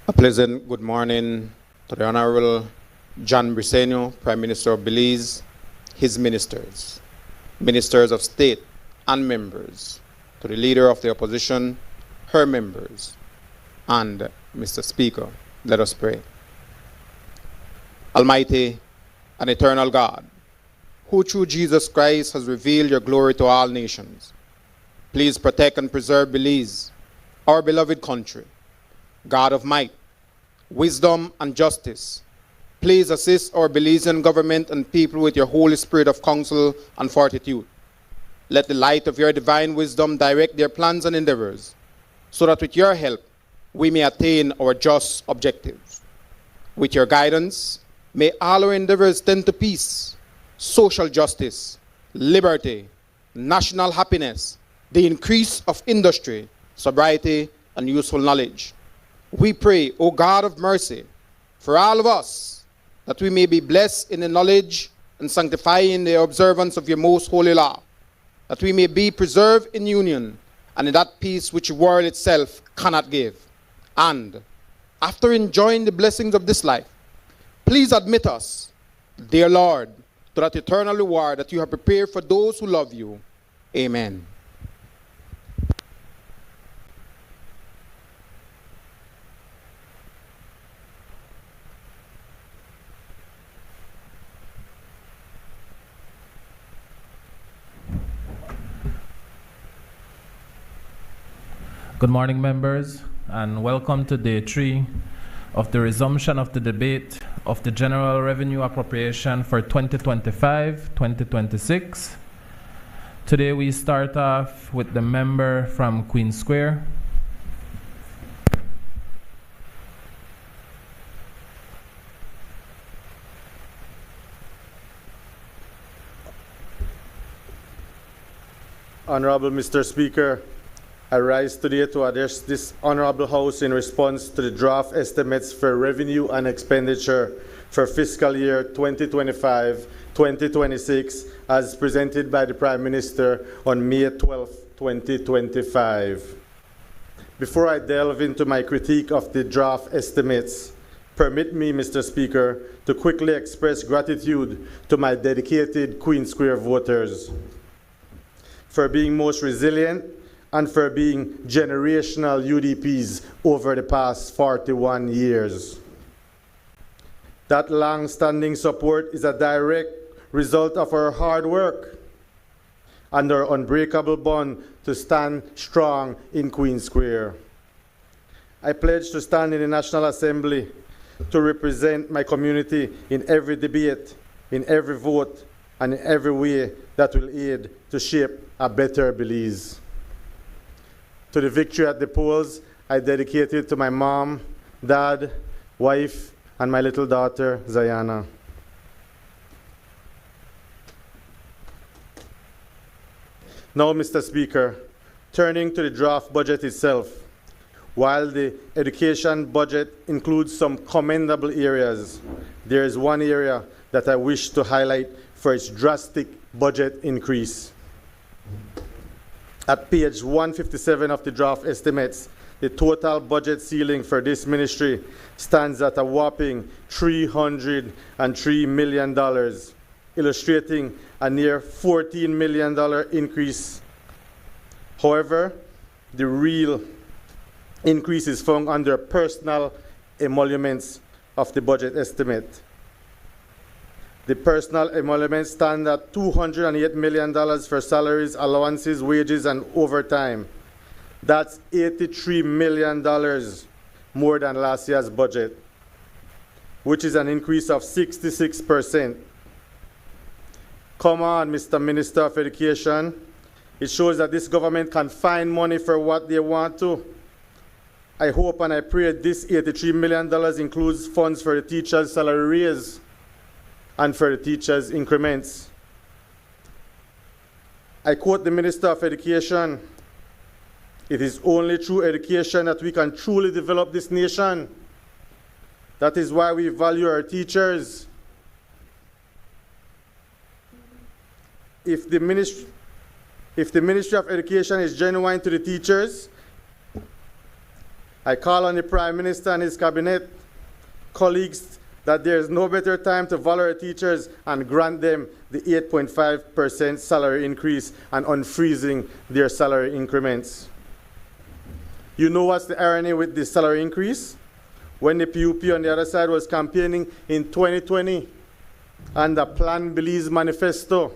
A pleasant good morning to the Honorable John Briceño, Prime Minister of Belize, his ministers, ministers of state and members, to the Leader of the Opposition, her members, and Mr. Speaker. Let us pray. Almighty and eternal God, who through Jesus Christ has revealed your glory to all nations, please protect and preserve Belize, our beloved country. God of might, wisdom, and justice, please assist our Belizean government and people with your Holy Spirit of counsel and fortitude. Let the light of your divine wisdom direct their plans and endeavors, so that with your help, we may attain our just objectives. With your guidance, may all our endeavors tend to peace, social justice, liberty, national happiness, the increase of industry, sobriety, and useful knowledge. We pray, O God of mercy, for all of us, that we may be blessed in the knowledge and sanctifying the observance of your most holy law, that we may be preserved in union and in that peace which the world itself cannot give. And after enjoying the blessings of this life, please admit us, dear Lord, to that eternal reward that you have prepared for those who love you. Amen. Good morning, members, and welcome to day 3 of the resumption of the debate of the General Revenue Appropriation for 2025-2026. Today we start off with the member from Queen Square. Honorable Mr. Speaker, I rise today to address this Honorable House in response to the draft estimates for revenue and expenditure for fiscal year 2025-2026 as presented by the Prime Minister on May 12, 2025. Before I delve into my critique of the draft estimates, permit me, Mr. Speaker, to quickly express gratitude to my dedicated Queen Square voters for being most resilient and for being generational UDPs over the past 41 years. That long-standing support is a direct result of our hard work and our unbreakable bond to stand strong in Queen Square. I pledge to stand in the National Assembly to represent my community in every debate, in every vote, and in every way that will aid to shape a better Belize. To the victory at the polls, I dedicate it to my mom, dad, wife, and my little daughter, Zayana. Now, Mr. Speaker, turning to the draft budget itself, while the education budget includes some commendable areas, there is one area that I wish to highlight for its drastic budget increase. At page 157 of the draft estimates, the total budget ceiling for this ministry stands at a whopping $303 million, illustrating a near $14 million increase. However, the real increase is found under personal emoluments of the budget estimate. The personal emoluments stand at $208 million for salaries, allowances, wages, and overtime. That's $83 million more than last year's budget, which is an increase of 66%. Come on, Mr. Minister of Education. It shows that this government can find money for what they want to. I hope and I pray this $83 million includes funds for the teachers' salary raise and for the teachers' increments. I quote the Minister of Education, "It is only through education that we can truly develop this nation. That is why we value our teachers." If the Ministry of Education is genuine to the teachers, I call on the Prime Minister and his cabinet colleagues that there is no better time to value our teachers and grant them the 8.5% salary increase and unfreezing their salary increments. You know what's the irony with the salary increase? When the PUP on the other side was campaigning in 2020 and the Plan Belize manifesto,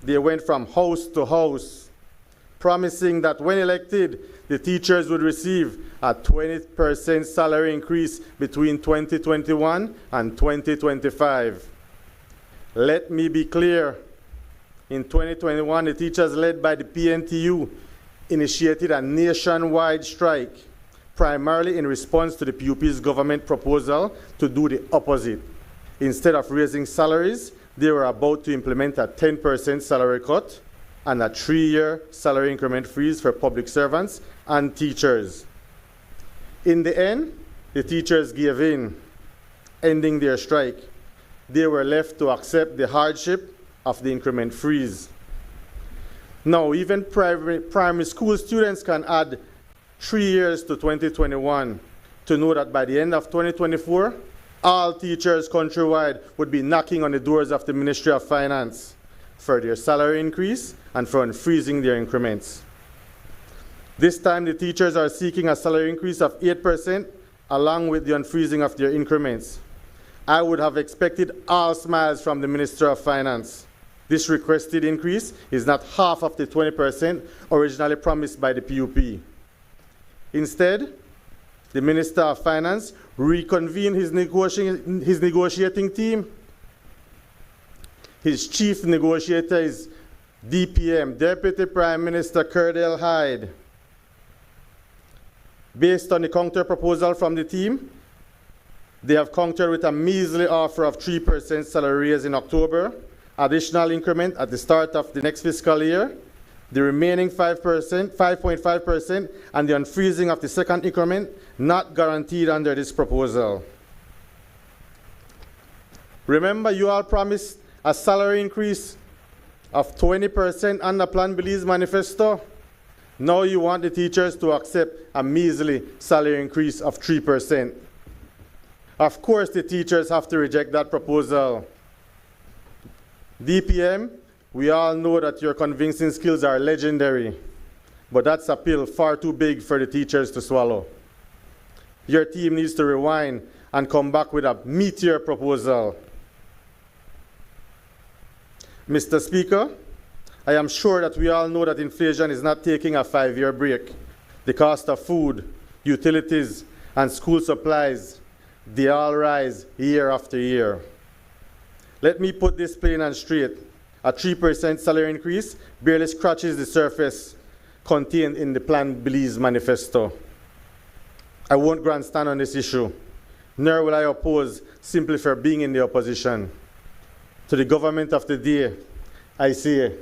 they went from house to house, promising that when elected, the teachers would receive a 20% salary increase between 2021 and 2025. Let me be clear. In 2021, the teachers led by the PNTU initiated a nationwide strike, primarily in response to the PUP's government proposal to do the opposite. Instead of raising salaries, they were about to implement a 10% salary cut and a 3-year salary increment freeze for public servants and teachers. In the end, the teachers gave in, ending their strike. They were left to accept the hardship of the increment freeze. Now, even primary school students can add 3 years to 2021 to know that by the end of 2024, all teachers countrywide would be knocking on the doors of the Ministry of Finance for their salary increase and for unfreezing their increments. This time, the teachers are seeking a salary increase of 8% along with the unfreezing of their increments. I would have expected all smiles from the Minister of Finance. This requested increase is not half of the 20% originally promised by the PUP. Instead, the Minister of Finance reconvened his negotiating team. His chief negotiator is DPM, Deputy Prime Minister Curdell Hyde. Based on the counter proposal from the team, they have countered with a measly offer of 3% salary raise in October, additional increment at the start of the next fiscal year, the remaining 5.5%, and the unfreezing of the second increment not guaranteed under this proposal. Remember, you all promised a salary increase of 20% under Plan Belize manifesto. Now you want the teachers to accept a measly salary increase of 3%. Of course, the teachers have to reject that proposal. DPM, we all know that your convincing skills are legendary, but that's a pill far too big for the teachers to swallow. Your team needs to rewind and come back with a meteor proposal. Mr. Speaker, I am sure that we all know that inflation is not taking a 5-year break. The cost of food, utilities, and school supplies, they all rise year after year. Let me put this plain and straight. A 3% salary increase barely scratches the surface contained in the Plan Belize manifesto. I won't grandstand on this issue, nor will I oppose simply for being in the opposition. To the government of the day, I say,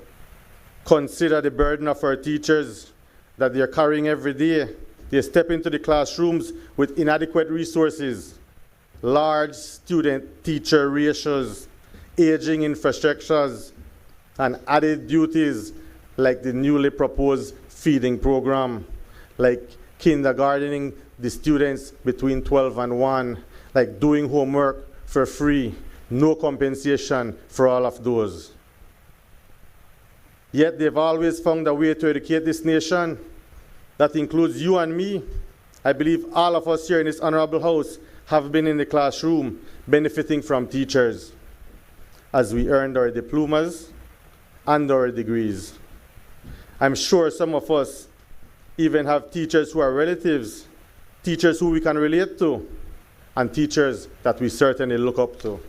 consider the burden of our teachers that they are carrying every day. They step into the classrooms with inadequate resources, large student-teacher ratios, aging infrastructures, and added duties like the newly proposed feeding program, like kindergartening the students between 12 and 1, like doing homework for free, no compensation for all of those. Yet they've always found a way to educate this nation. That includes you and me. I believe all of us here in this honorable house have been in the classroom benefiting from teachers as we earned our diplomas and our degrees. I'm sure some of us even have teachers who are relatives, teachers who we can relate to, and teachers that we certainly look up to.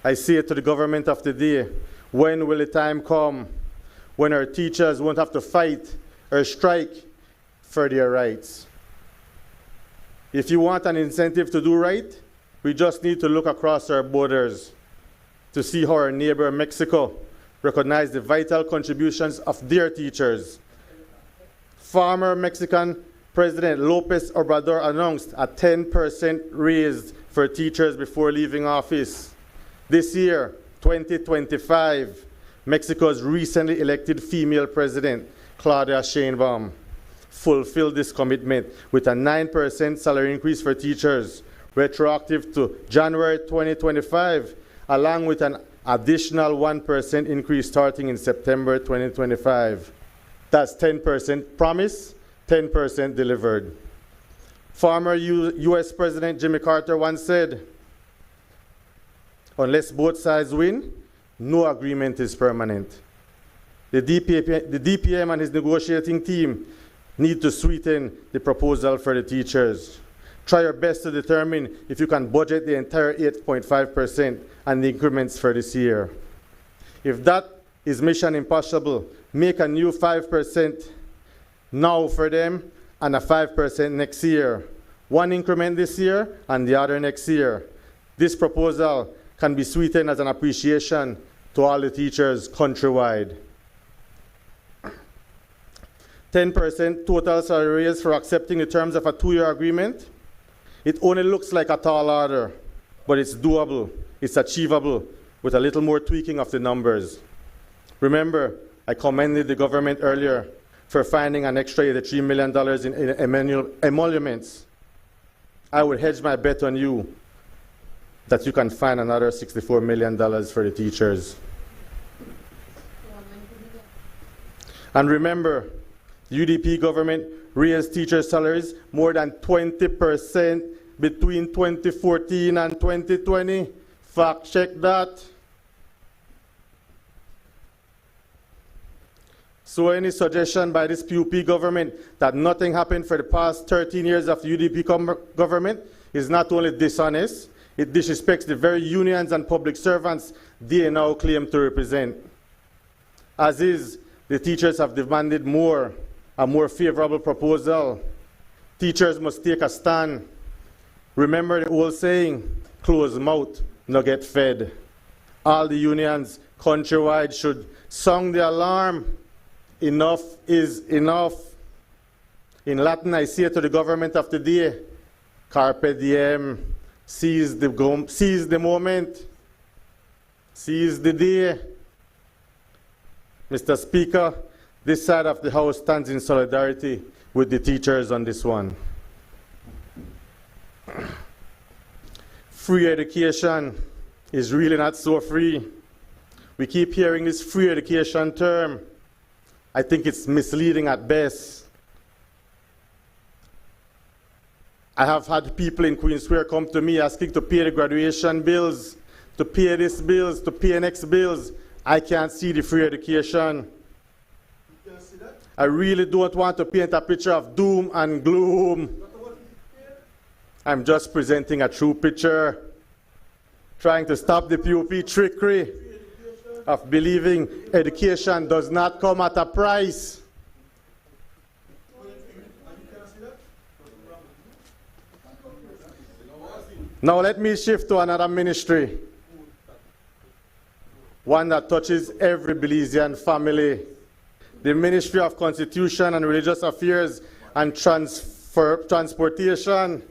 I say to the government of the day, when will the time come when our teachers won't have to fight or strike for their rights? If you want an incentive to do right, we just need to look across our borders to see how our neighbor Mexico recognized the vital contributions of their teachers. Former Mexican President Lopez Obrador announced a 10% raise for teachers before leaving office. This year, 2025, Mexico's recently elected female president, Claudia Sheinbaum, fulfill this commitment with a 9% salary increase for teachers, retroactive to January 2025, along with an additional 1% increase starting in September 2025. That's 10% promise, 10% delivered. Former US President Jimmy Carter once said, unless both sides win, no agreement is permanent. The DPM and his negotiating team need to sweeten the proposal for the teachers. Try your best to determine if you can budget the entire 8.5% and the increments for this year. If that is mission impossible, make a new 5% now for them and a 5% next year. One increment this year and the other next year. This proposal can be sweetened as an appreciation to all the teachers countrywide. 10% total salary raise for accepting the terms of a 2-year agreement. It only looks like a tall order, but it's doable, it's achievable with a little more tweaking of the numbers. Remember, I commended the government earlier for finding an extra $83 million in emoluments. I would hedge my bet on you that you can find another $64 million for the teachers. And remember, the UDP government raised teacher salaries more than 20% between 2014 and 2020. Fact check that. So any suggestion by this PUP government that nothing happened for the past 13 years of the UDP government is not only dishonest, it disrespects the very unions and public servants they now claim to represent. As is, the teachers have demanded more, a more favorable proposal. Teachers must take a stand. Remember the old saying, closed mouth, no get fed. All the unions countrywide should sound the alarm. Enough is enough. In Latin, I say to the government of the day, carpe diem, seize the moment, seize the day. Mr. Speaker, this side of the House stands in solidarity with the teachers on this one. Free education is really not so free. We keep hearing this free education term. I think it's misleading at best. I have had people in Queen Square come to me asking to pay the graduation bills, to pay these bills, to pay next bills. I can't see the free education. You can't see that? I really don't want to paint a picture of doom and gloom. I'm just presenting a true picture, trying to stop the PUP trickery of believing education does not come at a price. Now let me shift to another ministry, one that touches every Belizean family, the Ministry of Constitution and Religious Affairs and Transportation.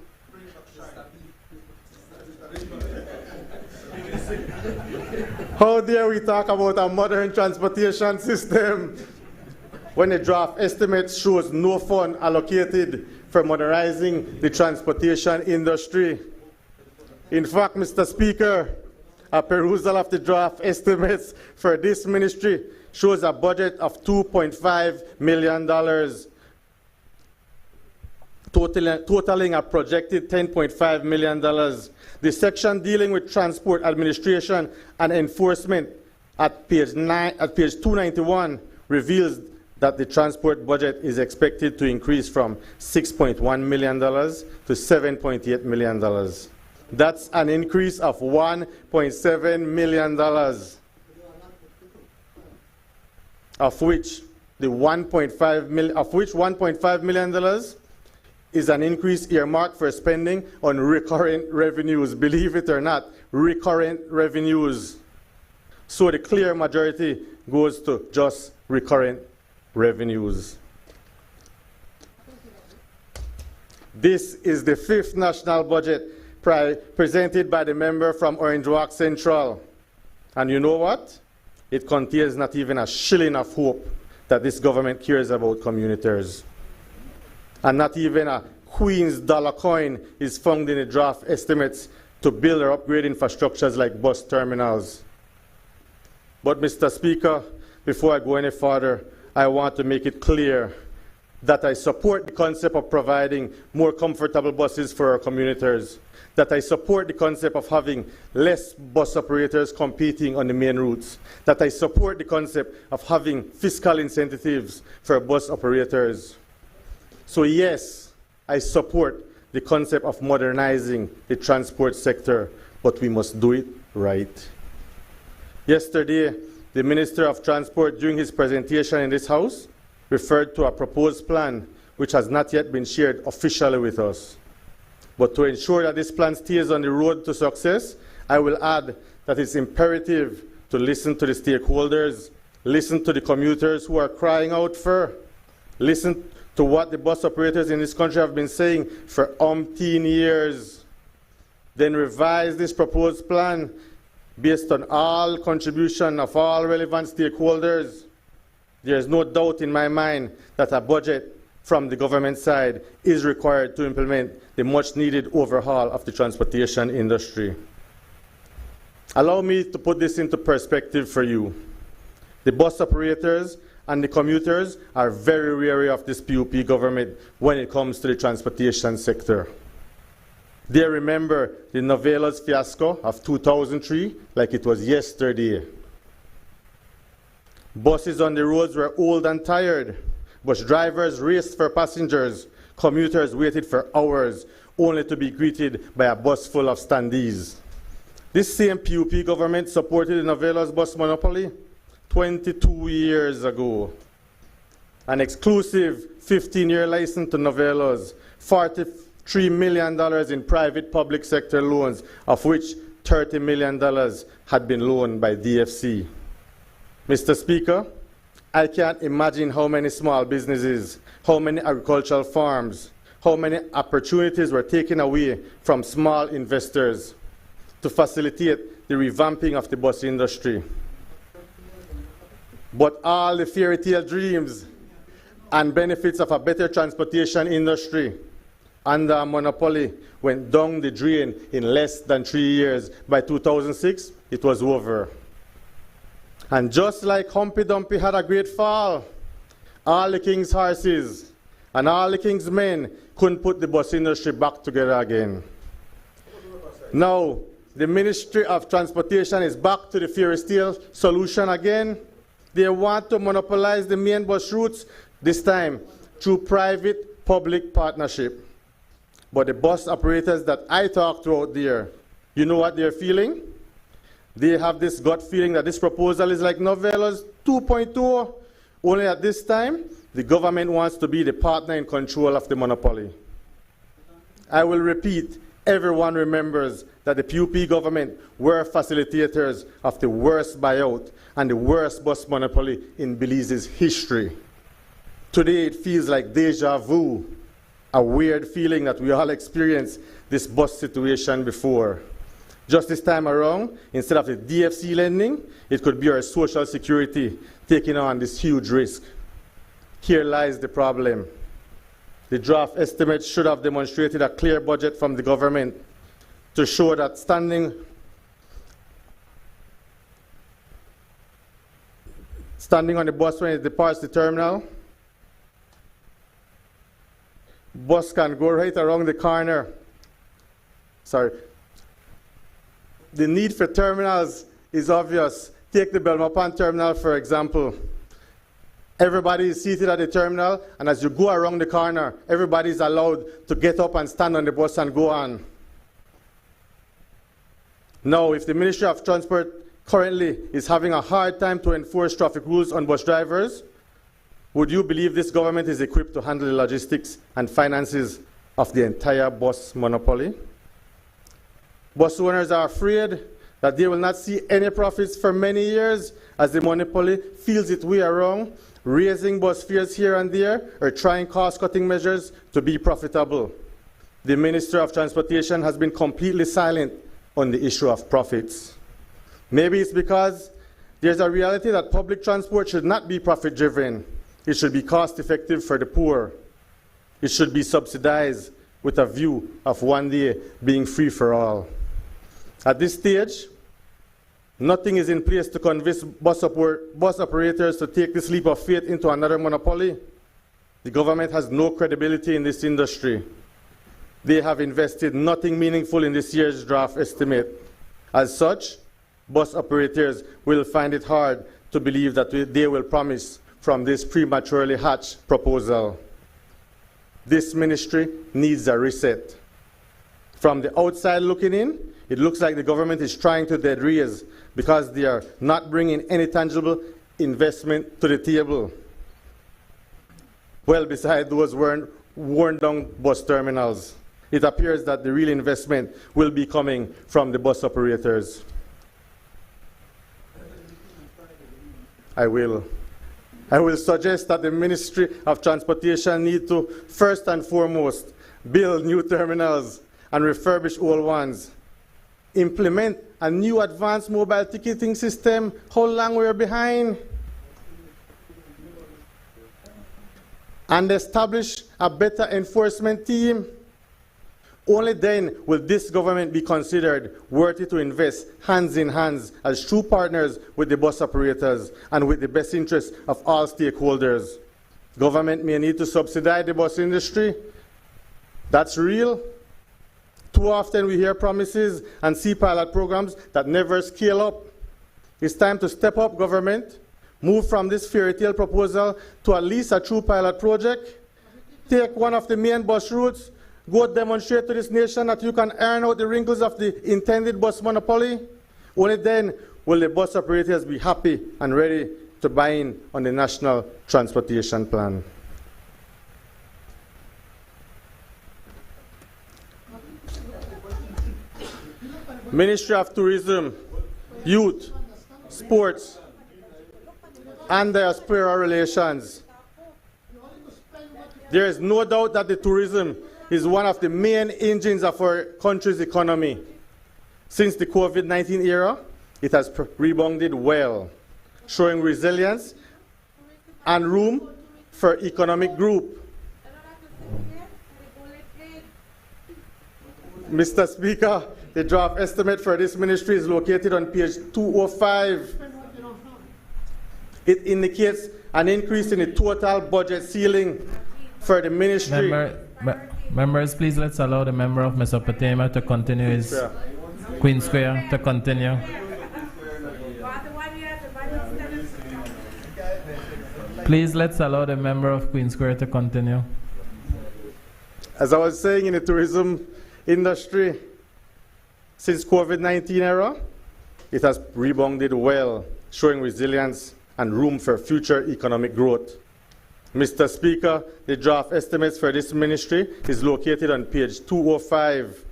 How dare we talk about a modern transportation system when the draft estimate shows no fund allocated for modernizing the transportation industry? In fact, Mr. Speaker, a perusal of the draft estimates for this ministry shows a budget of $2.5 million, totaling a projected $10.5 million. The section dealing with transport administration and enforcement at page 291 reveals that the transport budget is expected to increase from $6.1 million to $7.8 million. That's an increase of $1.7 million, of which $1.5 million is an increase earmarked for spending on recurrent revenues. Believe it or not, recurrent revenues. So the clear majority goes to just recurrent revenues. This is the 5th national budget presented by the member from Orange Walk Central. And you know what? It contains not even a shilling of hope that this government cares about commuters. and not even a Queen's dollar coin is found in the draft estimates to build or upgrade infrastructures like bus terminals. But Mr. Speaker, before I go any further, I want to make it clear that I support the concept of providing more comfortable buses for our commuters, that I support the concept of having less bus operators competing on the main routes, that I support the concept of having fiscal incentives for bus operators. So yes, I support the concept of modernizing the transport sector, but we must do it right. Yesterday, the Minister of Transport, during his presentation in this House, referred to a proposed plan which has not yet been shared officially with us. But to ensure that this plan stays on the road to success, I will add that it's imperative to listen to the stakeholders, listen to the commuters who are crying out for, listen to what the bus operators in this country have been saying for umpteen years. Then revise this proposed plan based on all contribution of all relevant stakeholders. There is no doubt in my mind that a budget from the government side is required to implement the much-needed overhaul of the transportation industry. Allow me to put this into perspective for you. The bus operators and the commuters are very wary of this PUP government when it comes to the transportation sector. They remember the Novelas fiasco of 2003 like it was yesterday. Buses on the roads were old and tired. Bus drivers raced for passengers. Commuters waited for hours only to be greeted by a bus full of standees. This same PUP government supported the Novelas bus monopoly 22 years ago. An exclusive 15-year license to Novelas, $43 million in private public sector loans, of which $30 million had been loaned by DFC. Mr. Speaker, I can't imagine how many small businesses, how many agricultural farms, how many opportunities were taken away from small investors to facilitate the revamping of the bus industry. But all the fairy tale dreams and benefits of a better transportation industry under a monopoly went down the drain in less than 3 years. By 2006, it was over. And just like Humpty Dumpty had a great fall, all the king's horses and all the king's men couldn't put the bus industry back together again. Now, the Ministry of Transportation is back to the fairy tale solution again. They want to monopolize the main bus routes, this time through private-public partnership. But the bus operators that I talked to out there, you know what they're feeling? They have this gut feeling that this proposal is like Novelas 2.0, only at this time, the government wants to be the partner in control of the monopoly. I will repeat, everyone remembers that the PUP government were facilitators of the worst buyout and the worst bus monopoly in Belize's history. Today it feels like deja vu, a weird feeling that we all experienced this bus situation before. Just this time around, instead of the DFC lending, it could be our social security taking on this huge risk. Here lies the problem. The draft estimate should have demonstrated a clear budget from the government to show that standing on the bus when it departs the terminal, bus can go right around the corner. Sorry. The need for terminals is obvious. Take the Belmopan terminal, for example. Everybody is seated at the terminal, and as you go around the corner, everybody is allowed to get up and stand on the bus and go on. Now, if the Ministry of Transport currently is having a hard time to enforce traffic rules on bus drivers, would you believe this government is equipped to handle the logistics and finances of the entire bus monopoly? Bus owners are afraid that they will not see any profits for many years as the monopoly feels its way around, raising bus fares here and there or trying cost-cutting measures to be profitable. The Minister of Transportation has been completely silent on the issue of profits. Maybe it's because there's a reality that public transport should not be profit-driven. It should be cost-effective for the poor. it should be subsidized with a view of one day being free for all. At this stage, nothing is in place to convince bus operators to take this leap of faith into another monopoly. The government has no credibility in this industry. They have invested nothing meaningful in this year's draft estimate. As such, bus operators will find it hard to believe that they will promise from this prematurely hatched proposal. This ministry needs a reset. From the outside looking in, it looks like the government is trying to dead raise because they are not bringing any tangible investment to the table. Well, beside those worn down bus terminals, it appears that the real investment will be coming from the bus operators. I will suggest that the Ministry of Transportation need to, first and foremost, build new terminals and refurbish old ones. Implement a new advanced mobile ticketing system. How long we're behind? And establish a better enforcement team. Only then will this government be considered worthy to invest hands in hands as true partners with the bus operators and with the best interests of all stakeholders. Government may need to subsidize the bus industry. That's real. Too often we hear promises and see pilot programs that never scale up. It's time to step up, government. Move from this fairy tale proposal to at least a true pilot project. Take one of the main bus routes. Go demonstrate to this nation that you can iron out the wrinkles of the intended bus monopoly. Only then will the bus operators be happy and ready to buy in on the National Transportation Plan. Ministry of Tourism, Youth, Sports, and Diaspora Relations. There is no doubt that the tourism is one of the main engines of our country's economy. Since the COVID-19 era, it has rebounded well, showing resilience and room for economic growth. Mr. Speaker, the draft estimate for this ministry is located on page 205. It indicates an increase in the total budget ceiling for the ministry. Members, please let's allow the member of Mesopotamia to continue his Queen Square to continue. Please let's allow the member of Queen Square to continue. As I was saying, in the tourism industry, since COVID-19 era, it has rebounded well, showing resilience and room for future economic growth. Mr. Speaker, the draft estimates for this ministry is located on page 205.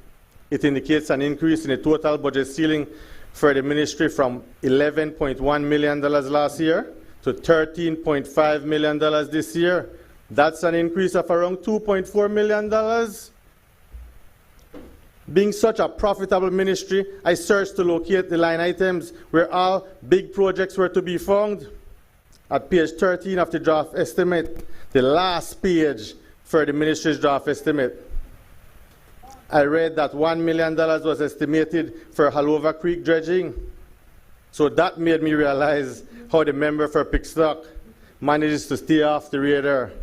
It indicates an increase in the total budget ceiling for the ministry from $11.1 million last year to $13.5 million this year. That's an increase of around $2.4 million. Being such a profitable ministry, I searched to locate the line items where all big projects were to be found. At page 13 of the draft estimate, the last page for the ministry's draft estimate, I read that $1 million was estimated for Hallova Creek dredging. So that made me realize how the member for Pickstock manages to stay off the radar.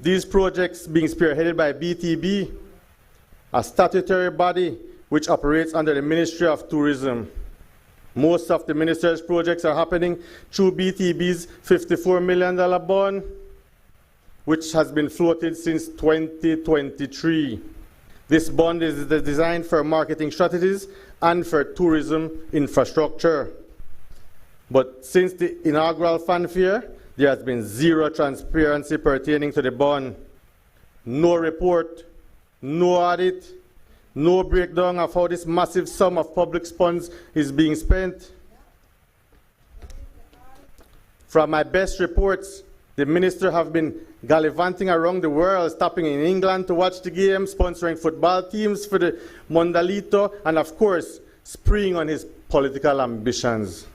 These projects being spearheaded by BTB, a statutory body which operates under the Ministry of Tourism. Most of the minister's projects are happening through BTB's $54 million bond, which has been floated since 2023. This bond is designed for marketing strategies and for tourism infrastructure. But since the inaugural fanfare, there has been zero transparency pertaining to the bond. No report, no audit, no breakdown of how this massive sum of public funds is being spent. From my best reports, the minister have been gallivanting around the world, stopping in England to watch the game, sponsoring football teams for the Mondalito, and of course, spraying on his political ambitions.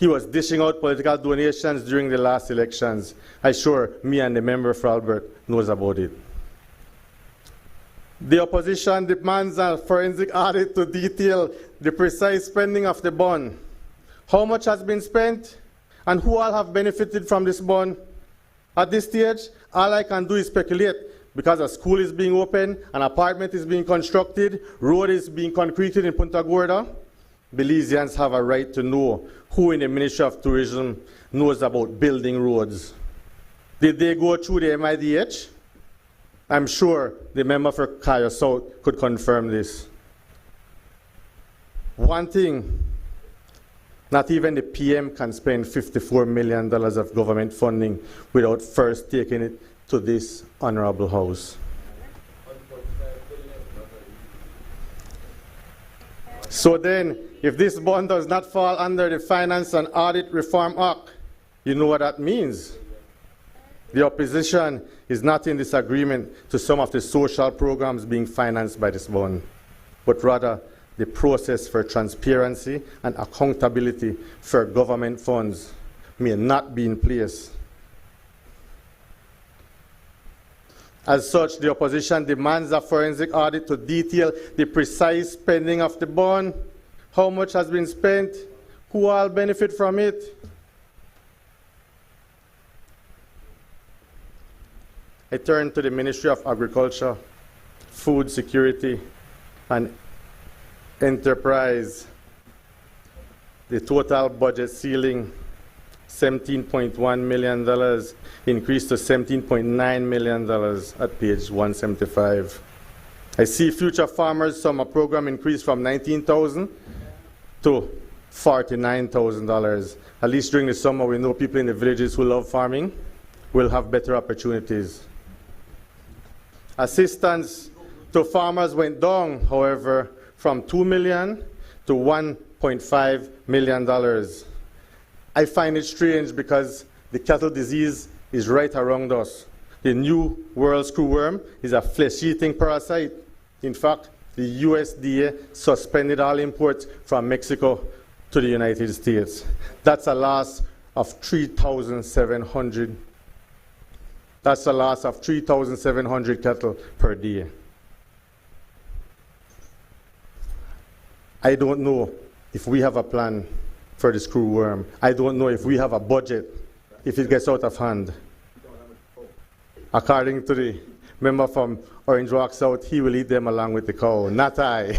He was dishing out political donations during the last elections. I'm sure me and the member for Albert knows about it. The opposition demands a forensic audit to detail the precise spending of the bond. How much has been spent and who all have benefited from this bond? At this stage, all I can do is speculate because a school is being opened, an apartment is being constructed, road is being concreted in Punta Gorda. Belizeans have a right to know who in the Ministry of Tourism knows about building roads. Did they go through the MIDH? I'm sure the member for Cayo South could confirm this. One thing, not even the PM can spend $54 million of government funding without first taking it to this honorable house. So then, if this bond does not fall under the Finance and Audit Reform Act, you know what that means. The opposition is not in disagreement to some of the social programs being financed by this bond, but rather the process for transparency and accountability for government funds may not be in place. As such, the opposition demands a forensic audit to detail the precise spending of the bond, how much has been spent, who all benefit from it. I turn to the Ministry of Agriculture, Food Security, and Enterprise. The total budget ceiling, $17.1 million, increased to $17.9 million at page 175. I see Future Farmers Summer Program increased from $19,000 to $49,000. At least during the summer, we know people in the villages who love farming will have better opportunities. Assistance to farmers went down, however, from $2 million to $1.5 million. I find it strange because the cattle disease is right around us. The new world screwworm is a flesh-eating parasite. In fact, the USDA suspended all imports from Mexico to the United States. That's a loss of 3,700. That's a loss of 3,700 cattle per day. I don't know if we have a plan for the screwworm. I don't know if we have a budget if it gets out of hand. According to the member from Orange Rock South, he will eat them along with the cow, not I.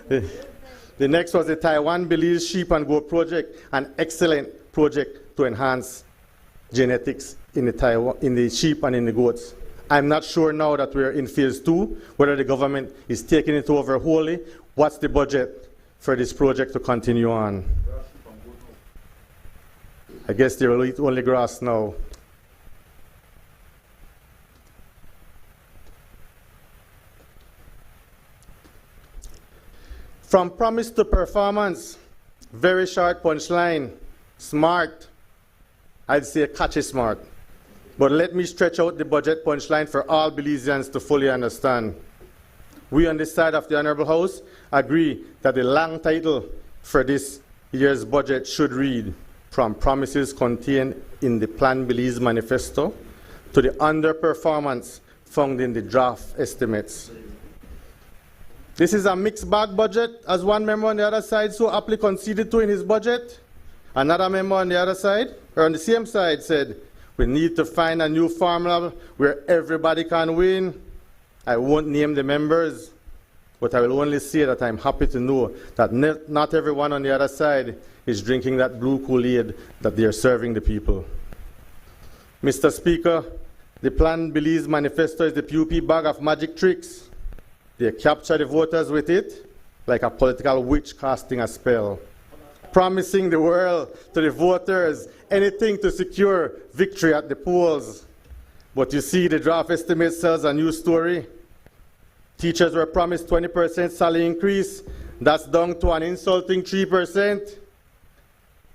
The next was the Taiwan Belize Sheep and Goat Project, an excellent project to enhance genetics in the sheep and in the goats. I'm not sure now that we're in phase 2, whether the government is taking it over wholly. What's the budget for this project to continue on? I guess they will eat only grass now. From promise to performance, very short punchline, smart. I'd say catchy smart. But let me stretch out the budget punchline for all Belizeans to fully understand. We on this side of the Honorable House agree that the long title for this year's budget should read, from promises contained in the Plan Belize Manifesto to the underperformance found in the draft estimates. This is a mixed bag budget, as one member on the other side so aptly conceded to in his budget. Another member on the other side, or on the same side, said, we need to find a new formula where everybody can win. I won't name the members, but I will only say that I'm happy to know that not everyone on the other side is drinking that blue Kool-Aid that they are serving the people. Mr. Speaker, the Plan Belize Manifesto is the PUP bag of magic tricks. They capture the voters with it like a political witch casting a spell, promising the world to the voters anything to secure victory at the polls. But you see, the draft estimate tells a new story. Teachers were promised 20% salary increase. That's down to an insulting 3%.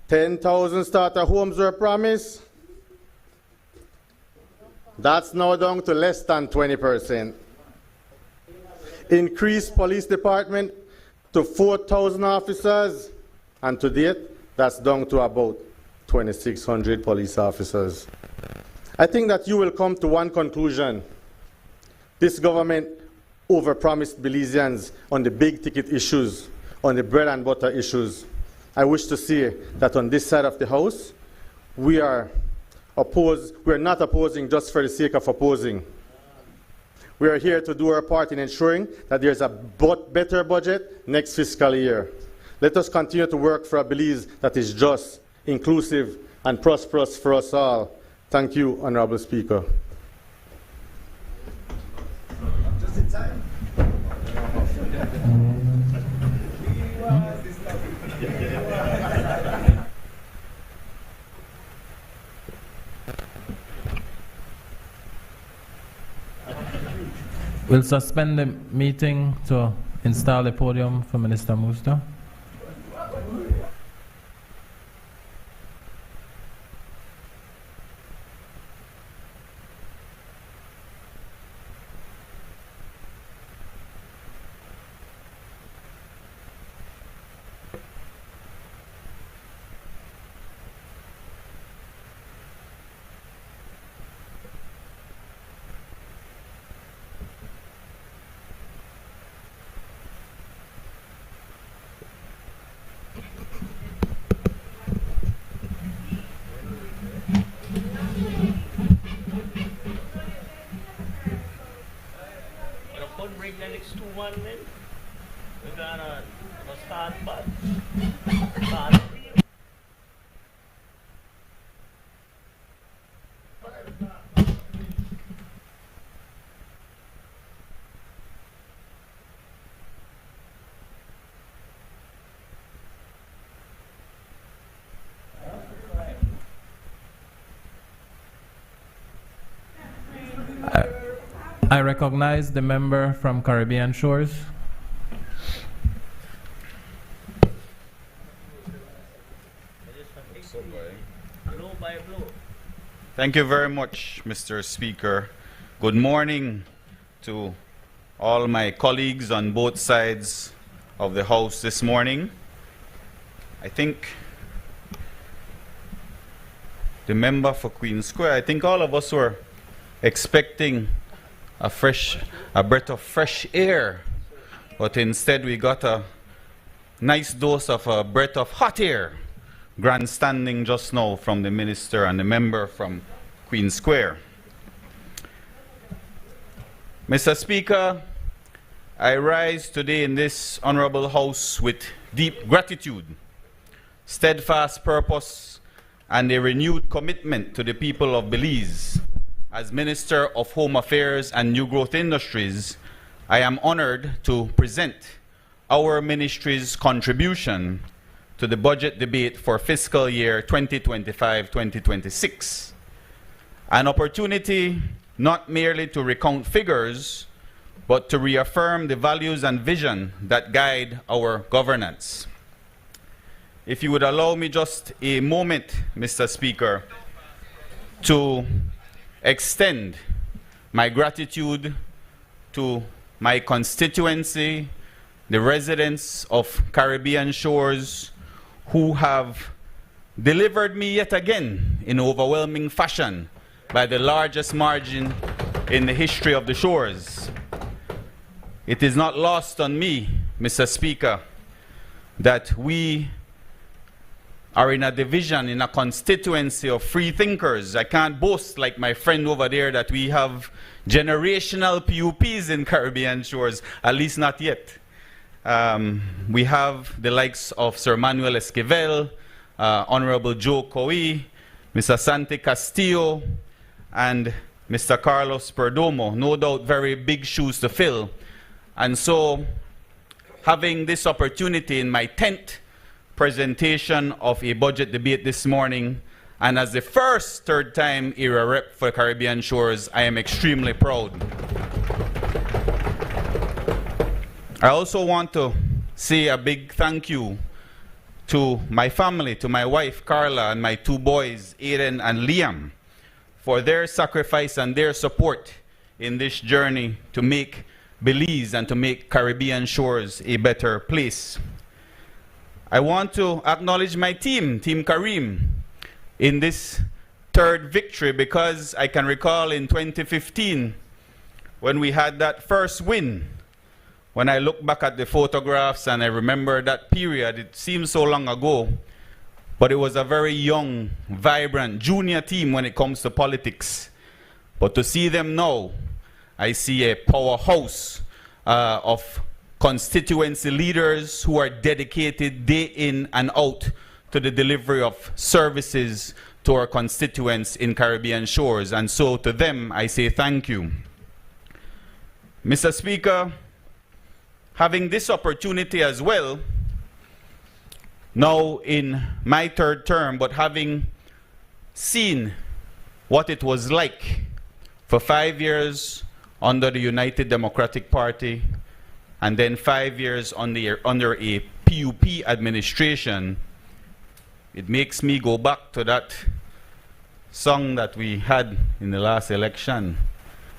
10,000 starter homes were promised. That's now down to less than 20%. Increased police department to 4,000 officers, and to date, that's down to about 2,600 police officers. I think that you will come to one conclusion. This government overpromised Belizeans on the big ticket issues, on the bread and butter issues. I wish to say that on this side of the House, we are not opposing just for the sake of opposing. We are here to do our part in ensuring that there's a better budget next fiscal year. Let us continue to work for a Belize that is just, inclusive, and prosperous for us all. Thank you, Honorable Speaker. Just in time. We'll suspend the meeting to install the podium for Minister Musta. Break the next 2-1 then. We're gonna start but I recognize the member from Caribbean Shores. Thank you very much, Mr. Speaker. Good morning to all my colleagues on both sides of the House this morning. I think the member for Queen Square, I think all of us were expecting a breath of fresh air, but instead we got a nice dose of a breath of hot air grandstanding just now from the minister and the member from Queen Square. Mr. Speaker, I rise today in this honorable House with deep gratitude, steadfast purpose, and a renewed commitment to the people of Belize. As Minister of Home Affairs and New Growth Industries, I am honored to present our ministry's contribution to the budget debate for fiscal year 2025-2026. An opportunity not merely to recount figures, but to reaffirm the values and vision that guide our governance. If you would allow me just a moment, Mr. Speaker, to extend my gratitude to my constituency, the residents of Caribbean Shores, who have delivered me yet again in overwhelming fashion by the largest margin in the history of the shores. It is not lost on me, Mr. Speaker, that we are in a division, in a constituency of free thinkers. I can't boast like my friend over there that we have generational PUPs in Caribbean Shores, at least not yet. We have the likes of Sir Manuel Esquivel, Honorable Joe Coe, Mr. Santi Castillo, and Mr. Carlos Perdomo. No doubt very big shoes to fill. And so, having this opportunity in my 10th presentation of a budget debate this morning, and as the first third-time era rep for Caribbean Shores, I am extremely proud. I also want to say a big thank you to my family, to my wife Carla and my 2 boys, Aiden and Liam, for their sacrifice and their support in this journey to make Belize and to make Caribbean shores a better place. I want to acknowledge my team, Team Kareem, in this third victory, because I can recall in 2015 when we had that first win. When I look back at the photographs and I remember that period, it seems so long ago, but it was a very young, vibrant, junior team when it comes to politics. But to see them now, I see a powerhouse of constituency leaders who are dedicated day in and out to the delivery of services to our constituents in Caribbean shores. And so to them, I say thank you. Mr. Speaker, having this opportunity as well, now in my third term, but having seen what it was like for 5 years under the United Democratic Party, and then 5 years under a PUP administration, it makes me go back to that song that we had in the last election.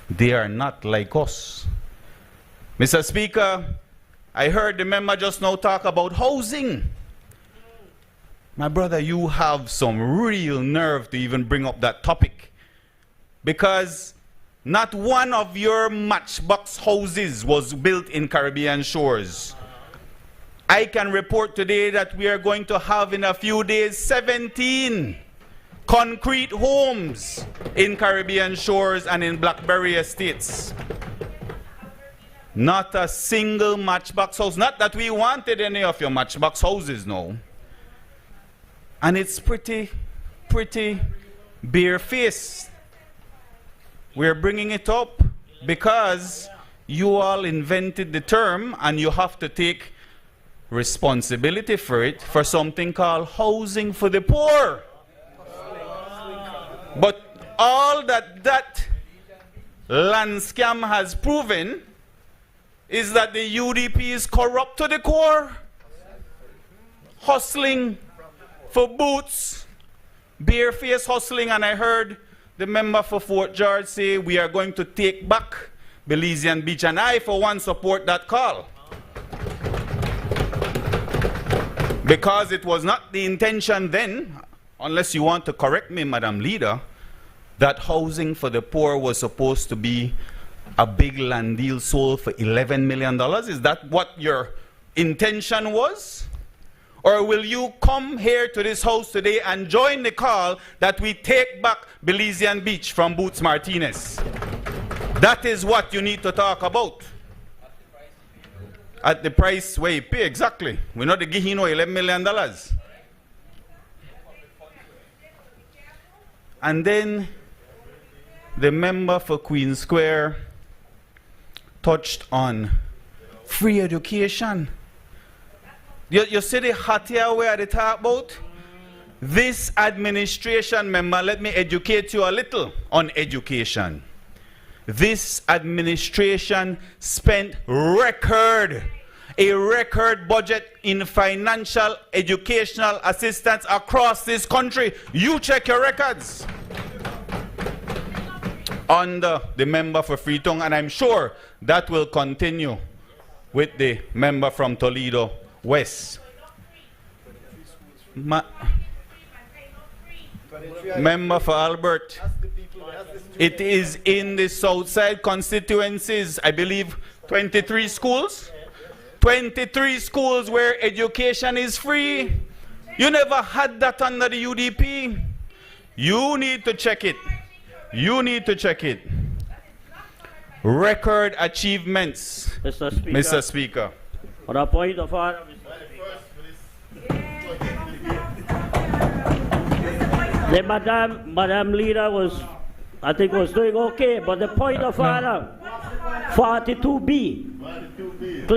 They are not like us. Mr. Speaker, I heard the member just now talk about housing. My brother, you have some real nerve to even bring up that topic, because not one of your matchbox houses was built in Caribbean shores. I can report today that we are going to have in a few days 17 concrete homes in Caribbean shores and in Blackberry Estates. Not a single matchbox house. Not that we wanted any of your matchbox houses, no. And it's pretty barefaced. We're bringing it up because you all invented the term and you have to take responsibility for it, for something called housing for the poor. But all that land scam has proven is that the UDP is corrupt to the core. Hustling for boots, barefaced hustling. And I heard the member for Fort George say we are going to take back Belizean Beach, and I for one support that call, because it was not the intention then, unless you want to correct me, Madam Leader, that housing for the poor was supposed to be a big land deal sold for $11 million. Is that what your intention was? Or will you come here to this house today and join the call that we take back Belizean Beach from Boots Martinez? That is what you need to talk about. At the price where you pay, exactly. We're not giving you $11 million. And then the member for Queen Square touched on free education. You see the hot here where they talk about? This administration, member, let me educate you a little on education. This administration spent a record budget in financial educational assistance across this country. You check your records. Under the member for Freetown, and I'm sure that will continue with the member from Toledo West. Member for Albert, it is in the Southside constituencies, I believe 23 schools. 23 schools where education is free. You never had that under the UDP. You need to check it. You need to check it. Record achievements, Mr. Speaker. On a point of order, the Madam Leader was, I think, was doing okay, but the point of order, 42B,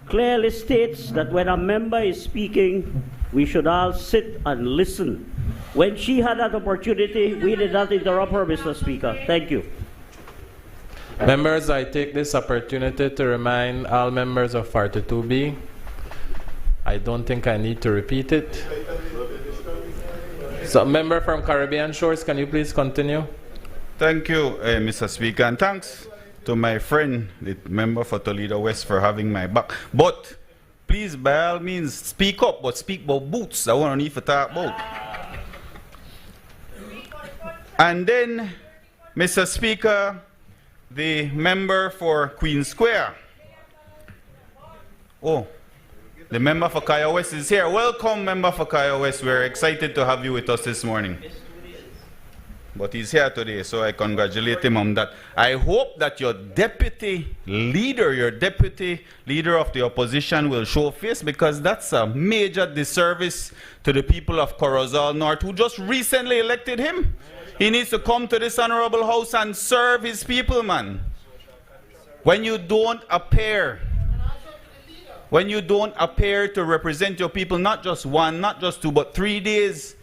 clearly states that when a member is speaking, we should all sit and listen. When she had that opportunity, we did not interrupt her, Mr. Speaker. Thank you. Members, I take this opportunity to remind all members of 42B. I don't think I need to repeat it. So, member from Caribbean Shores, can you please continue? Thank you, Mr. Speaker, and thanks to my friend, the member for Toledo West, for having my back. But please, by all means, speak up, but speak about boots. I want to need to talk about. And then, Mr. Speaker, the member for Queen Square. Oh, the member for Kaya West is here. Welcome, member for Kaya West. We're excited to have you with us this morning. But he's here today, so I congratulate him on that. I hope that your deputy leader of the opposition will show face, because that's a major disservice to the people of Corozal North, who just recently elected him. He needs to come to this honorable house and serve his people, man. When you don't appear to represent your people, not just one, not just two, but 3 days,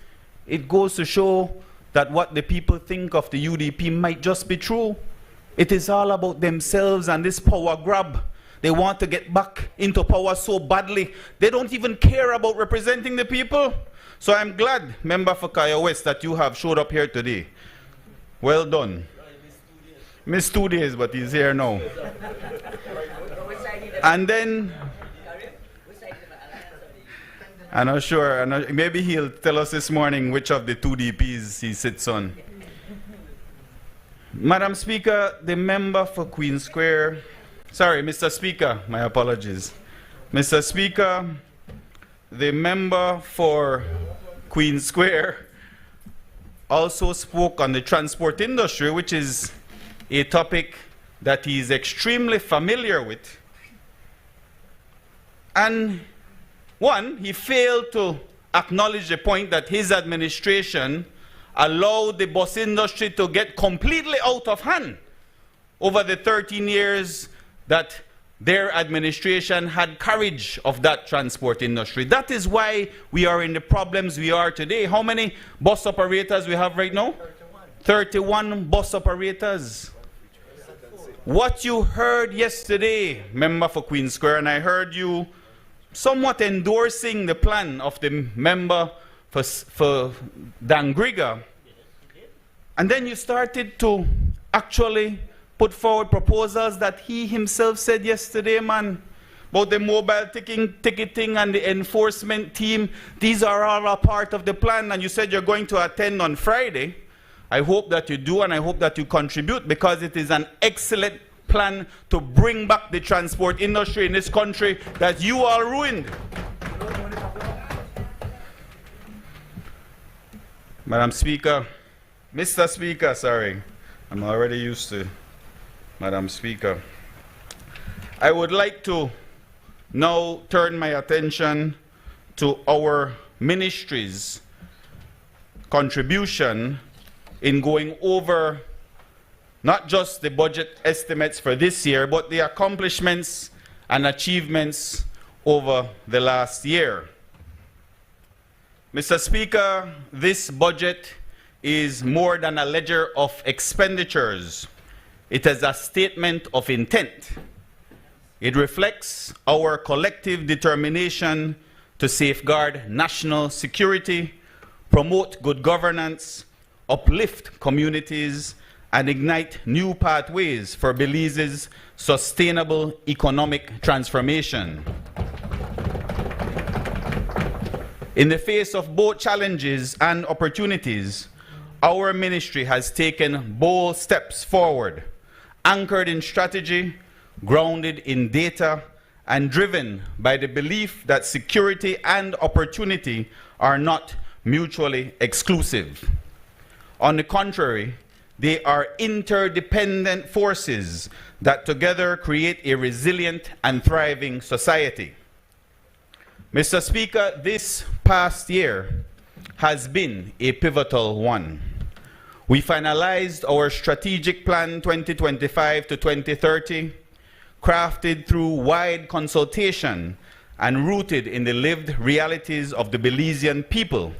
it goes to show that what the people think of the UDP might just be true. It is all about themselves and this power grab. They want to get back into power so badly. They don't even care about representing the people. So I'm glad, member for Kaya West, that you have showed up here today. Well done. Missed 2 days, but he's here now. And then, I'm not sure, maybe he'll tell us this morning which of the two DPs he sits on. Madam Speaker, the member for Queen Square, sorry, Mr. Speaker, my apologies. Mr. Speaker, the member for Queen Square also spoke on the transport industry, which is a topic that he is extremely familiar with. And one, he failed to acknowledge the point that his administration allowed the bus industry to get completely out of hand over the 13 years that their administration had courage of that transport industry. That is why we are in the problems we are today. How many bus operators we have right now? 31 bus operators. What you heard yesterday, member for Queen Square, and I heard you somewhat endorsing the plan of the member for Dangriga, and then you started to actually put forward proposals that he himself said yesterday, man, about the mobile ticketing and the enforcement team. These are all a part of the plan, and you said you're going to attend on Friday. I hope that you do, and I hope that you contribute, because it is an excellent plan to bring back the transport industry in this country that you all ruined. Madam Speaker, Mr. Speaker, sorry, I'm already used to Madam Speaker. I would like to now turn my attention to our ministry's contribution in going over not just the budget estimates for this year, but the accomplishments and achievements over the last year. Mr. Speaker, this budget is more than a ledger of expenditures. It is a statement of intent. It reflects our collective determination to safeguard national security, promote good governance, uplift communities, and ignite new pathways for Belize's sustainable economic transformation. In the face of both challenges and opportunities, our ministry has taken bold steps forward, anchored in strategy, grounded in data, and driven by the belief that security and opportunity are not mutually exclusive. On the contrary, they are interdependent forces that together create a resilient and thriving society. Mr. Speaker, this past year has been a pivotal one. We finalized our strategic plan 2025 to 2030, crafted through wide consultation and rooted in the lived realities of the Belizean people,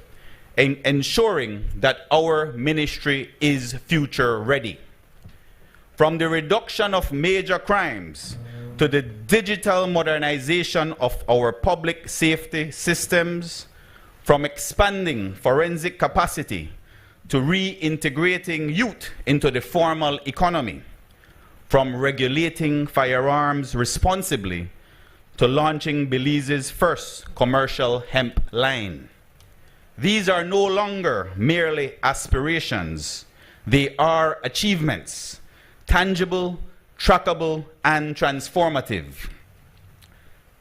ensuring that our ministry is future ready. From the reduction of major crimes to the digital modernization of our public safety systems, from expanding forensic capacity to reintegrating youth into the formal economy, from regulating firearms responsibly to launching Belize's first commercial hemp line. These are no longer merely aspirations. They are achievements, tangible, trackable, and transformative.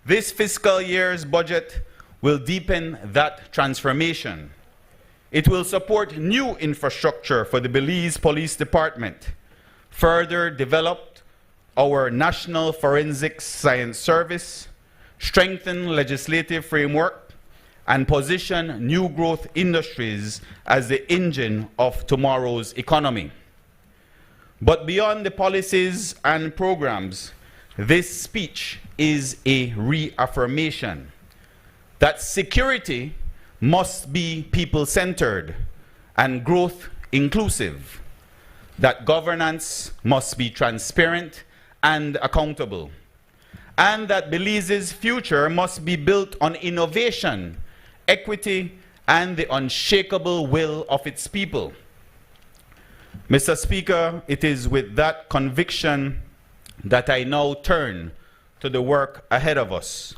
This fiscal year's budget will deepen that transformation. It will support new infrastructure for the Belize Police Department, further develop our National Forensic Science Service, strengthen legislative framework, and position new growth industries as the engine of tomorrow's economy. But beyond the policies and programs, this speech is a reaffirmation that security must be people-centered and growth inclusive, that governance must be transparent and accountable, and that Belize's future must be built on innovation, equity, and the unshakable will of its people. Mr. Speaker, it is with that conviction that I now turn to the work ahead of us,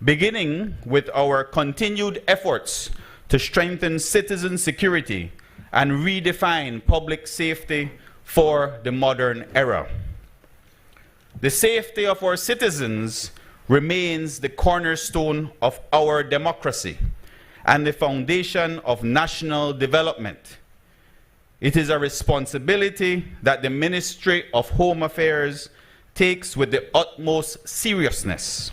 beginning with our continued efforts to strengthen citizen security and redefine public safety for the modern era. The safety of our citizens remains the cornerstone of our democracy and the foundation of national development. It is a responsibility that the Ministry of Home Affairs takes with the utmost seriousness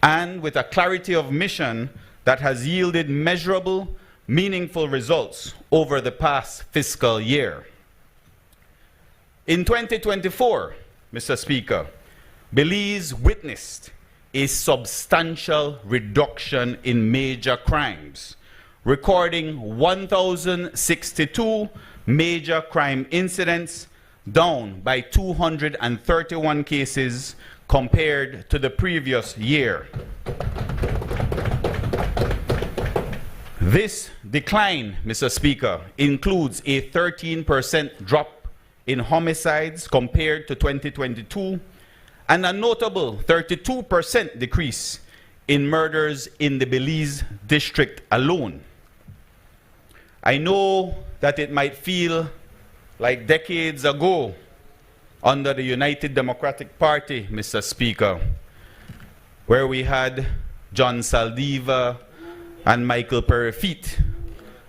and with a clarity of mission that has yielded measurable, meaningful results over the past fiscal year. In 2024, Mr. Speaker, Belize witnessed a substantial reduction in major crimes, recording 1,062 major crime incidents, down by 231 cases compared to the previous year. This decline, Mr. Speaker, includes a 13% drop in homicides compared to 2022 and a notable 32% decrease in murders in the Belize district alone. I know that it might feel like decades ago under the United Democratic Party, Mr. Speaker, where we had John Saldiva and Michael Perifit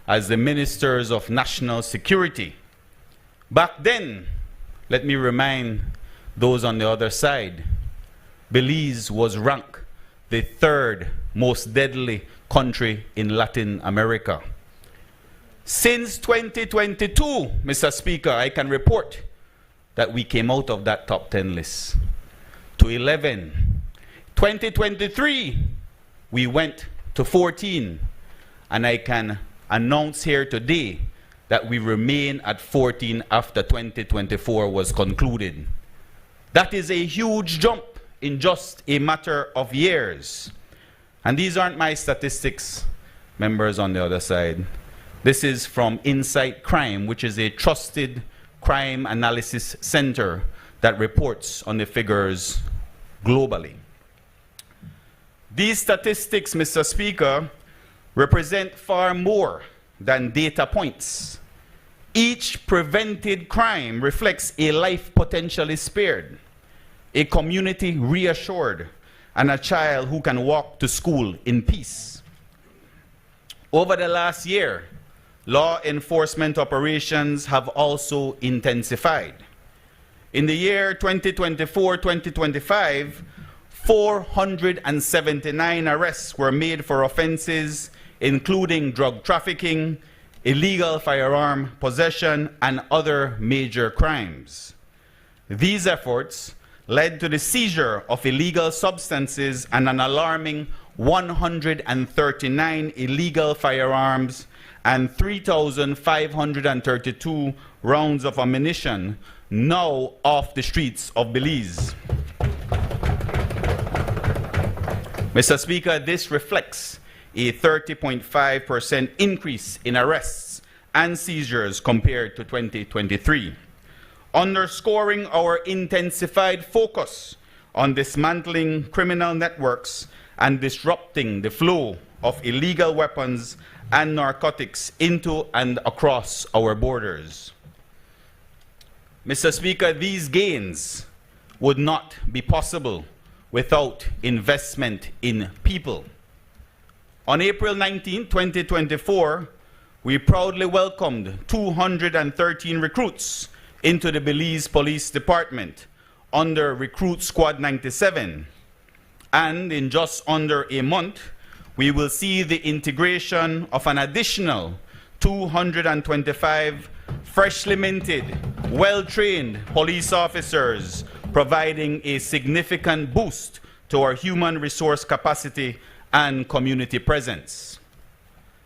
as the Ministers of National Security. Back then, let me remind those on the other side, Belize was ranked the third most deadly country in Latin America. Since 2022, Mr. Speaker, I can report that we came out of that top 10 list to 11. 2023, we went to 14. And I can announce here today that we remain at 14 after 2024 was concluded. That is a huge jump in just a matter of years. And these aren't my statistics, members on the other side. This is from Insight Crime, which is a trusted crime analysis center that reports on the figures globally. These statistics, Mr. Speaker, represent far more than data points. Each prevented crime reflects a life potentially spared, a community reassured, and a child who can walk to school in peace. Over the last year, law enforcement operations have also intensified. In the year 2024-2025, 479 arrests were made for offenses including drug trafficking, illegal firearm possession, and other major crimes. These efforts led to the seizure of illegal substances and an alarming 139 illegal firearms and 3,532 rounds of ammunition now off the streets of Belize. Mr. Speaker, this reflects a 30.5% increase in arrests and seizures compared to 2023. underscoring our intensified focus on dismantling criminal networks and disrupting the flow of illegal weapons and narcotics into and across our borders. Mr. Speaker, these gains would not be possible without investment in people. On April 19, 2024, we proudly welcomed 213 recruits into the Belize Police Department under Recruit Squad 97. And in just under a month, we will see the integration of an additional 225 freshly minted, well-trained police officers, providing a significant boost to our human resource capacity and community presence.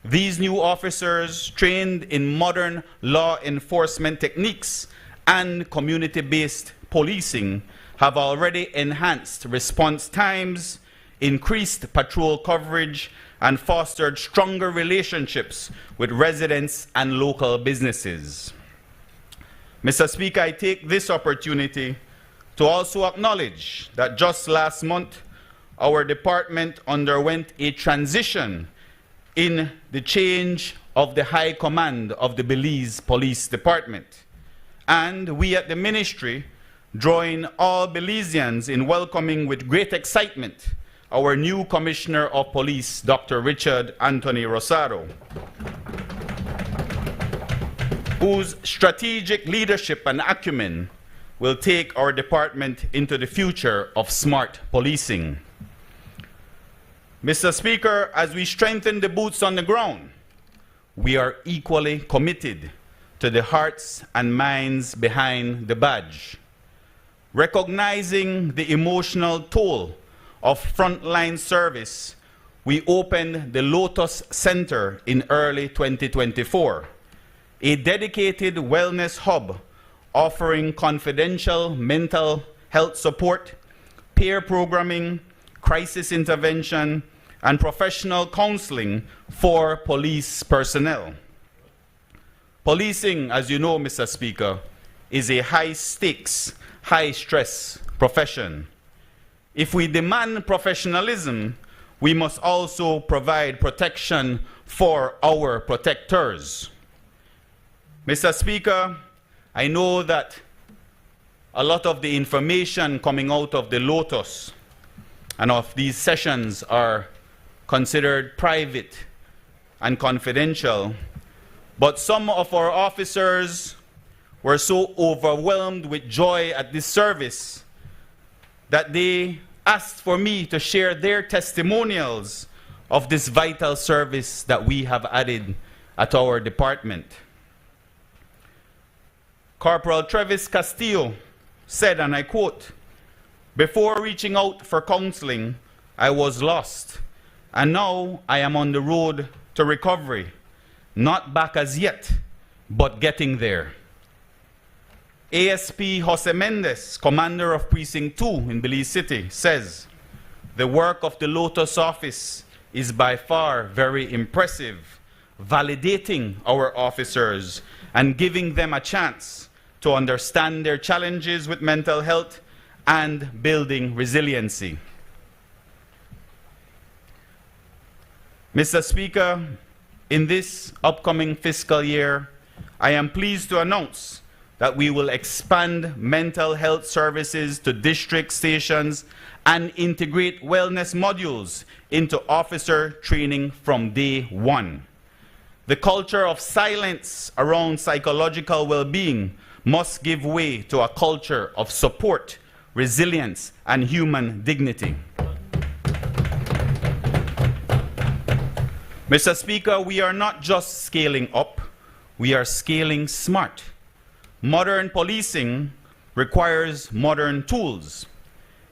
These new officers, trained in modern law enforcement techniques and community-based policing, have already enhanced response times, increased patrol coverage, and fostered stronger relationships with residents and local businesses. Mr. Speaker, I take this opportunity to also acknowledge that just last month, our department underwent a transition in the change of the High Command of the Belize Police Department. And we at the Ministry join all Belizeans in welcoming with great excitement our new Commissioner of Police, Dr. Richard Anthony Rosado, whose strategic leadership and acumen will take our department into the future of smart policing. Mr. Speaker, as we strengthen the boots on the ground, we are equally committed to the hearts and minds behind the badge. Recognizing the emotional toll of frontline service, we opened the Lotus Center in early 2024, a dedicated wellness hub offering confidential mental health support, peer programming, crisis intervention, and professional counseling for police personnel. Policing, as you know, Mr. Speaker, is a high-stakes, high-stress profession. If we demand professionalism, we must also provide protection for our protectors. Mr. Speaker, I know that a lot of the information coming out of the Lotus and of these sessions are considered private and confidential, but some of our officers were so overwhelmed with joy at this service that they asked for me to share their testimonials of this vital service that we have added at our department. Corporal Travis Castillo said, and I quote, "Before reaching out for counseling, I was lost, and now I am on the road to recovery. Not back as yet, but getting there." ASP Jose Mendez, commander of Precinct 2 in Belize City, says, "The work of the Lotus office is by far very impressive, validating our officers and giving them a chance to understand their challenges with mental health and building resiliency." Mr. Speaker, in this upcoming fiscal year, I am pleased to announce that we will expand mental health services to district stations and integrate wellness modules into officer training from day one. The culture of silence around psychological well-being must give way to a culture of support, resilience, and human dignity. Mr. Speaker, we are not just scaling up, we are scaling smart. Modern policing requires modern tools.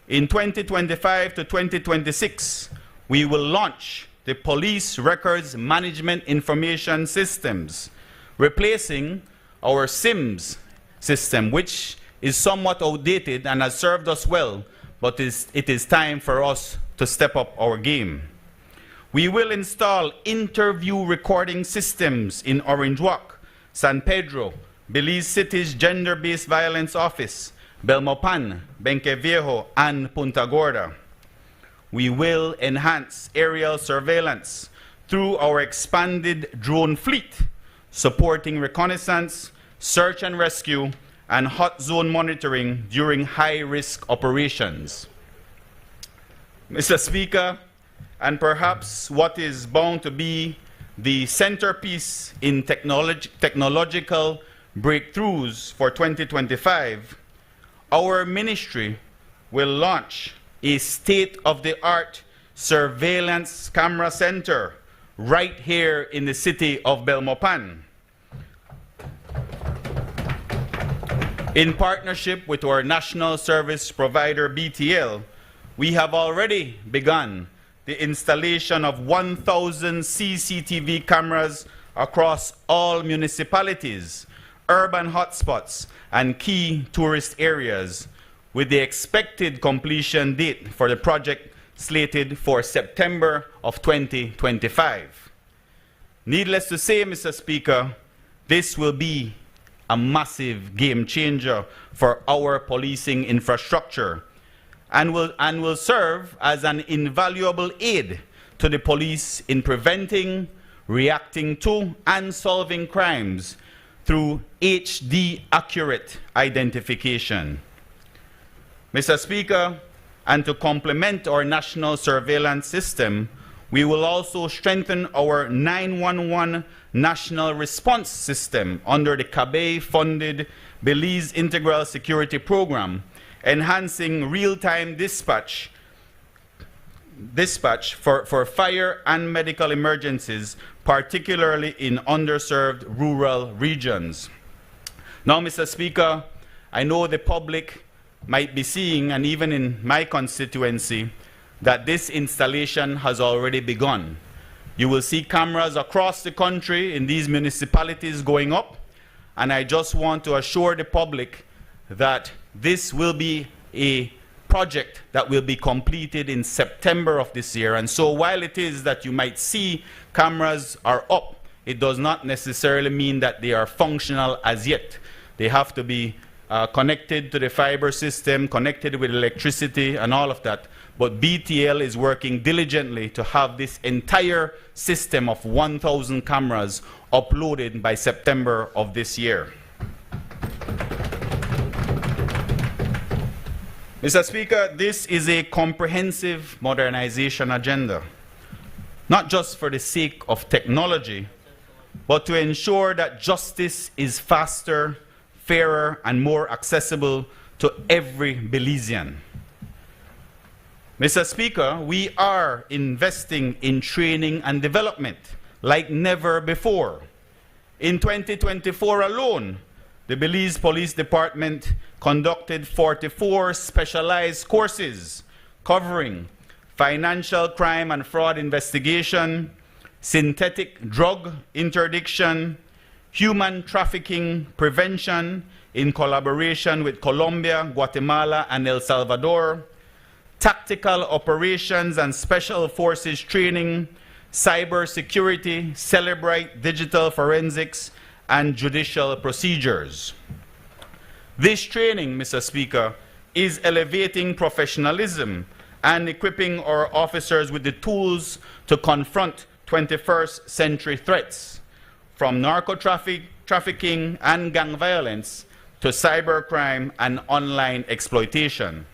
In 2025 to 2026, we will launch the Police Records Management Information Systems, replacing our SIMS system, which is somewhat outdated and has served us well, but it is time for us to step up our game. We will install interview recording systems in Orange Walk, San Pedro, Belize City's Gender-Based Violence Office, Belmopan, Benqueviejo, and Punta Gorda. We will enhance aerial surveillance through our expanded drone fleet, supporting reconnaissance, search and rescue, and hot zone monitoring during high-risk operations. Mr. Speaker, and perhaps what is bound to be the centerpiece in technological breakthroughs for 2025, our ministry will launch a state-of-the-art surveillance camera center right here in the city of Belmopan. In partnership with our national service provider BTL, we have already begun the installation of 1,000 CCTV cameras across all municipalities, urban hotspots, and key tourist areas, with the expected completion date for the project slated for September of 2025. Needless to say, Mr. Speaker, this will be a massive game changer for our policing infrastructure and will serve as an invaluable aid to the police in preventing, reacting to, and solving crimes through HD accurate identification. Mr. Speaker, and to complement our national surveillance system, we will also strengthen our 911 national response system under the CABE-funded Belize Integral Security Program, enhancing real-time dispatch for fire and medical emergencies, particularly in underserved rural regions. Now, Mr. Speaker, I know the public might be seeing, and even in my constituency, that this installation has already begun. You will see cameras across the country in these municipalities going up, and I just want to assure the public that this will be a project that will be completed in September of this year. And so while it is that you might see cameras are up, it does not necessarily mean that they are functional as yet. They have to be connected to the fiber system, connected with electricity and all of that. But BTL is working diligently to have this entire system of 1,000 cameras uploaded by September of this year. Mr. Speaker, this is a comprehensive modernization agenda, not just for the sake of technology, but to ensure that justice is faster, fairer, and more accessible to every Belizean. Mr. Speaker, we are investing in training and development like never before. In 2024 alone, the Belize Police Department conducted 44 specialized courses covering financial crime and fraud investigation, synthetic drug interdiction, human trafficking prevention in collaboration with Colombia, Guatemala, and El Salvador, tactical operations and special forces training, cyber security, Celebrite digital forensics, and judicial procedures. This training, Mr. Speaker, is elevating professionalism and equipping our officers with the tools to confront 21st century threats, from trafficking and gang violence to cybercrime and online exploitation.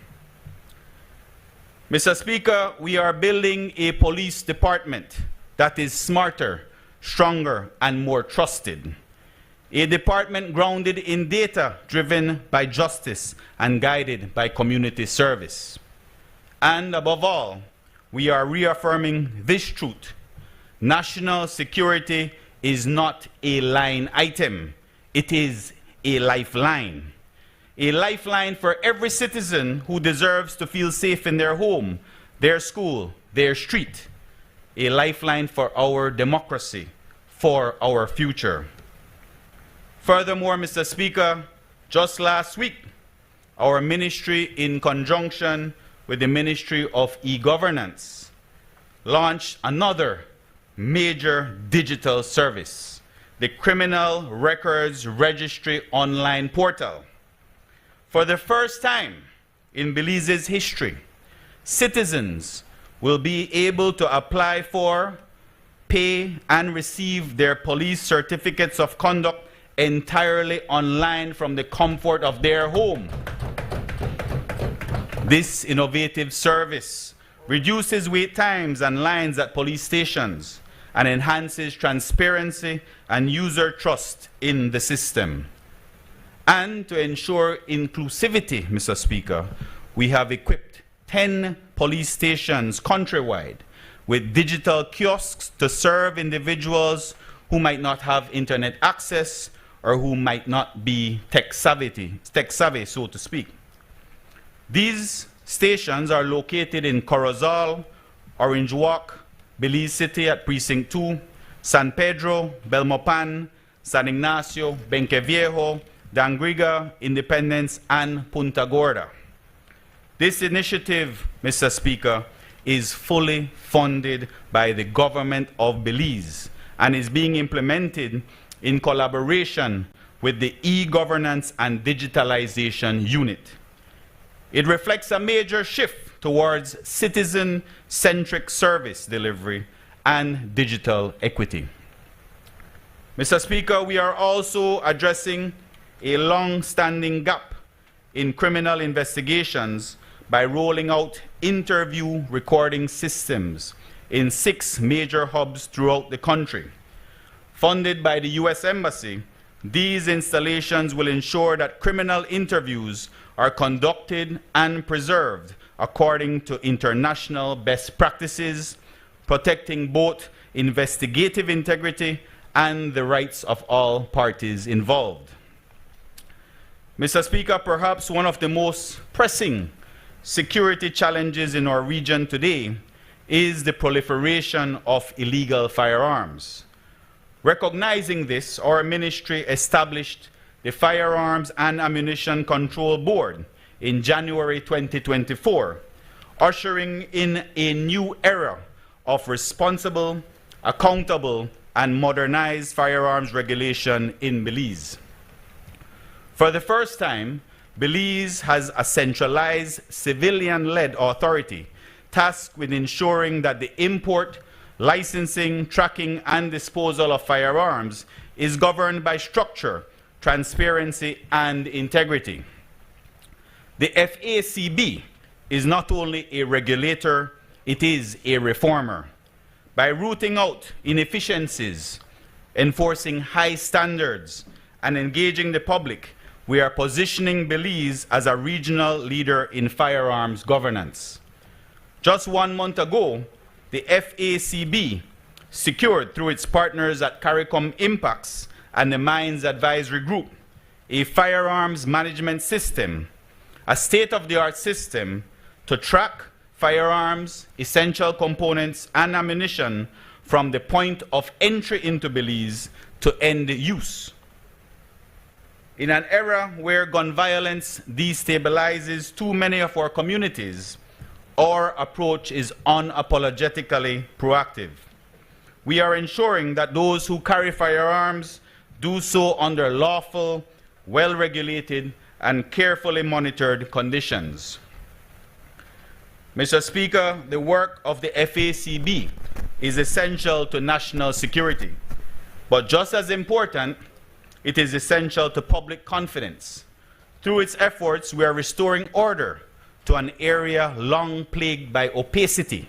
Mr. Speaker, we are building a police department that is smarter, stronger, and more trusted. A department grounded in data, driven by justice, and guided by community service. And above all, we are reaffirming this truth: national security is not a line item, it is a lifeline. A lifeline for every citizen who deserves to feel safe in their home, their school, their street. A lifeline for our democracy, for our future. Furthermore, Mr. Speaker, just last week, our ministry, in conjunction with the Ministry of E-Governance, launched another major digital service, the Criminal Records Registry online portal. For the first time in Belize's history, citizens will be able to apply for, pay, and receive their police certificates of conduct entirely online from the comfort of their home. This innovative service reduces wait times and lines at police stations and enhances transparency and user trust in the system. And to ensure inclusivity, Mr. Speaker, we have equipped 10 police stations countrywide with digital kiosks to serve individuals who might not have internet access or who might not be tech savvy, so to speak. These stations are located in Corozal, Orange Walk, Belize City at Precinct 2, San Pedro, Belmopan, San Ignacio, Benqueviejo, Dangriga, Independence, and Punta Gorda. This initiative, Mr. Speaker, is fully funded by the government of Belize and is being implemented in collaboration with the e-governance and digitalization unit. It reflects a major shift towards citizen-centric service delivery and digital equity. Mr. Speaker, we are also addressing a long-standing gap in criminal investigations by rolling out interview recording systems in 6 major hubs throughout the country. Funded by the U.S. Embassy, these installations will ensure that criminal interviews are conducted and preserved according to international best practices, protecting both investigative integrity and the rights of all parties involved. Mr. Speaker, perhaps one of the most pressing security challenges in our region today is the proliferation of illegal firearms. Recognizing this, our ministry established the Firearms and Ammunition Control Board in January 2024, ushering in a new era of responsible, accountable, and modernized firearms regulation in Belize. For the first time, Belize has a centralized civilian-led authority tasked with ensuring that the import, licensing, tracking, and disposal of firearms is governed by structure, transparency, and integrity. The FACB is not only a regulator, it is a reformer. By rooting out inefficiencies, enforcing high standards, and engaging the public, we are positioning Belize as a regional leader in firearms governance. Just 1 month ago, the FACB secured through its partners at CARICOM Impacts and the Mines Advisory Group a firearms management system, a state-of-the-art system to track firearms, essential components, and ammunition from the point of entry into Belize to end use. In an era where gun violence destabilizes too many of our communities, our approach is unapologetically proactive. We are ensuring that those who carry firearms do so under lawful, well-regulated, and carefully monitored conditions. Mr. Speaker, the work of the FACB is essential to national security, but just as important, it is essential to public confidence. Through its efforts, we are restoring order to an area long plagued by opacity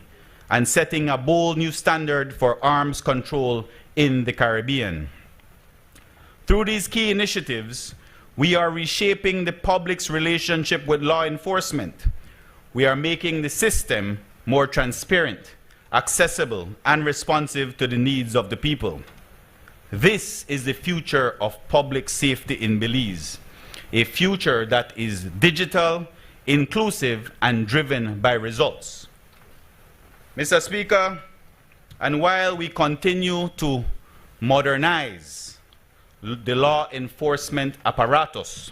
and setting a bold new standard for arms control in the Caribbean. Through these key initiatives, we are reshaping the public's relationship with law enforcement. We are making the system more transparent, accessible, and responsive to the needs of the people. This is the future of public safety in Belize, a future that is digital, inclusive, and driven by results. Mr. Speaker, and while we continue to modernize the law enforcement apparatus,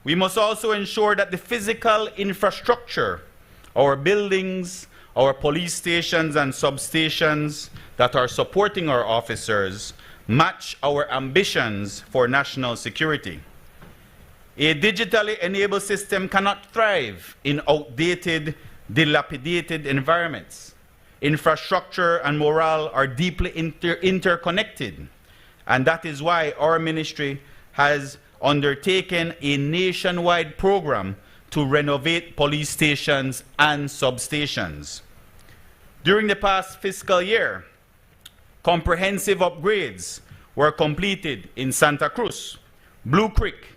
we must also ensure that the physical infrastructure, our buildings, our police stations and substations that are supporting our officers match our ambitions for national security. A digitally enabled system cannot thrive in outdated, dilapidated environments. Infrastructure and morale are deeply interconnected, and that is why our ministry has undertaken a nationwide program to renovate police stations and substations. During the past fiscal year, comprehensive upgrades were completed in Santa Cruz, Blue Creek,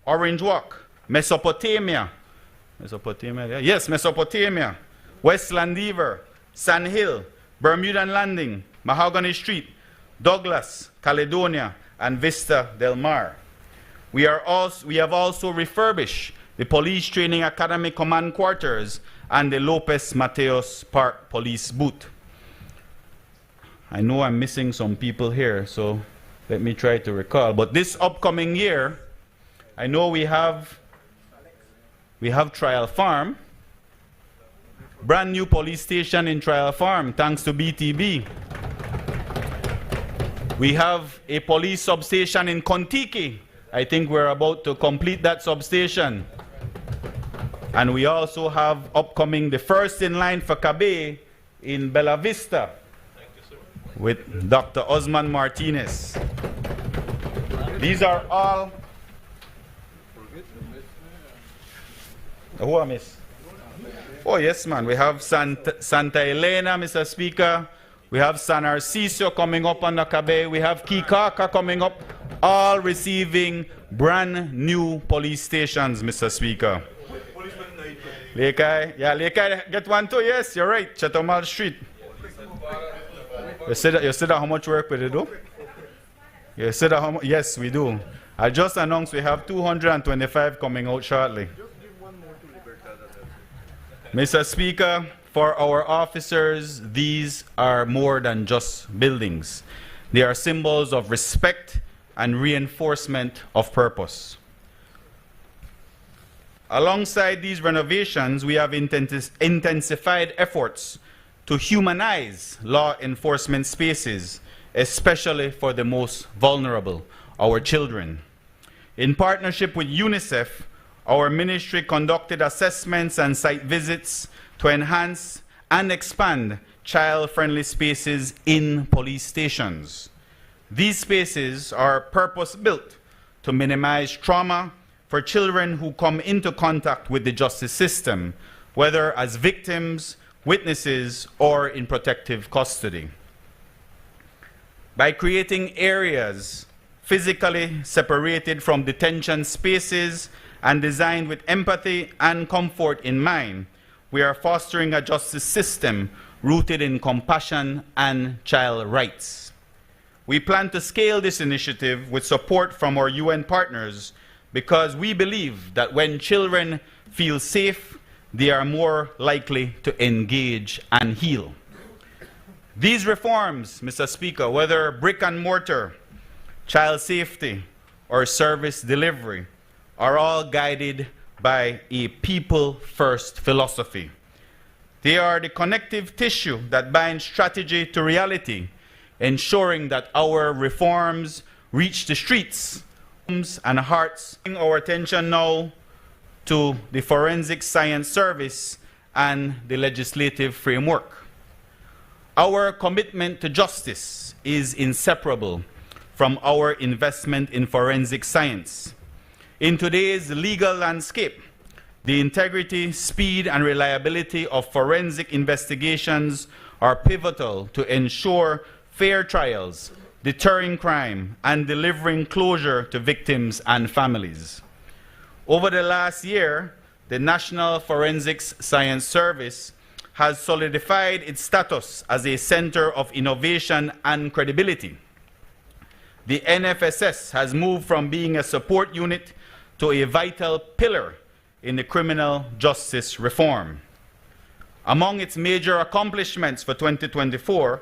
Orange Walk, Mesopotamia, West Landiver, Sand Hill, Bermudan Landing, Mahogany Street, Douglas, Caledonia, and Vista Del Mar. We have also refurbished the Police Training Academy Command Quarters and the Lopez Mateos Park Police Booth. I know I'm missing some people here, so let me try to recall. But this upcoming year, I know we have Trial Farm, brand new police station in Trial Farm, thanks to BTB. We have a police substation in Contiki. I think we're about to complete that substation. And we also have upcoming the first in line for Kabe in Bella Vista with Dr. Osman Martinez. These are all... Who I miss? Oh yes, man. We have Santa Elena, Mr. Speaker. We have San Narciso coming up on the Kabe. We have Kikaka coming up, all receiving brand new police stations, Mr. Speaker. Lekai, yeah, Lekai get one too. Yes, you're right. Chatomal Street. You said how much work we do? You said how much? Yes, we do. I just announced we have 225 coming out shortly. Mr. Speaker, for our officers, these are more than just buildings. They are symbols of respect and reinforcement of purpose. Alongside these renovations, we have intensified efforts to humanize law enforcement spaces, especially for the most vulnerable, our children. In partnership with UNICEF, our ministry conducted assessments and site visits to enhance and expand child-friendly spaces in police stations. These spaces are purpose-built to minimize trauma for children who come into contact with the justice system, whether as victims, witnesses, or in protective custody. By creating areas physically separated from detention spaces and designed with empathy and comfort in mind, we are fostering a justice system rooted in compassion and child rights. We plan to scale this initiative with support from our UN partners because we believe that when children feel safe, they are more likely to engage and heal. These reforms, Mr. Speaker, whether brick and mortar, child safety, or service delivery, are all guided by a people-first philosophy. They are the connective tissue that binds strategy to reality, ensuring that our reforms reach the streets and hearts. Our attention now to the Forensic Science Service and the legislative framework. Our commitment to justice is inseparable from our investment in forensic science. In today's legal landscape, the integrity, speed, and reliability of forensic investigations are pivotal to ensure fair trials, deterring crime, and delivering closure to victims and families. Over the last year, the National Forensics Science Service has solidified its status as a center of innovation and credibility. The NFSS has moved from being a support unit to a vital pillar in the criminal justice reform. Among its major accomplishments for 2024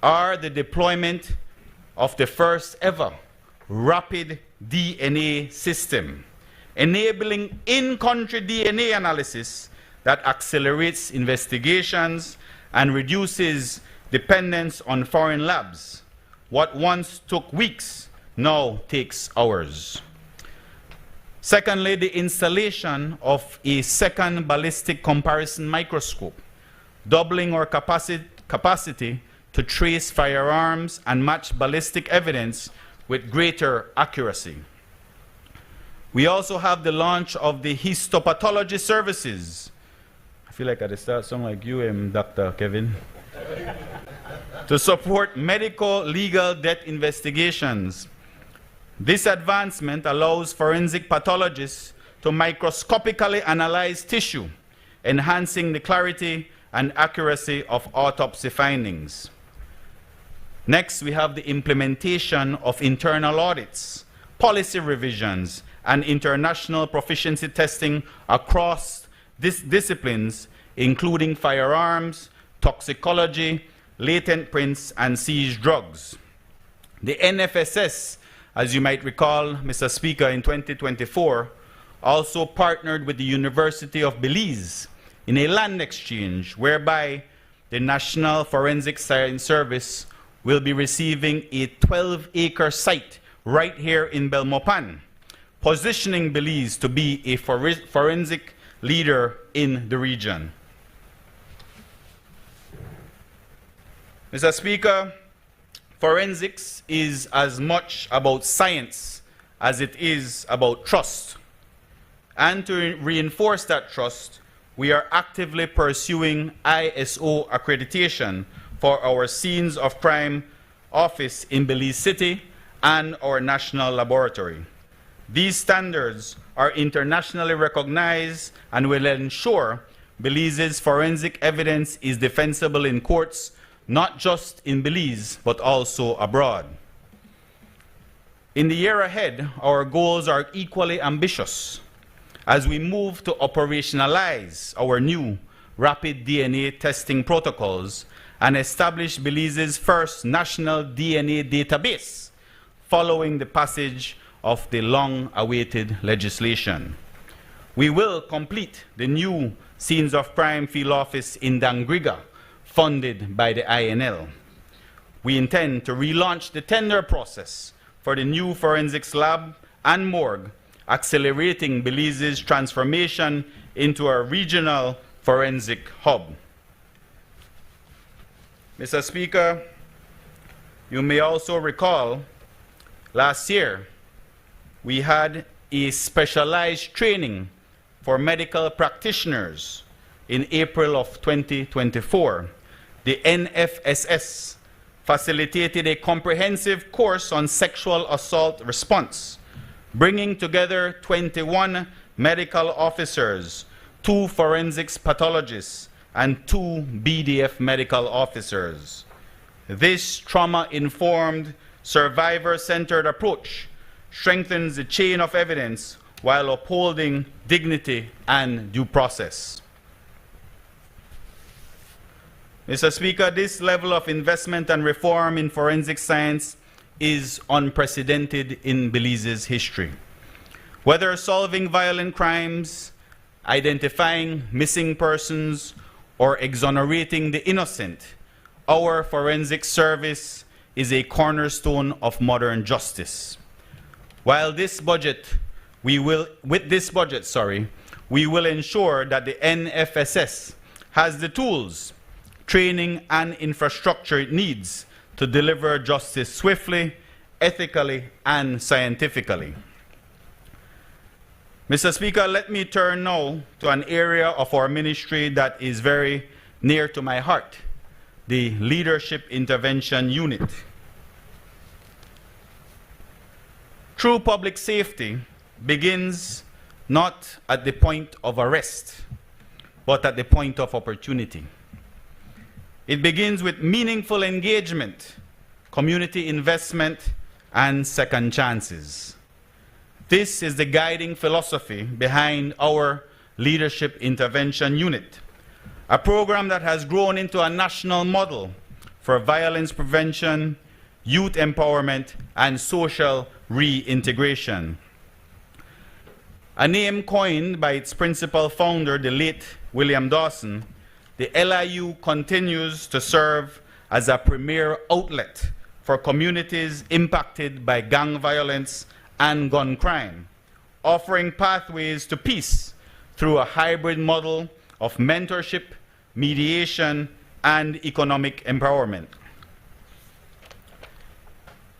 are the deployment of the first ever rapid DNA system, enabling in-country DNA analysis that accelerates investigations and reduces dependence on foreign labs, what once took weeks now takes hours. Secondly, the installation of a second ballistic comparison microscope, doubling our capacity to trace firearms and match ballistic evidence with greater accuracy. We also have the launch of the histopathology services. I feel like I start sound like you, Dr. Kevin. To support medical legal death investigations. This advancement allows forensic pathologists to microscopically analyze tissue, enhancing the clarity and accuracy of autopsy findings. Next, we have the implementation of internal audits, policy revisions, and international proficiency testing across disciplines, including firearms, toxicology, latent prints, and seized drugs. The NFSS, as you might recall, Mr. Speaker, in 2024, also partnered with the University of Belize in a land exchange whereby the National Forensic Science Service will be receiving a 12-acre site right here in Belmopan, positioning Belize to be a forensic leader in the region. Mr. Speaker, forensics is as much about science as it is about trust. And to reinforce that trust, we are actively pursuing ISO accreditation for our Scenes of Crime office in Belize City and our national laboratory. These standards are internationally recognized and will ensure Belize's forensic evidence is defensible in courts, not just in Belize, but also abroad. In the year ahead, our goals are equally ambitious as we move to operationalize our new rapid DNA testing protocols and establish Belize's first national DNA database following the passage of the long-awaited legislation. We will complete the new Scenes of Crime field office in Dangriga, funded by the INL. We intend to relaunch the tender process for the new forensics lab and morgue, accelerating Belize's transformation into a regional forensic hub. Mr. Speaker, you may also recall last year we had a specialized training for medical practitioners in April of 2024. The NFSS facilitated a comprehensive course on sexual assault response, bringing together 21 medical officers, 2 forensics pathologists, and 2 BDF medical officers. This trauma-informed, survivor-centered approach strengthens the chain of evidence while upholding dignity and due process. Mr. Speaker, this level of investment and reform in forensic science is unprecedented in Belize's history. Whether solving violent crimes, identifying missing persons, or exonerating the innocent, our forensic service is a cornerstone of modern justice. With this budget, we will ensure that the NFSS has the tools, training, and infrastructure it needs to deliver justice swiftly, ethically, and scientifically. Mr. Speaker, let me turn now to an area of our ministry that is very near to my heart, the Leadership Intervention Unit. True public safety begins not at the point of arrest, but at the point of opportunity. It begins with meaningful engagement, community investment, and second chances. This is the guiding philosophy behind our Leadership Intervention Unit, a program that has grown into a national model for violence prevention, youth empowerment, and social reintegration. A name coined by its principal founder, the late William Dawson, the LIU continues to serve as a premier outlet for communities impacted by gang violence and gun crime, offering pathways to peace through a hybrid model of mentorship, mediation, and economic empowerment.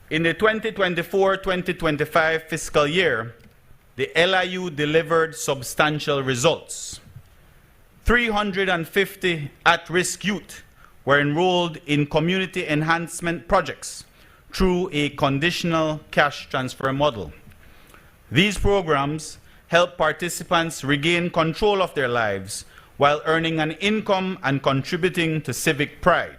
In the 2024-2025 fiscal year, the LIU delivered substantial results. 350 at-risk youth were enrolled in community enhancement projects through a conditional cash transfer model. These programs help participants regain control of their lives while earning an income and contributing to civic pride.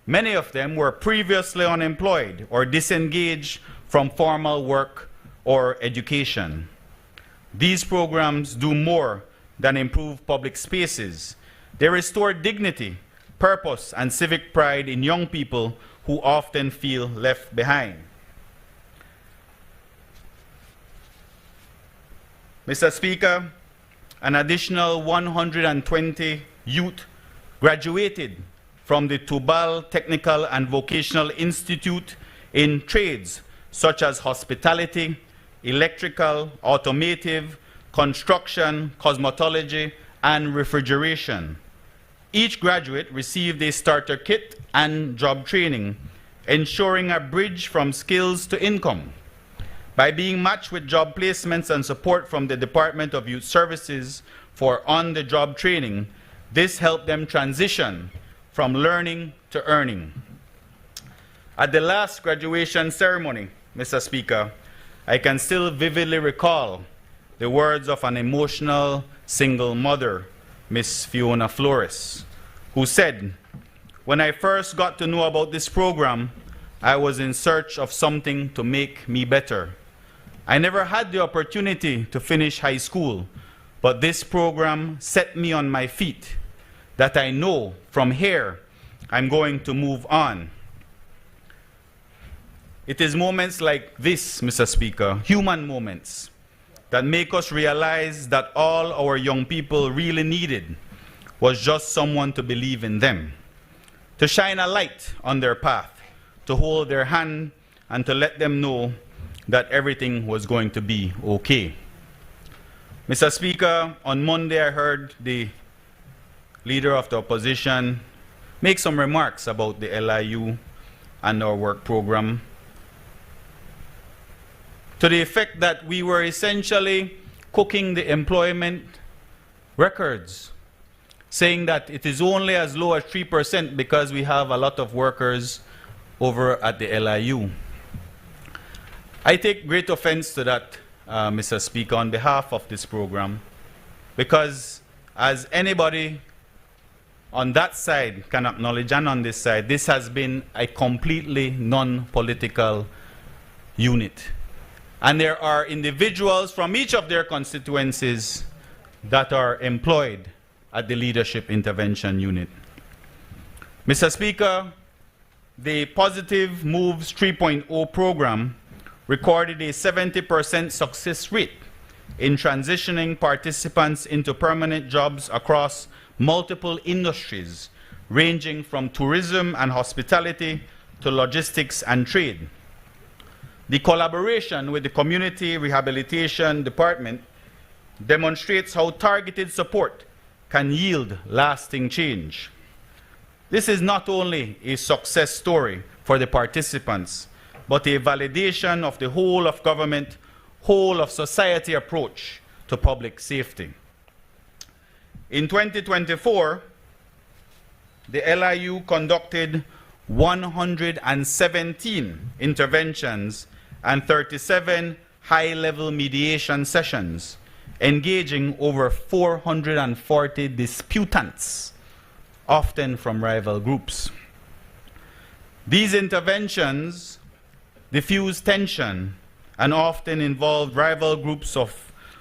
Many of them were previously unemployed or disengaged from formal work or education. These programs do more than improve public spaces. They restore dignity, purpose, and civic pride in young people who often feel left behind. Mr. Speaker, an additional 120 youth graduated from the Tubal Technical and Vocational Institute in trades such as hospitality, electrical, automotive, construction, cosmetology, and refrigeration. Each graduate received a starter kit and job training, ensuring a bridge from skills to income. By being matched with job placements and support from the Department of Youth Services for on-the-job training, this helped them transition from learning to earning. At the last graduation ceremony, Mr. Speaker, I can still vividly recall the words of an emotional single mother, Miss Fiona Flores, who said, "When I first got to know about this program, I was in search of something to make me better. I never had the opportunity to finish high school, but this program set me on my feet, that I know from here I'm going to move on." It is moments like this, Mr. Speaker, human moments, that make us realize that all our young people really needed was just someone to believe in them, to shine a light on their path, to hold their hand, and to let them know that everything was going to be okay. Mr. Speaker, on Monday I heard the leader of the opposition make some remarks about the LIU and our work program, to the effect that we were essentially cooking the employment records, saying that it is only as low as 3% because we have a lot of workers over at the LIU. I take great offense to that, Mr. Speaker, on behalf of this program, because as anybody on that side can acknowledge and on this side, this has been a completely non-political unit. And there are individuals from each of their constituencies that are employed at the Leadership Intervention Unit. Mr. Speaker, the Positive Moves 3.0 program recorded a 70% success rate in transitioning participants into permanent jobs across multiple industries, ranging from tourism and hospitality to logistics and trade. The collaboration with the Community Rehabilitation Department demonstrates how targeted support can yield lasting change. This is not only a success story for the participants, but a validation of the whole of government, whole of society approach to public safety. In 2024, the LIU conducted 117 interventions and 37 high-level mediation sessions, engaging over 440 disputants, often from rival groups. These interventions diffused tension and often involved rival groups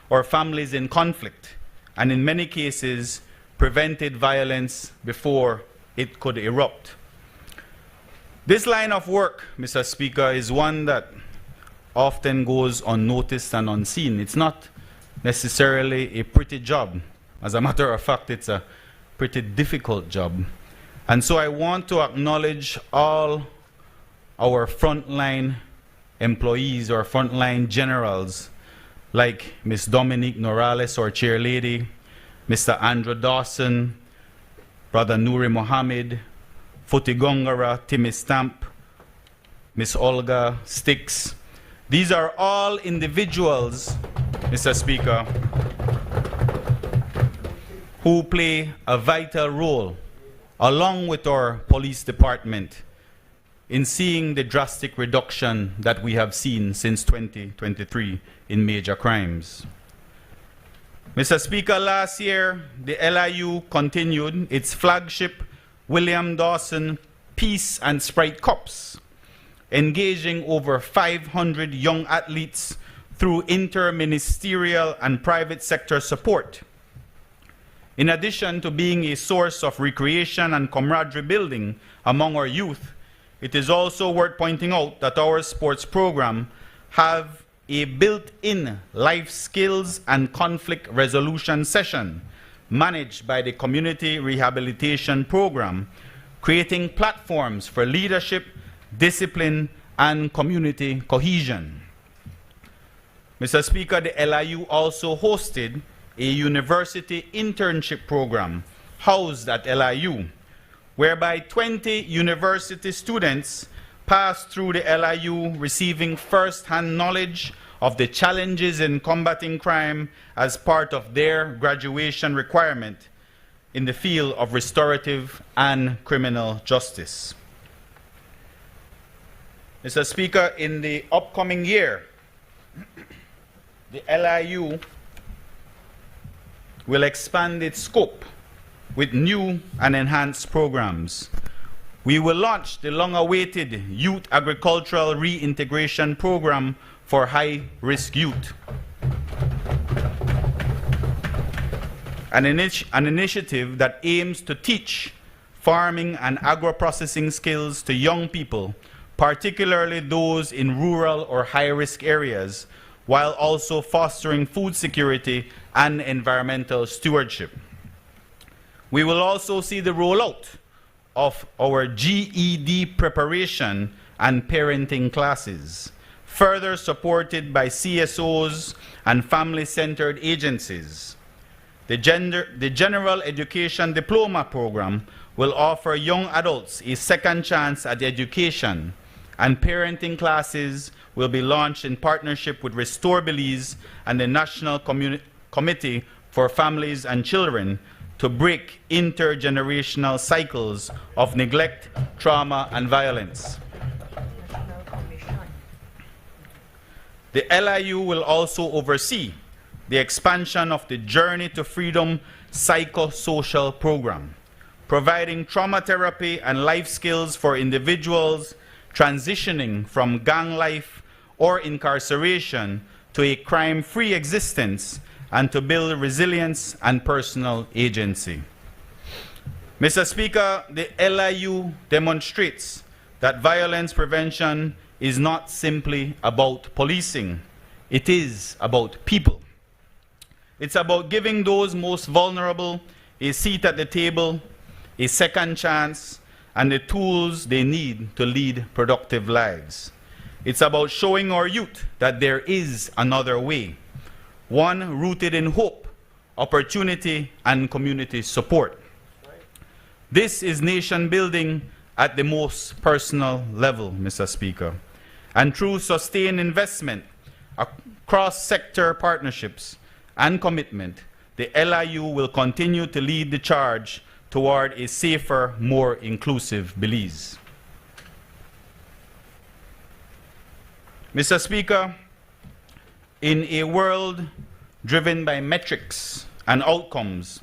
or families in conflict, and in many cases prevented violence before it could erupt. This line of work, Mr. Speaker, is one that often goes unnoticed and unseen. It's not necessarily a pretty job. As a matter of fact, it's a pretty difficult job. And so I want to acknowledge all our frontline employees or frontline generals like Ms. Dominique Norales, our chair lady, Mr. Andrew Dawson, Brother Nouri Mohammed, Futi Gongara, Timmy Stamp, Ms. Olga Sticks. These are all individuals, Mr. Speaker, who play a vital role, along with our police department, in seeing the drastic reduction that we have seen since 2023 in major crimes. Mr. Speaker, last year, the LIU continued its flagship William Dawson Peace and Sprite Cups, engaging over 500 young athletes through interministerial and private sector support. In addition to being a source of recreation and camaraderie building among our youth, it is also worth pointing out that our sports program have a built-in life skills and conflict resolution session managed by the Community Rehabilitation Program, creating platforms for leadership, discipline, and community cohesion. Mr. Speaker, the LIU also hosted a university internship program housed at LIU, whereby 20 university students passed through the LIU receiving first-hand knowledge of the challenges in combating crime as part of their graduation requirement in the field of restorative and criminal justice. Mr. Speaker, in the upcoming year, the LIU will expand its scope with new and enhanced programs. We will launch the long-awaited Youth Agricultural Reintegration Program for high-risk youth, an initiative that aims to teach farming and agro-processing skills to young people, particularly those in rural or high-risk areas, while also fostering food security and environmental stewardship. We will also see the rollout of our GED preparation and parenting classes, further supported by CSOs and family-centered agencies. The General Education Diploma Program will offer young adults a second chance at education, and parenting classes will be launched in partnership with Restore Belize and the National Committee for Families and Children to break intergenerational cycles of neglect, trauma, and violence. The LIU will also oversee the expansion of the Journey to Freedom psychosocial program, providing trauma therapy and life skills for individuals transitioning from gang life or incarceration to a crime-free existence and to build resilience and personal agency. Mr. Speaker, the LIU demonstrates that violence prevention is not simply about policing. It is about people. It's about giving those most vulnerable a seat at the table, a second chance, and the tools they need to lead productive lives. It's about showing our youth that there is another way, one rooted in hope, opportunity, and community support. This is nation building at the most personal level, Mr. Speaker. And through sustained investment, cross-sector partnerships, and commitment, the LIU will continue to lead the charge toward a safer, more inclusive Belize. Mr. Speaker, in a world driven by metrics and outcomes,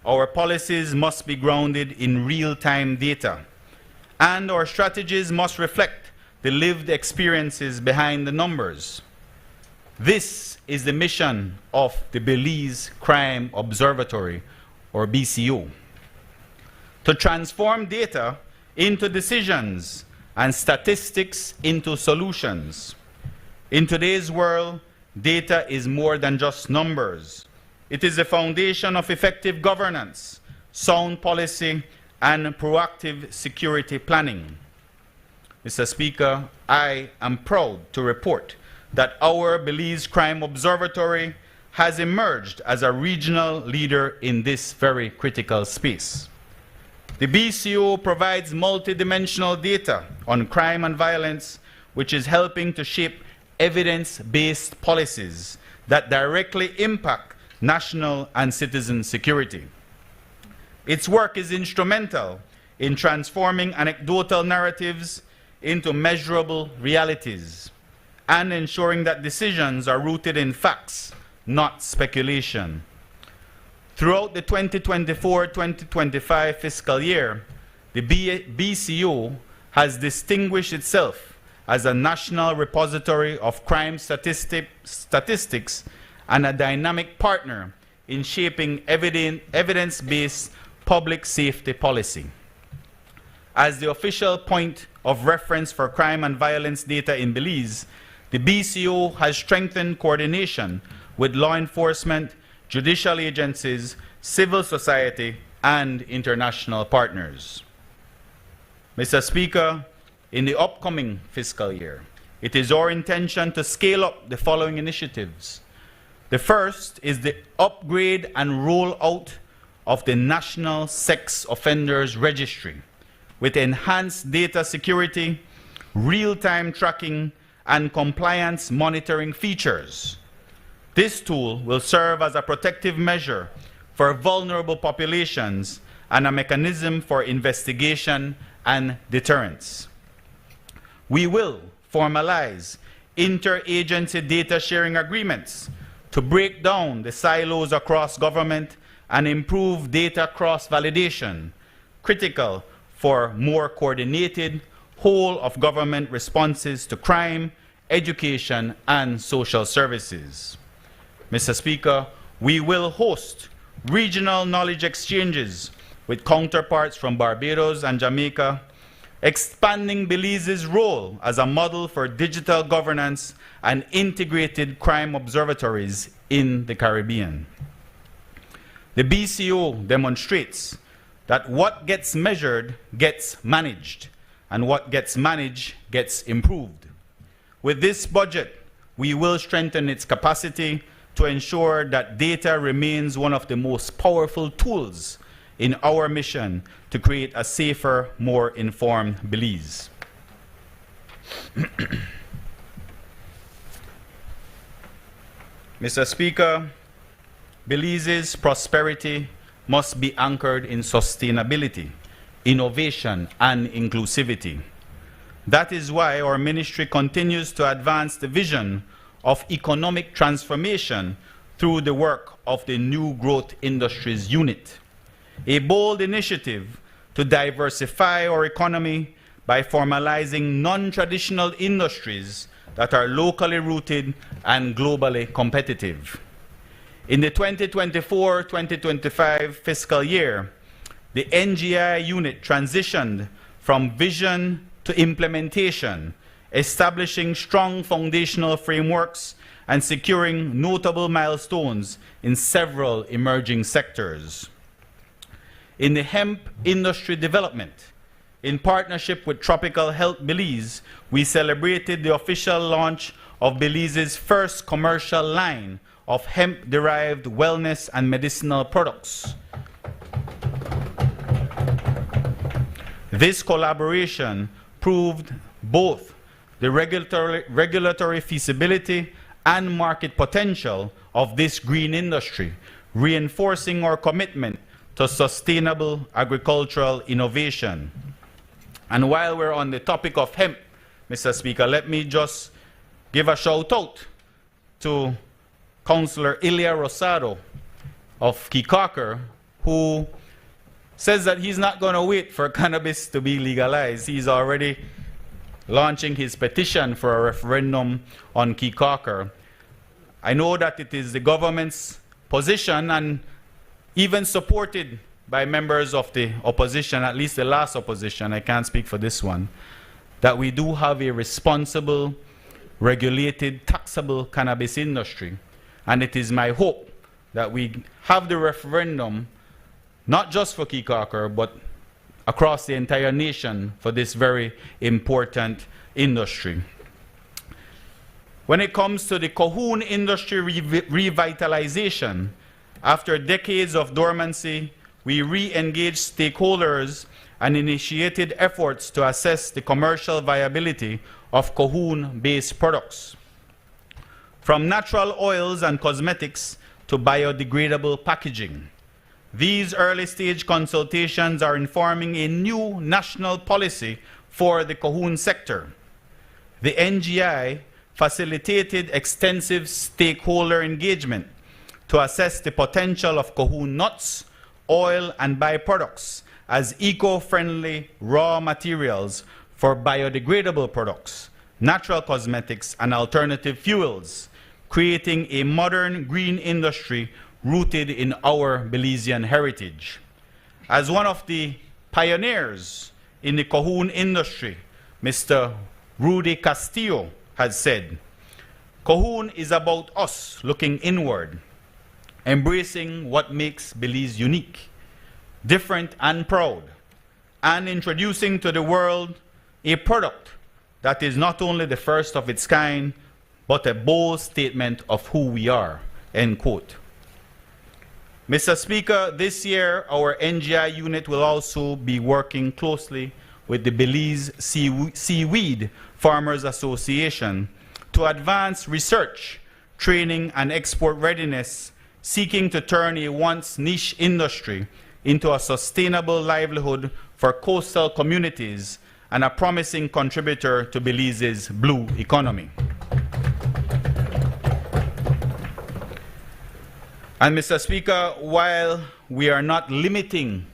our policies must be grounded in real-time data, and our strategies must reflect the lived experiences behind the numbers. This is the mission of the Belize Crime Observatory, or BCO, to transform data into decisions and statistics into solutions. In today's world, data is more than just numbers. It is the foundation of effective governance, sound policy, and proactive security planning. Mr. Speaker, I am proud to report that our Belize Crime Observatory has emerged as a regional leader in this very critical space. The BCO provides multidimensional data on crime and violence, which is helping to shape evidence-based policies that directly impact national and citizen security. Its work is instrumental in transforming anecdotal narratives into measurable realities and ensuring that decisions are rooted in facts, not speculation. Throughout the 2024-2025 fiscal year, the BCO has distinguished itself as a national repository of crime statistics and a dynamic partner in shaping evidence-based public safety policy. As the official point of reference for crime and violence data in Belize, the BCO has strengthened coordination with law enforcement, judicial agencies, civil society, and international partners. Mr. Speaker, in the upcoming fiscal year, it is our intention to scale up the following initiatives. The first is the upgrade and roll out of the National Sex Offenders Registry with enhanced data security, real-time tracking, and compliance monitoring features. This tool will serve as a protective measure for vulnerable populations and a mechanism for investigation and deterrence. We will formalize interagency data sharing agreements to break down the silos across government and improve data cross-validation, critical for more coordinated whole-of-government responses to crime, education, and social services. Mr. Speaker, we will host regional knowledge exchanges with counterparts from Barbados and Jamaica, expanding Belize's role as a model for digital governance and integrated crime observatories in the Caribbean. The BCO demonstrates that what gets measured gets managed, and what gets managed gets improved. With this budget, we will strengthen its capacity to ensure that data remains one of the most powerful tools in our mission to create a safer, more informed Belize. Mr. Speaker, Belize's prosperity must be anchored in sustainability, innovation, and inclusivity. That is why our ministry continues to advance the vision of economic transformation through the work of the New Growth Industries Unit, a bold initiative to diversify our economy by formalizing non-traditional industries that are locally rooted and globally competitive. In the 2024-2025 fiscal year, the NGI unit transitioned from vision to implementation, establishing strong foundational frameworks and securing notable milestones in several emerging sectors. In the hemp industry development, in partnership with Tropical Health Belize, we celebrated the official launch of Belize's first commercial line of hemp-derived wellness and medicinal products. This collaboration proved both the regulatory feasibility and market potential of this green industry, reinforcing our commitment to sustainable agricultural innovation. And while we're on the topic of hemp, Mr. Speaker, let me just give a shout out to Councillor Ilya Rosado of Kikaker, who says that he's not going to wait for cannabis to be legalized. He's already launching his petition for a referendum on Kikaker. I know that it is the government's position, and even supported by members of the opposition, at least the last opposition, I can't speak for this one, that we do have a responsible, regulated, taxable cannabis industry. And it is my hope that we have the referendum, not just for Kikaker, but across the entire nation for this very important industry. When it comes to the Cohoon industry revitalization, after decades of dormancy, we re-engaged stakeholders and initiated efforts to assess the commercial viability of Cohoon-based products. From natural oils and cosmetics to biodegradable packaging, these early-stage consultations are informing a new national policy for the Cohoon sector. The NGI facilitated extensive stakeholder engagement to assess the potential of Cohoon nuts, oil, and byproducts as eco-friendly raw materials for biodegradable products, natural cosmetics, and alternative fuels, creating a modern green industry rooted in our Belizean heritage. As one of the pioneers in the Cohoon industry, Mr. Rudy Castillo has said, Cohoon is about us looking inward, embracing what makes Belize unique, different and proud, and introducing to the world a product that is not only the first of its kind, but a bold statement of who we are, end quote. Mr. Speaker, this year our NGI unit will also be working closely with the Belize Seaweed Farmers Association to advance research, training, and export readiness, seeking to turn a once niche industry into a sustainable livelihood for coastal communities and a promising contributor to Belize's blue economy. And Mr. Speaker, while we are not limiting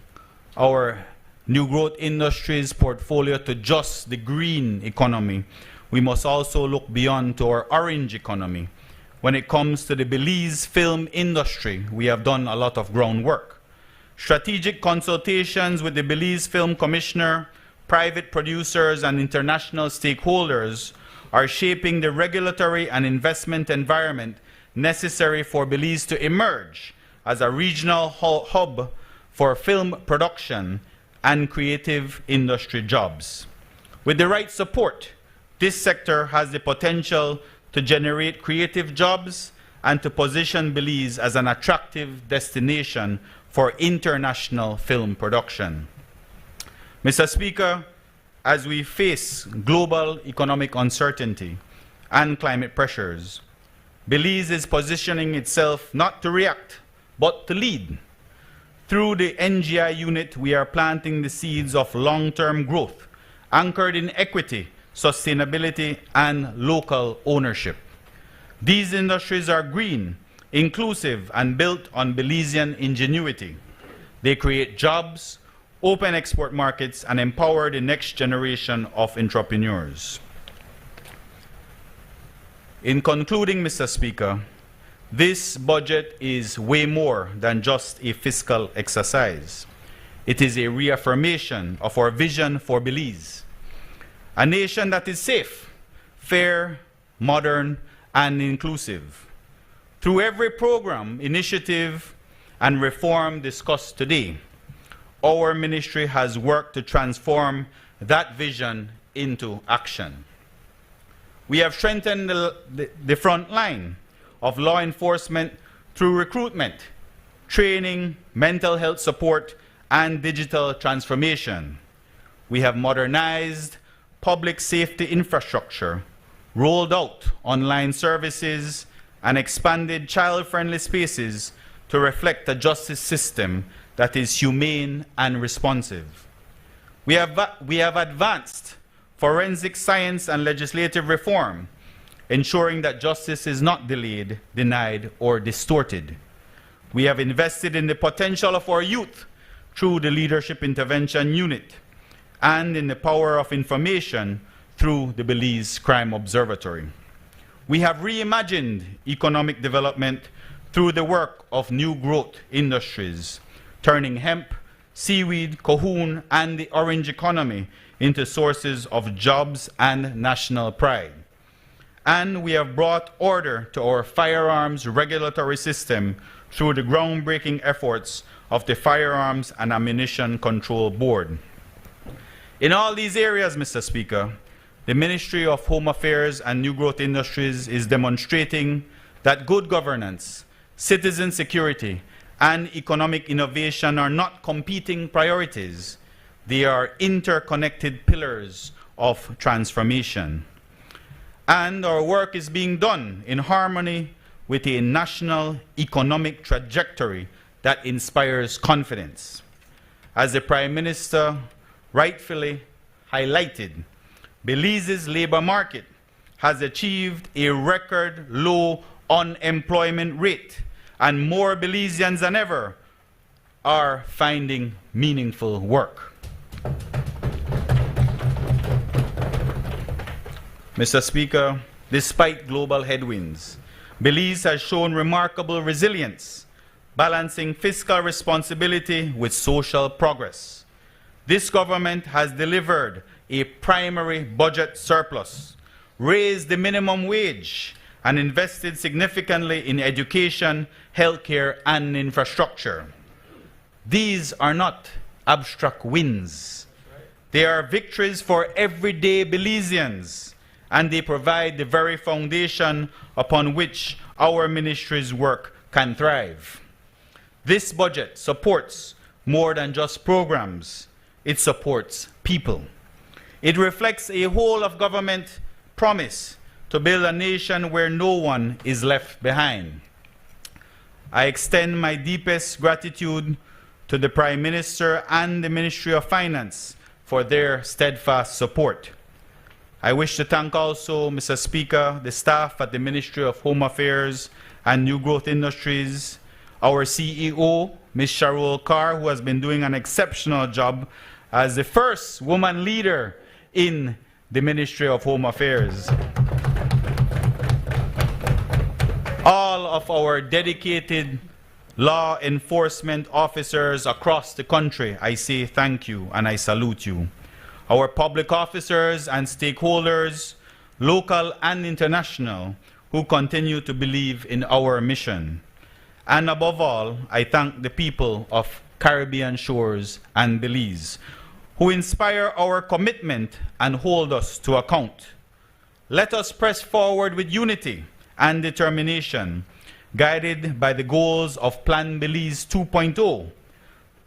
our new growth industries portfolio to just the green economy, we must also look beyond to our orange economy. When it comes to the Belize film industry, we have done a lot of groundwork. Strategic consultations with the Belize Film Commissioner, private producers, and international stakeholders are shaping the regulatory and investment environment necessary for Belize to emerge as a regional hub for film production and creative industry jobs. With the right support, this sector has the potential to generate creative jobs and to position Belize as an attractive destination for international film production. Mr. Speaker, as we face global economic uncertainty and climate pressures, Belize is positioning itself not to react, but to lead. Through the NGI unit, we are planting the seeds of long-term growth, anchored in equity, sustainability, and local ownership. These industries are green, inclusive, and built on Belizean ingenuity. They create jobs, open export markets, and empower the next generation of entrepreneurs. In concluding, Mr. Speaker, this budget is way more than just a fiscal exercise. It is a reaffirmation of our vision for Belize, a nation that is safe, fair, modern, and inclusive. Through every program, initiative, and reform discussed today, our ministry has worked to transform that vision into action. We have strengthened the front line of law enforcement through recruitment, training, mental health support, and digital transformation. We have modernized public safety infrastructure, rolled out online services, and expanded child-friendly spaces to reflect a justice system that is humane and responsive. We have advanced forensic science and legislative reform, ensuring that justice is not delayed, denied, or distorted. We have invested in the potential of our youth through the Leadership Intervention Unit and in the power of information through the Belize Crime Observatory. We have reimagined economic development through the work of new growth industries, turning hemp, seaweed, Cohoon, and the orange economy into sources of jobs and national pride. And we have brought order to our firearms regulatory system through the groundbreaking efforts of the Firearms and Ammunition Control Board. In all these areas, Mr. Speaker, the Ministry of Home Affairs and New Growth Industries is demonstrating that good governance, citizen security, and economic innovation are not competing priorities. They are interconnected pillars of transformation. And our work is being done in harmony with a national economic trajectory that inspires confidence. As the Prime Minister rightfully highlighted, Belize's labor market has achieved a record low unemployment rate, and more Belizeans than ever are finding meaningful work. Mr. Speaker, despite global headwinds, Belize has shown remarkable resilience, balancing fiscal responsibility with social progress. This government has delivered a primary budget surplus, raised the minimum wage, and invested significantly in education, healthcare, and infrastructure. These are not abstract wins. They are victories for everyday Belizeans, and they provide the very foundation upon which our ministry's work can thrive. This budget supports more than just programs. It supports people. It reflects a whole of government promise to build a nation where no one is left behind. I extend my deepest gratitude to the Prime Minister and the Ministry of Finance for their steadfast support. I wish to thank also, Mr. Speaker, the staff at the Ministry of Home Affairs and New Growth Industries, our CEO, Ms. Sharul Carr, who has been doing an exceptional job as the first woman leader in the Ministry of Home Affairs. All of our dedicated law enforcement officers across the country, I say thank you and I salute you. Our public officers and stakeholders, local and international, who continue to believe in our mission. And above all, I thank the people of Caribbean Shores and Belize, who inspire our commitment and hold us to account. Let us press forward with unity and determination, guided by the goals of Plan Belize 2.0,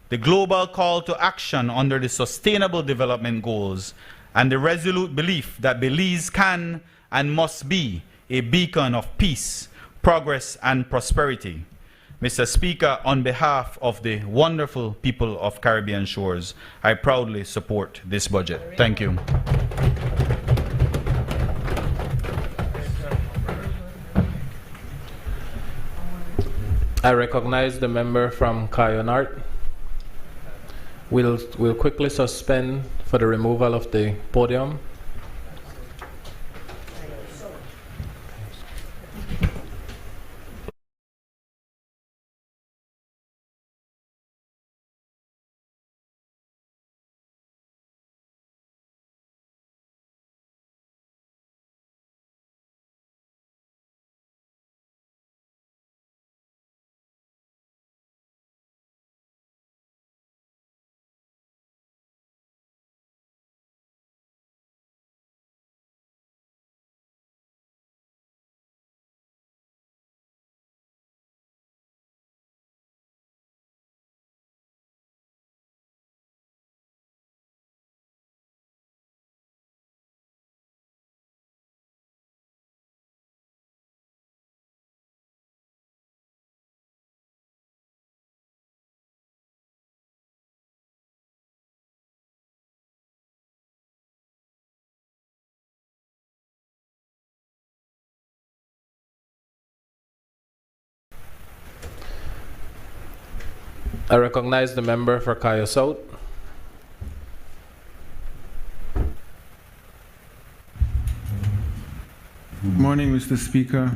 the global call to action under the Sustainable Development Goals, and the resolute belief that Belize can and must be a beacon of peace, progress, and prosperity. Mr. Speaker, on behalf of the wonderful people of Caribbean Shores, I proudly support this budget. Thank you. I recognize the member from Kayonart. We'll quickly suspend for the removal of the podium. I recognize the member for Cayo South. Morning, Mr. Speaker.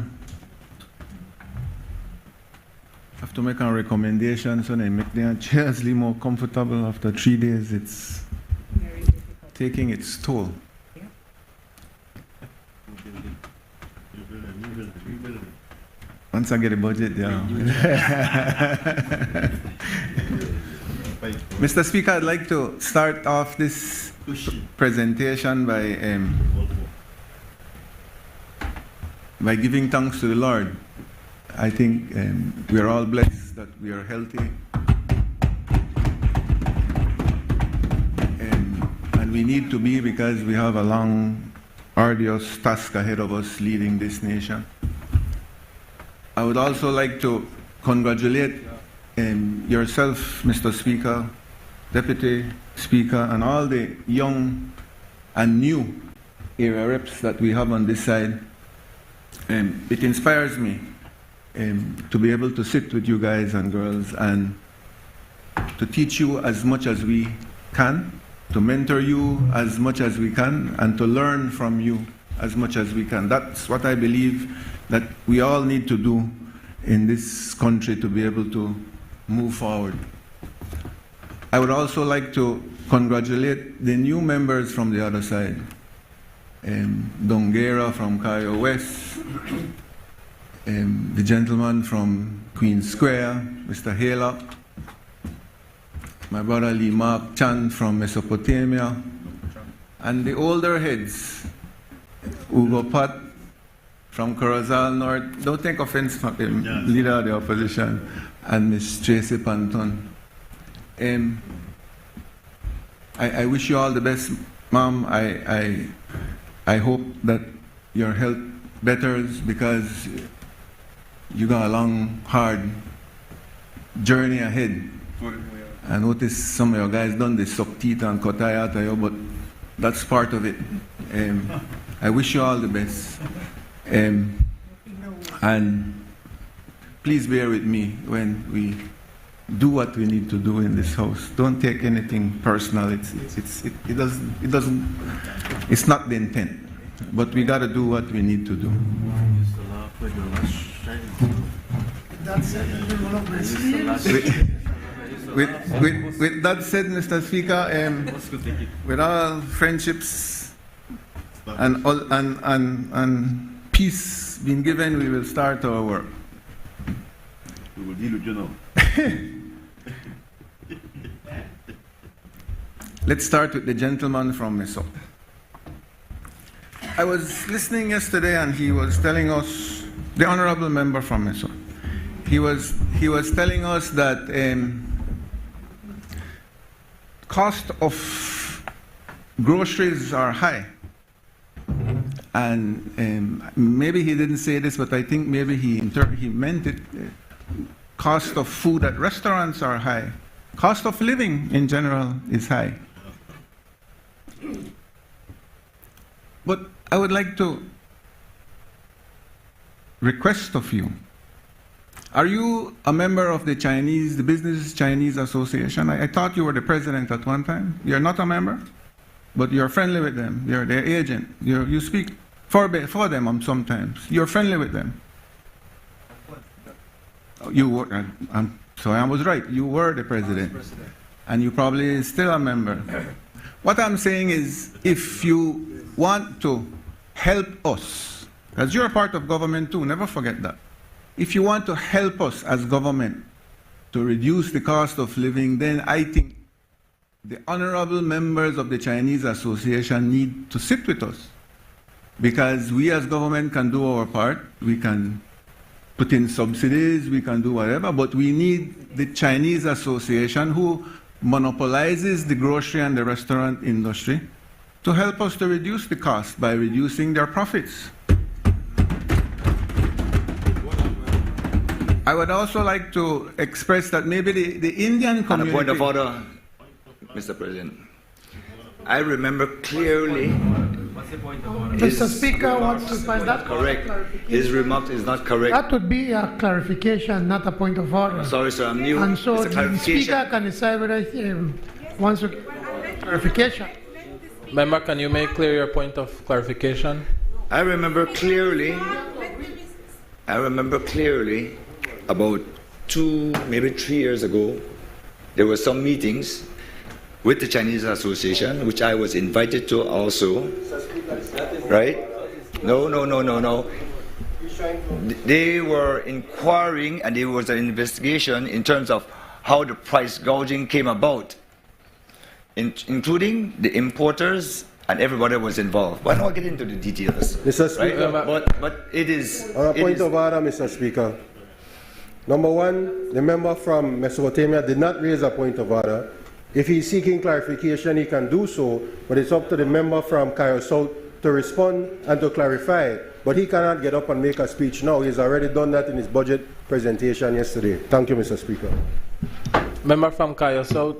I have to make a recommendation so they make their chairs a little more comfortable. After 3 days, it's taking its toll. Once I get a budget, yeah. Mr. Speaker, I'd like to start off this presentation by giving thanks to the Lord. I think we are all blessed that we are healthy. And we need to be, because we have a long, arduous task ahead of us leading this nation. I would also like to congratulate yourself, Mr. Speaker, Deputy Speaker, and all the young and new area reps that we have on this side. It inspires me to be able to sit with you guys and girls and to teach you as much as we can, to mentor you as much as we can, and to learn from you as much as we can. That's what I believe that we all need to do in this country to be able to move forward. I would also like to congratulate the new members from the other side. Dongera from Cayo West, the gentleman from Queen Square, Mr. Haylock, my brother Lee Mark Chan from Mesopotamia, and the older heads, Ugo Pat from Corozal North. Don't take offense from him, leader of the opposition, and Ms. Tracy Panton. I wish you all the best, Mom. I hope that your health betters, because you got a long, hard journey ahead. I notice some of your guys done the suck teeth and cut eye out of you, but that's part of it. I wish you all the best. And please bear with me when we do what we need to do in this house. Don't take anything personal. It's not the intent. But we got to do what we need to do. With that said, Mr. Speaker, with all friendships and peace being given, we will start our work. We will deal with you now. Let's start with the gentleman from Meso. I was listening yesterday, and he was telling us, the honorable member from Meso, he was telling us that cost of groceries are high. And maybe he didn't say this, but I think maybe he meant it. Cost of food at restaurants are high. Cost of living in general is high. But I would like to request of you, are you a member of the Business Chinese Association? I thought you were the president at one time. You're not a member, but you're friendly with them. You're their agent. You speak for them sometimes. You're friendly with them. You were, so I was right. You were the president, and you probably still a member. What I'm saying is, if you want to help us, because you're a part of government too, never forget that. If you want to help us as government to reduce the cost of living, then I think the honorable members of the Chinese Association need to sit with us, because we as government can do our part. We can put in subsidies, we can do whatever, but we need the Chinese Association, who monopolizes the grocery and the restaurant industry, to help us to reduce the cost by reducing their profits. I would also like to express that maybe the Indian community... On a point of order, Mr. President, I remember clearly... Mr. Speaker wants to find that correct. His remark is not correct. That would be a clarification, not a point of order. Sorry, sir, I'm new. And so it's a the Speaker can decide whether he wants to clarification. Member, can you make clear your point of clarification? I remember clearly about 2, maybe 3 years ago, there were some meetings with the Chinese Association, which I was invited to also, right? No. They were inquiring, and there was an investigation in terms of how the price gouging came about. including the importers and everybody was involved. Why not get into the details? Mr. Speaker, Right? But it is. on a it point is- of order, Mr. Speaker. Number one, the member from Mesopotamia did not raise a point of order. If he's seeking clarification, he can do so, but it's up to the member from Cairo South to respond and to clarify. But he cannot get up and make a speech now. He's already done that in his budget presentation yesterday. Thank you, Mr. Speaker. Member from Kaya South.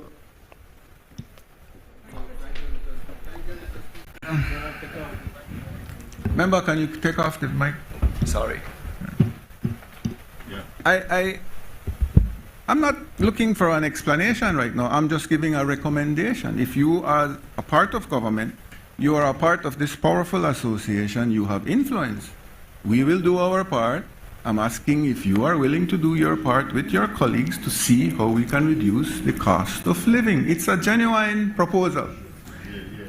Member, can you take off the mic? Sorry. I'm not looking for an explanation right now. I'm just giving a recommendation. If you are a part of government, you are a part of this powerful association, you have influence. We will do our part. I'm asking if you are willing to do your part with your colleagues to see how we can reduce the cost of living. It's a genuine proposal.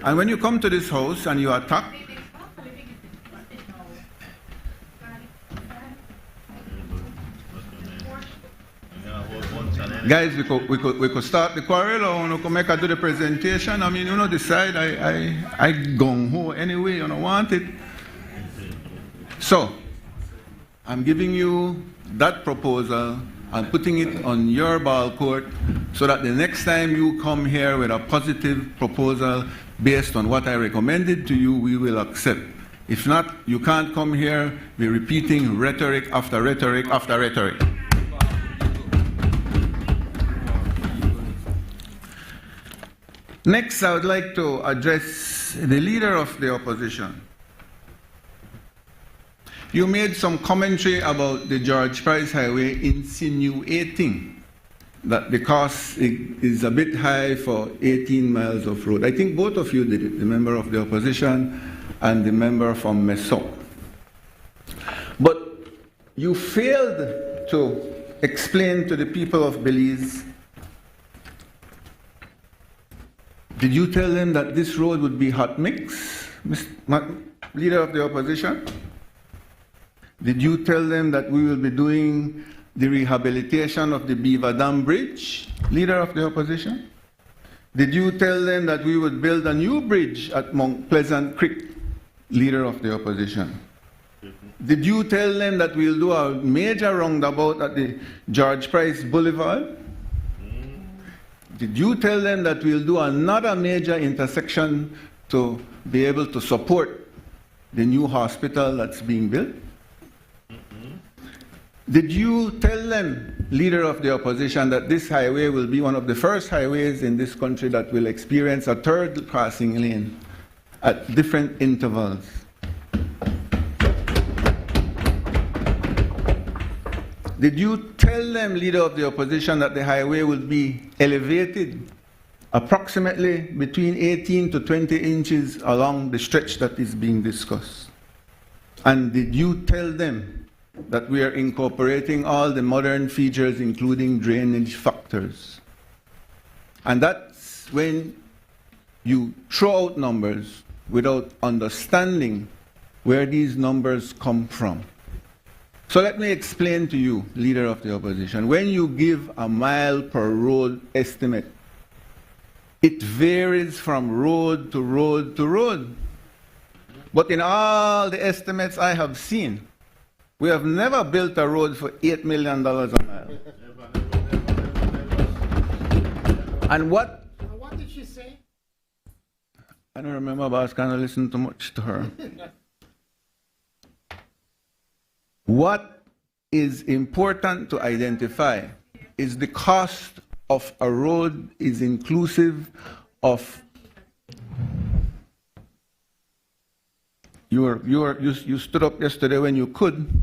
And when you come to this house and you attack, guys, we could start the quarrel, or we could make her do the presentation. I mean, you know, decide. I gung ho anyway. You don't want it. So, I'm giving you that proposal and putting it on your ball court, so that the next time you come here with a positive proposal based on what I recommended to you, we will accept. If not, you can't come here be repeating rhetoric after rhetoric after rhetoric. Next, I would like to address the leader of the opposition. You made some commentary about the George Price Highway, insinuating that the cost is a bit high for 18 miles of road. I think both of you did it, the member of the opposition and the member from Meso. But you failed to explain to the people of Belize. Did you tell them that this road would be hot mix, leader of the opposition? Did you tell them that we will be doing the rehabilitation of the Beaver Dam Bridge, leader of the opposition? Did you tell them that we would build a new bridge at Mount Pleasant Creek, leader of the opposition? Did you tell them that we'll do a major roundabout at the George Price Boulevard? Did you tell them that we'll do another major intersection to be able to support the new hospital that's being built? Did you tell them, leader of the opposition, that this highway will be one of the first highways in this country that will experience a third crossing lane at different intervals? Did you tell them, leader of the opposition, that the highway will be elevated approximately between 18 to 20 inches along the stretch that is being discussed? And did you tell them that we are incorporating all the modern features, including drainage factors? And that's when you throw out numbers without understanding where these numbers come from. So let me explain to you, leader of the opposition. When you give a mile per road estimate, it varies from road to road to road. But in all the estimates I have seen, we have never built a road for $8 million a mile. And what? What did she say? I don't remember, but I was kind of listening too much to her. What is important to identify is the cost of a road is inclusive of you stood up yesterday when you could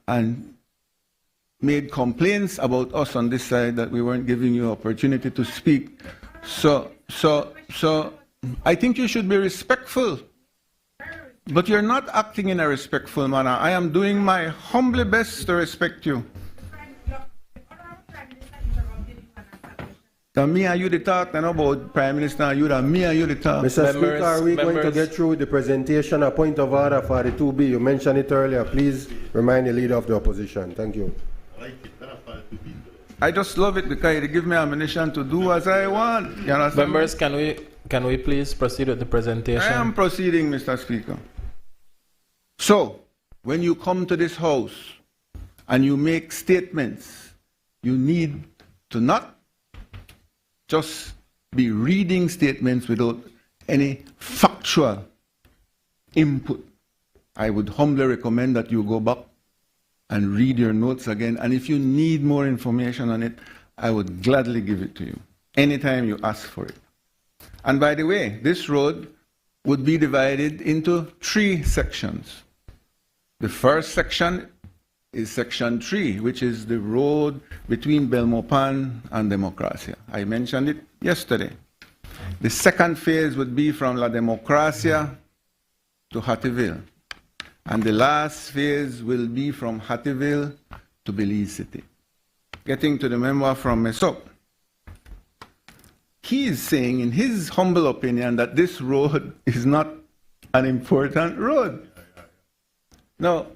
and made complaints about us on this side that we weren't giving you opportunity to speak. So I think you should be respectful. But you're not acting in a respectful manner. I am doing my humbly best to respect you. So me and you the talk and about Prime Minister and you that me and you the talk. Mr. Speaker, are we going to get through with the presentation? A point of order for the 2B. You mentioned it earlier. Please remind the leader of the opposition. Thank you. I just love it because they give me ammunition to do as I want. You understand? Members, can we please proceed with the presentation? I am proceeding, Mr. Speaker. So, when you come to this house and you make statements, you need to not just be reading statements without any factual input. I would humbly recommend that you go back and read your notes again. And if you need more information on it, I would gladly give it to you anytime you ask for it. And by the way, this road would be divided into 3 sections. The first section is section 3, which is the road between Belmopan and Democracia. I mentioned it yesterday. The second phase would be from La Democracia to Hattieville. And the last phase will be from Hattieville to Belize City. Getting to the member from Mesop. He is saying, in his humble opinion, that this road is not an important road. Now,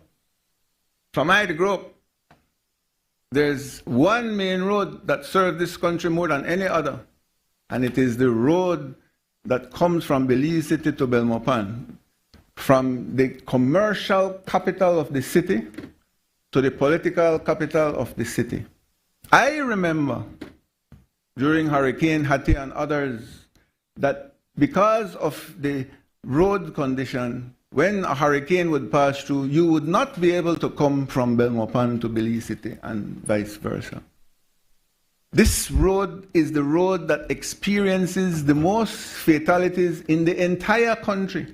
from my group, there's one main road that serves this country more than any other, and it is the road that comes from Belize City to Belmopan, from the commercial capital of the city to the political capital of the city. I remember during Hurricane Hattie and others that because of the road condition, when a hurricane would pass through, you would not be able to come from Belmopan to Belize City and vice versa. This road is the road that experiences the most fatalities in the entire country.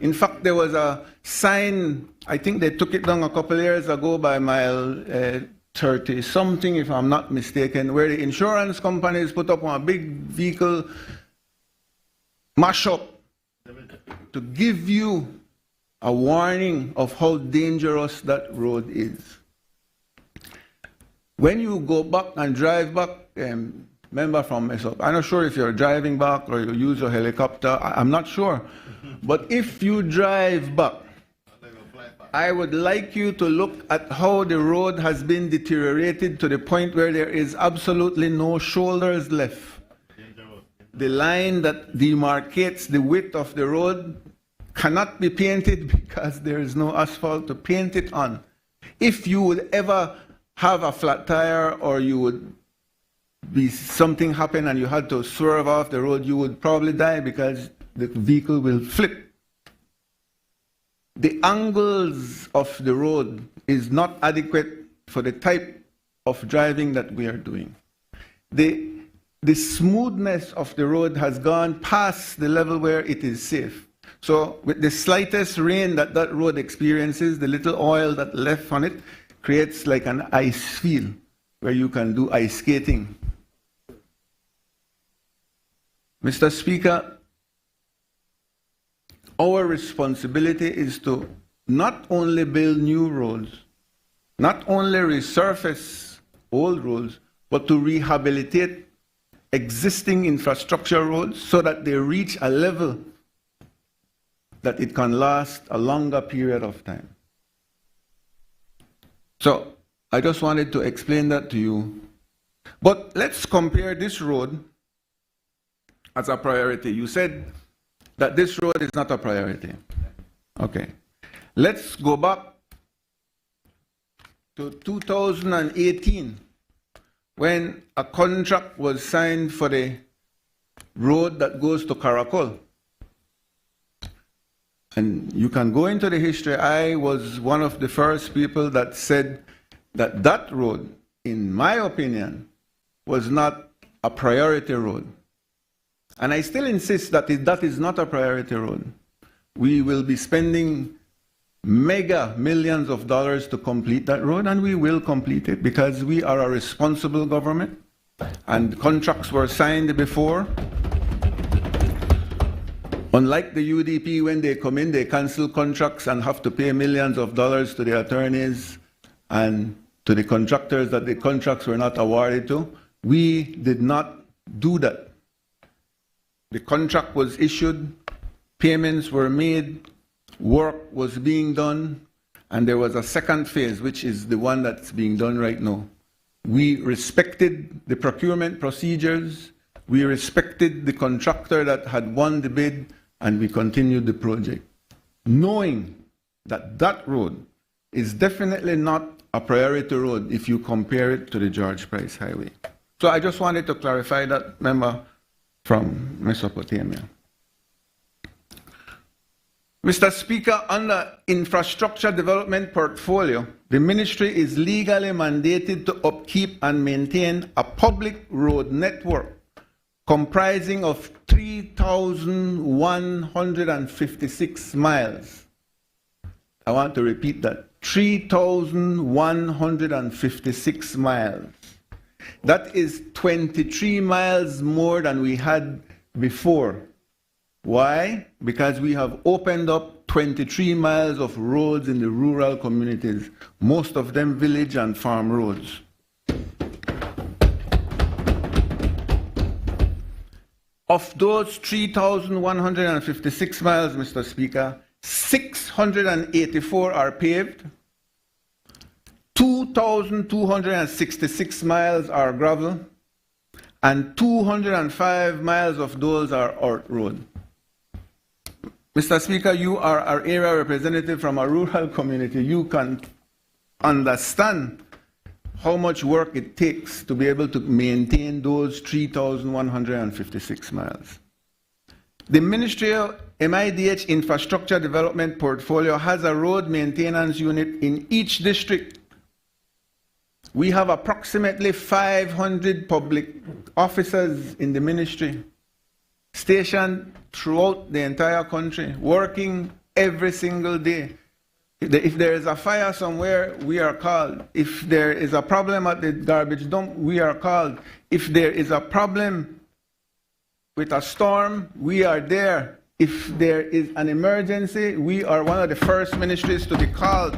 In fact, there was a sign, I think they took it down a couple of years ago by mile 30-something, if I'm not mistaken, where the insurance companies put up on a big vehicle mash-up to give you a warning of how dangerous that road is. When you go back and drive back, member from Mesop, I'm not sure if you're driving back or you use a helicopter, I'm not sure. But if you drive back, I would like you to look at how the road has been deteriorated to the point where there is absolutely no shoulders left. The line that demarcates the width of the road cannot be painted because there is no asphalt to paint it on. If you would ever have a flat tire or you would be something happen and you had to swerve off the road, you would probably die because the vehicle will flip. The angles of the road is not adequate for the type of driving that we are doing. The smoothness of the road has gone past the level where it is safe. So with the slightest rain that that road experiences, the little oil that left on it creates like an ice field where you can do ice skating. Mr. Speaker, our responsibility is to not only build new roads, not only resurface old roads, but to rehabilitate existing infrastructure roads so that they reach a level that it can last a longer period of time. So I just wanted to explain that to you. But let's compare this road as a priority. You said that this road is not a priority. Okay. Let's go back to 2018 when a contract was signed for the road that goes to Caracol. And you can go into the history. I was one of the first people that said that that road, in my opinion, was not a priority road. And I still insist that that is not a priority road. We will be spending mega millions of dollars to complete that road, and we will complete it because we are a responsible government, and contracts were signed before. Unlike the UDP, when they come in, they cancel contracts and have to pay millions of dollars to the attorneys and to the contractors that the contracts were not awarded to. We did not do that. The contract was issued, payments were made, work was being done, and there was a second phase, which is the one that's being done right now. We respected the procurement procedures, we respected the contractor that had won the bid, and we continued the project, knowing that that road is definitely not a priority road if you compare it to the George Price Highway. So I just wanted to clarify that, member from Mesopotamia. Mr. Speaker, under infrastructure development portfolio, the ministry is legally mandated to upkeep and maintain a public road network comprising of 3,156 miles. I want to repeat that, 3,156 miles. That is 23 miles more than we had before. Why? Because we have opened up 23 miles of roads in the rural communities, most of them village and farm roads. Of those 3,156 miles, Mr. Speaker, 684 are paved, 2,266 miles are gravel, and 205 miles of those are earth road. Mr. Speaker, you are our area representative from a rural community. You can understand how much work it takes to be able to maintain those 3,156 miles. The Ministry of MIDH Infrastructure Development Portfolio has a road maintenance unit in each district. We have approximately 500 public officers in the ministry stationed throughout the entire country, working every single day. If there is a fire somewhere, we are called. If there is a problem at the garbage dump, we are called. If there is a problem with a storm, we are there. If there is an emergency, we are one of the first ministries to be called.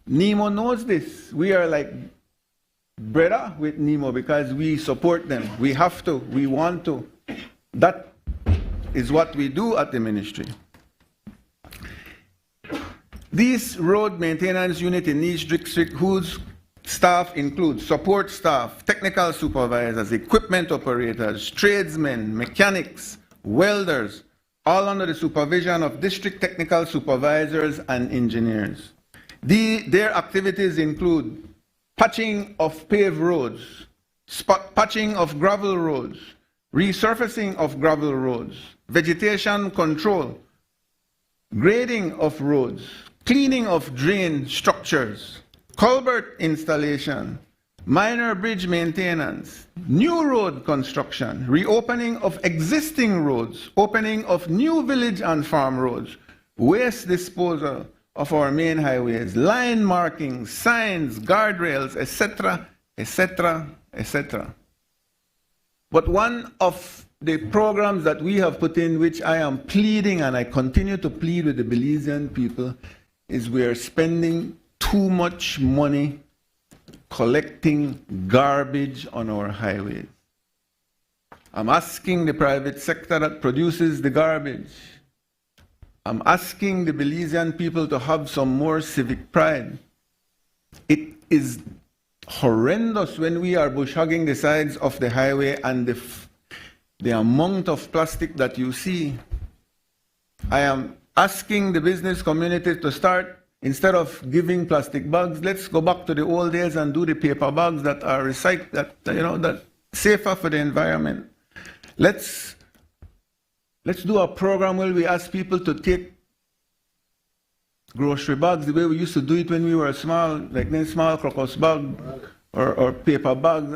NEMO knows this. We are like brother with NEMO because we support them. We have to. We want to. That is what we do at the ministry. This road maintenance unit in each district, whose staff includes support staff, technical supervisors, equipment operators, tradesmen, mechanics, welders, all under the supervision of district technical supervisors and engineers. Their activities include patching of paved roads, spot patching of gravel roads, resurfacing of gravel roads, vegetation control, grading of roads, cleaning of drain structures, culvert installation, minor bridge maintenance, new road construction, reopening of existing roads, opening of new village and farm roads, waste disposal of our main highways, line markings, signs, guardrails, etc., etc., etc. But one of the programs that we have put in, which I am pleading and I continue to plead with the Belizean people, is we are spending too much money collecting garbage on our highways. I'm asking the private sector that produces the garbage, I'm asking the Belizean people to have some more civic pride. It is horrendous when we are bush hogging the sides of the highway and the amount of plastic that you see. I am asking the business community to start, instead of giving plastic bags, let's go back to the old days and do the paper bags that are recycled, that safer for the environment. Let's do a program where we ask people to take grocery bags the way we used to do it when we were small, like then small crocus bag or paper bags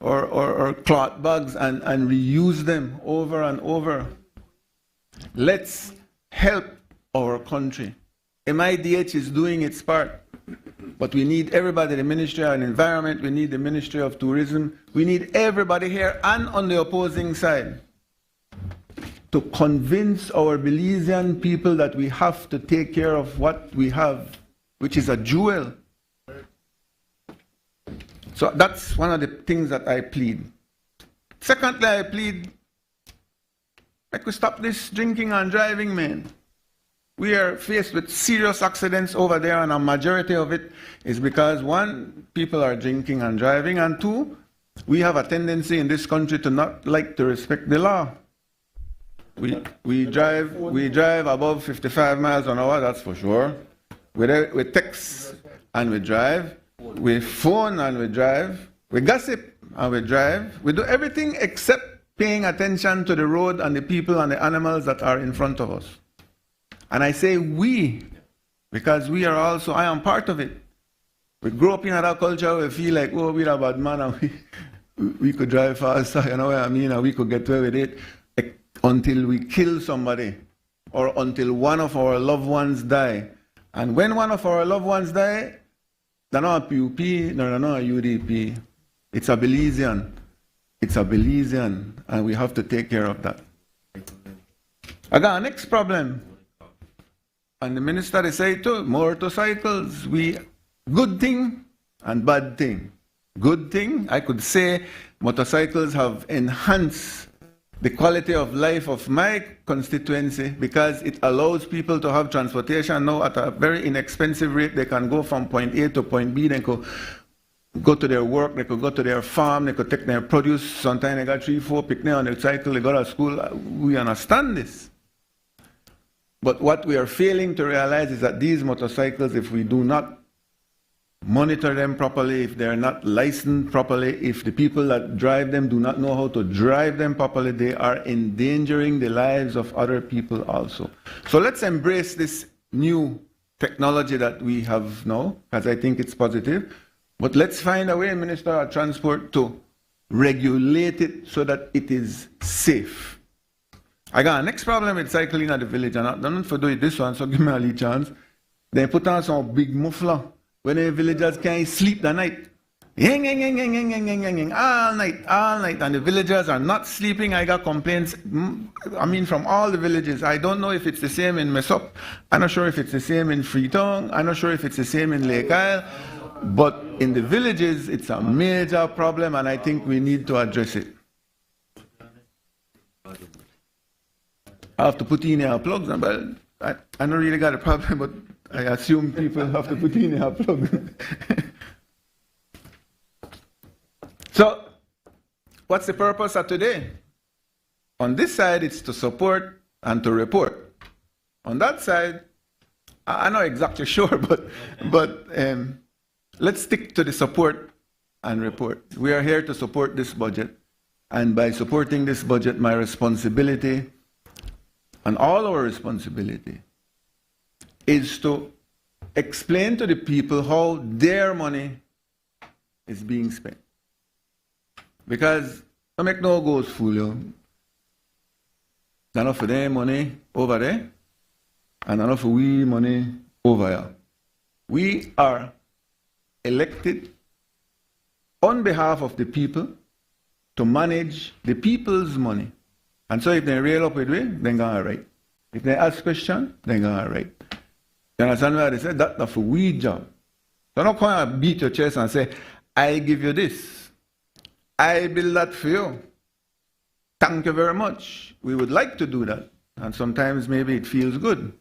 or cloth bags and reuse them over and over. Let's help our country. MIDH is doing its part, but we need everybody, the Ministry of Environment, we need the Ministry of Tourism, we need everybody here and on the opposing side to convince our Belizean people that we have to take care of what we have, which is a jewel. So that's one of the things that I plead. Secondly, I plead, I could stop this drinking and driving, man. We are faced with serious accidents over there, and a majority of it is because, one, people are drinking and driving, and two, we have a tendency in this country to not like to respect the law. We drive above 55 miles an hour, that's for sure. We text and we drive. We phone and we drive. We gossip and we drive. We do everything except paying attention to the road and the people and the animals that are in front of us. And I say we, because we are also, I am part of it. We grow up in that culture, we feel like, oh, we're a bad man and we could drive faster, you know what I mean, and we could get away with it until we kill somebody or until one of our loved ones die. And when one of our loved ones die, they're not a PUP, they're not a UDP. It's a Belizean. It's a Belizean, and we have to take care of that. I got a next problem. And the minister they say too, motorcycles, good thing and bad thing. Good thing, I could say motorcycles have enhanced the quality of life of my constituency because it allows people to have transportation now at a very inexpensive rate. They can go from point A to point B, they could go to their work, they could go to their farm, they could take their produce. Sometimes they got 3-4 picnic on their cycle, they go to school. We understand this. But what we are failing to realize is that these motorcycles, if we do not monitor them properly, if they're not licensed properly, if the people that drive them do not know how to drive them properly, they are endangering the lives of other people also. So let's embrace this new technology that we have now, because I think it's positive. But let's find a way, Minister of Transport, to regulate it so that it is safe. I got a next problem with cycling at the village, and I don't know if I do it this one, so give me a little chance. They put on some big muffler when the villagers can't sleep the night. All night, and the villagers are not sleeping. I got complaints, from all the villages. I don't know if it's the same in Mesop. I'm not sure if it's the same in Freetown. I'm not sure if it's the same in Lake Isle. But in the villages, it's a major problem, and I think we need to address it. I have to put in our plugs, but I don't really got a problem, but I assume people have to put in our plugs. So, what's the purpose of today? On this side, it's to support and to report. On that side, I'm not exactly sure, but let's stick to the support and report. We are here to support this budget, and by supporting this budget, my responsibility and all our responsibility is to explain to the people how their money is being spent. Because don't make no goes fool you. Enough for their money over there, and enough for we money over here. We are elected on behalf of the people to manage the people's money. And so if they rail up with me, they're going to write. If they ask questions, they're going to write. You understand what I said? That's for we job. So don't come and beat your chest and say, I give you this. I build that for you. Thank you very much. We would like to do that. And sometimes maybe it feels good.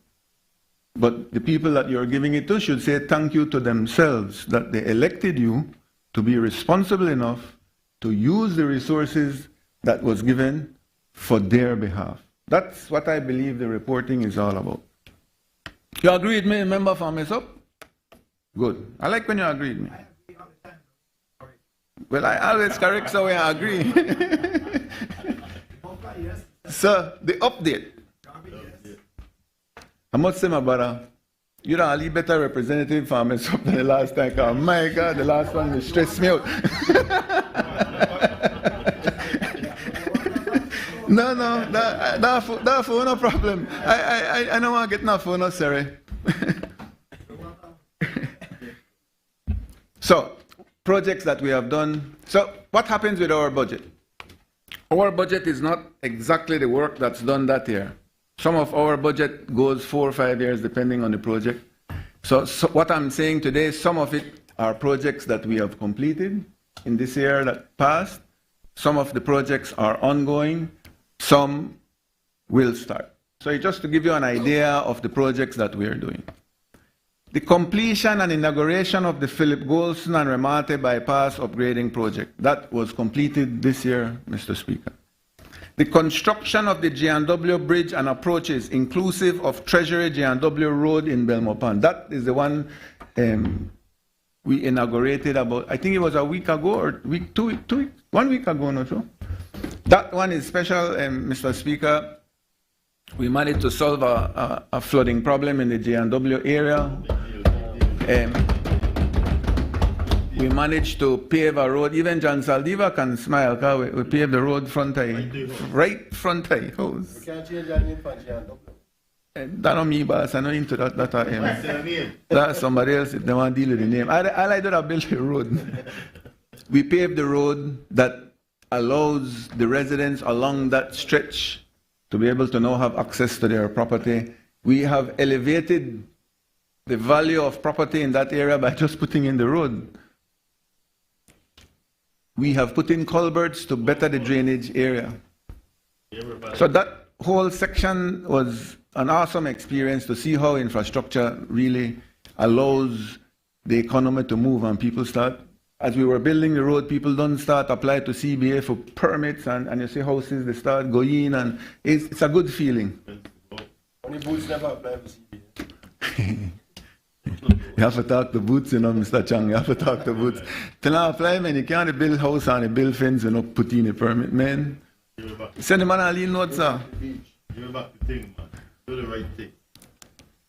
But the people that you're giving it to should say thank you to themselves, that they elected you to be responsible enough to use the resources that was given for their behalf. That's what I believe the reporting is all about. You agree with me, member from Mesop? Good. I like when you agree with me. Well, I always correct so I agree. So, the update. I must say, my brother, you're a little better representative for Mesop than the last time. Oh my God, the last one stressed me out. No, that phone no problem. I don't want to get no phone, no, sorry. So, projects that we have done. So, what happens with our budget? Our budget is not exactly the work that's done that year. Some of our budget goes 4 or 5 years depending on the project. So what I'm saying today, some of it are projects that we have completed in this year that passed. Some of the projects are ongoing. Some will start. So just to give you an idea of the projects that we are doing. The completion and inauguration of the Philip Golson and Remate bypass upgrading project. That was completed this year, Mr. Speaker. The construction of the J&W Bridge and approaches, inclusive of Treasury J&W Road in Belmopan. That is the one we inaugurated about, I think it was a week ago, or 1 week ago, not so. That one is special, Mr. Speaker. We managed to solve a flooding problem in the J&W area. We managed to pave a road. Even John Saldiva can smile, because we paved the road front right front house. We can't change our name for J&W. That's not me, boss. I'm not into that. That's somebody else if they want to deal with the name. I do that build the road. We paved the road that allows the residents along that stretch to be able to now have access to their property. We have elevated the value of property in that area by just putting in the road. We have put in culverts to better the drainage area. So that whole section was an awesome experience to see how infrastructure really allows the economy to move, and people start, as we were building the road, people don't start apply to CBA for permits, and you see houses, they start going, and it's a good feeling. Only Boots never apply for CBA. You have to talk to Boots, you know, Mr. Chang, you have to talk to Boots. Till I apply, man, you can't build house and build fence and not put in a permit, man. Send the man a little note, sir. Give it back the thing, man. Do the right thing.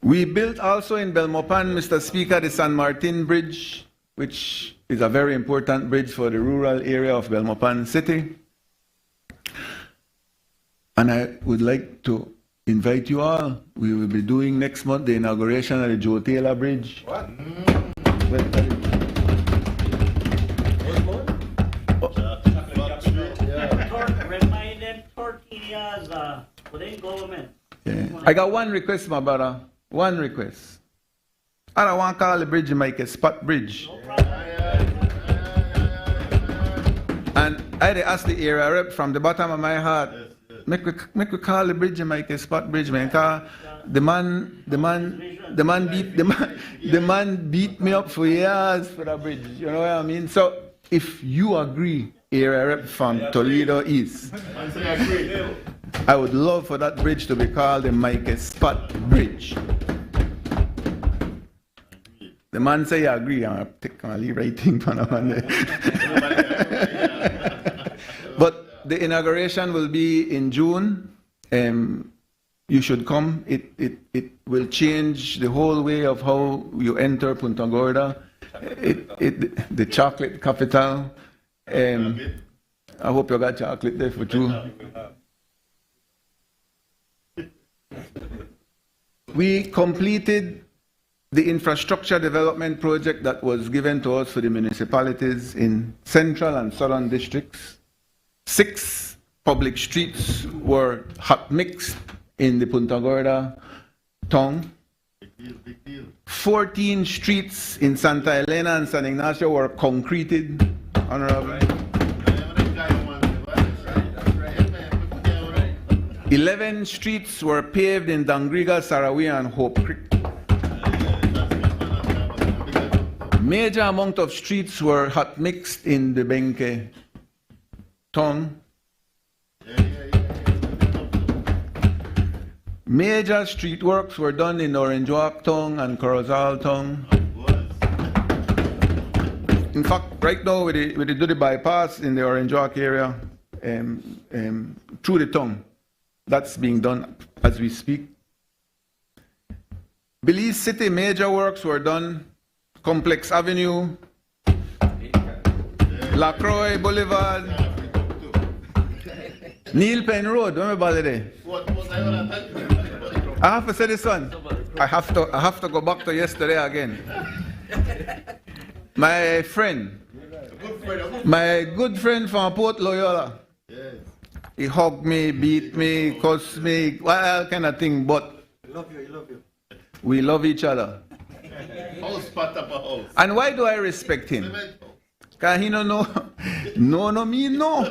We built also in Belmopan, Mr. Speaker, the San Martin Bridge, which is a very important bridge for the rural area of Belmopan City. And I would like to invite you all. We will be doing next month the inauguration of the Joe Taylor Bridge. What? Remind them 13 years within government. Yeah. I got one request, my brother. One request. I don't want to call the bridge Mike a spot bridge. No problem. And I asked the area rep from the bottom of my heart, make we call the bridge Mike a spot bridge, man. The man beat me up for years for that bridge. You know what I mean? So if you agree, area rep from Toledo East, I would love for that bridge to be called the Mike Spot Bridge. The man say, I agree, I'll take my writing for now and there. But the inauguration will be in June. You should come. It will change the whole way of how you enter Punta Gorda. The chocolate capital. I hope you got chocolate there for you. We completed the infrastructure development project that was given to us for the municipalities in central and southern districts. 6 public streets were hot mixed in the Punta Gorda town. 14 streets in Santa Elena and San Ignacio were concreted, Honorable. 11 streets were paved in Dangriga, Sarawi, and Hope Creek. Major amount of streets were hot mixed in the Benke town. Major street works were done in Orange Walk town and Corozal town. In fact, right now we do the bypass in the Orange Walk area through the town. That's being done as we speak. Belize City major works were done. Complex Avenue, Lacroix Boulevard, Neil Penn Road. Remember that? I have to say this one. I have to go back to yesterday again. My good friend from Port Loyola. He hugged me, beat me, cussed me, all kind of thing. But we love each other. And why do I respect him? Because he don't know. No, me, no.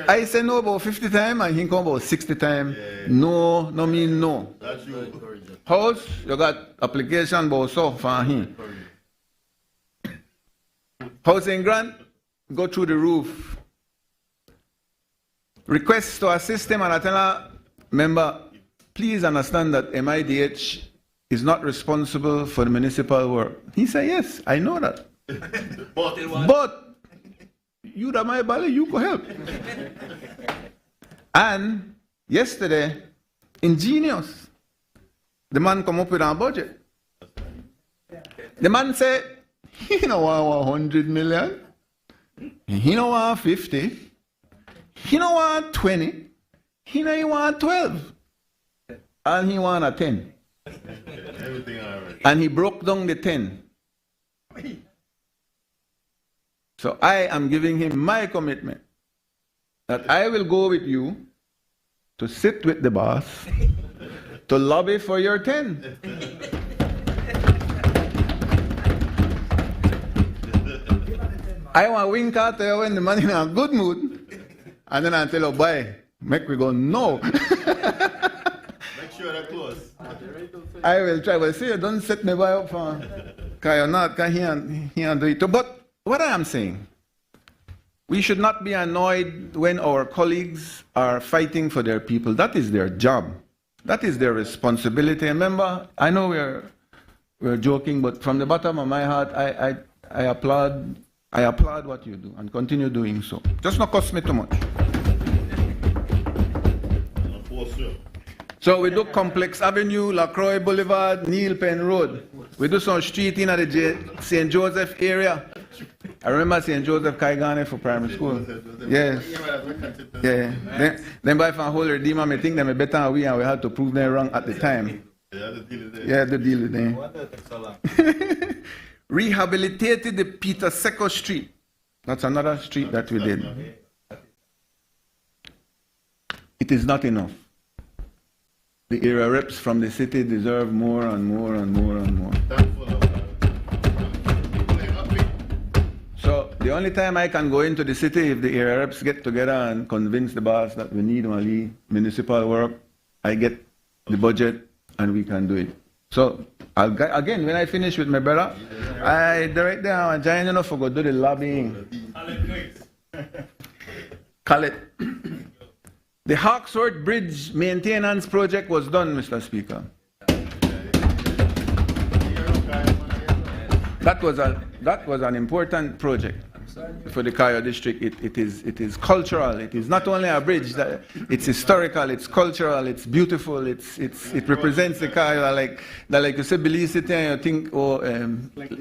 I say no about 50 times and he come about 60 times. No, no mean no. That's you. House, you got application about so for him. Housing grant, go through the roof. Request to assist him, and I tell her, member, please understand that MIDH is not responsible for the municipal work. He said, yes, I know that. But you that my bally, you could help. And yesterday, ingenious, the man come up with a budget. The man said, he don't want 100 million. He don't want 50. He don't want 20. He don't want 12. And he want a 10. Everything all right. And he broke down the 10. So I am giving him my commitment that I will go with you to sit with the boss to lobby for your 10. I want to wink out there when the man in a good mood, and then I tell you, boy, make we go, no. Make sure they're close. I will try. Well, see, don't set me boy up for, because you're not, because he can't do it too. But what I am saying, we should not be annoyed when our colleagues are fighting for their people. That is their job. That is their responsibility. Remember, I know we're joking, but from the bottom of my heart, I applaud what you do and continue doing so. Just not cost me too much. So we do Complex Avenue, Lacroix Boulevard, Neil Penn Road. We do some street in the St. Joseph area. I remember St. Joseph Kaigane for primary school. Yes. Yeah. Then by from Holy Redeemer, I think them better than we, and we had to prove them wrong at the time. Yeah, the deal with them. Rehabilitated the Peter Seco Street. That's another street that we did. It is not enough. The area reps from the city deserve more and more and more and more. So the only time I can go into the city if the area reps get together and convince the boss that we need only municipal work, I get the budget and we can do it. So again, when I finish with my brother, I direct them and join enough for go do the lobbying. Call it. The Hawksworth Bridge maintenance project was done, Mr. Speaker. That was an important project for the Cayo district. It is cultural. It is not only a bridge. It's historical. It's cultural. It's beautiful. It represents the Cayo like you say Belize City and you think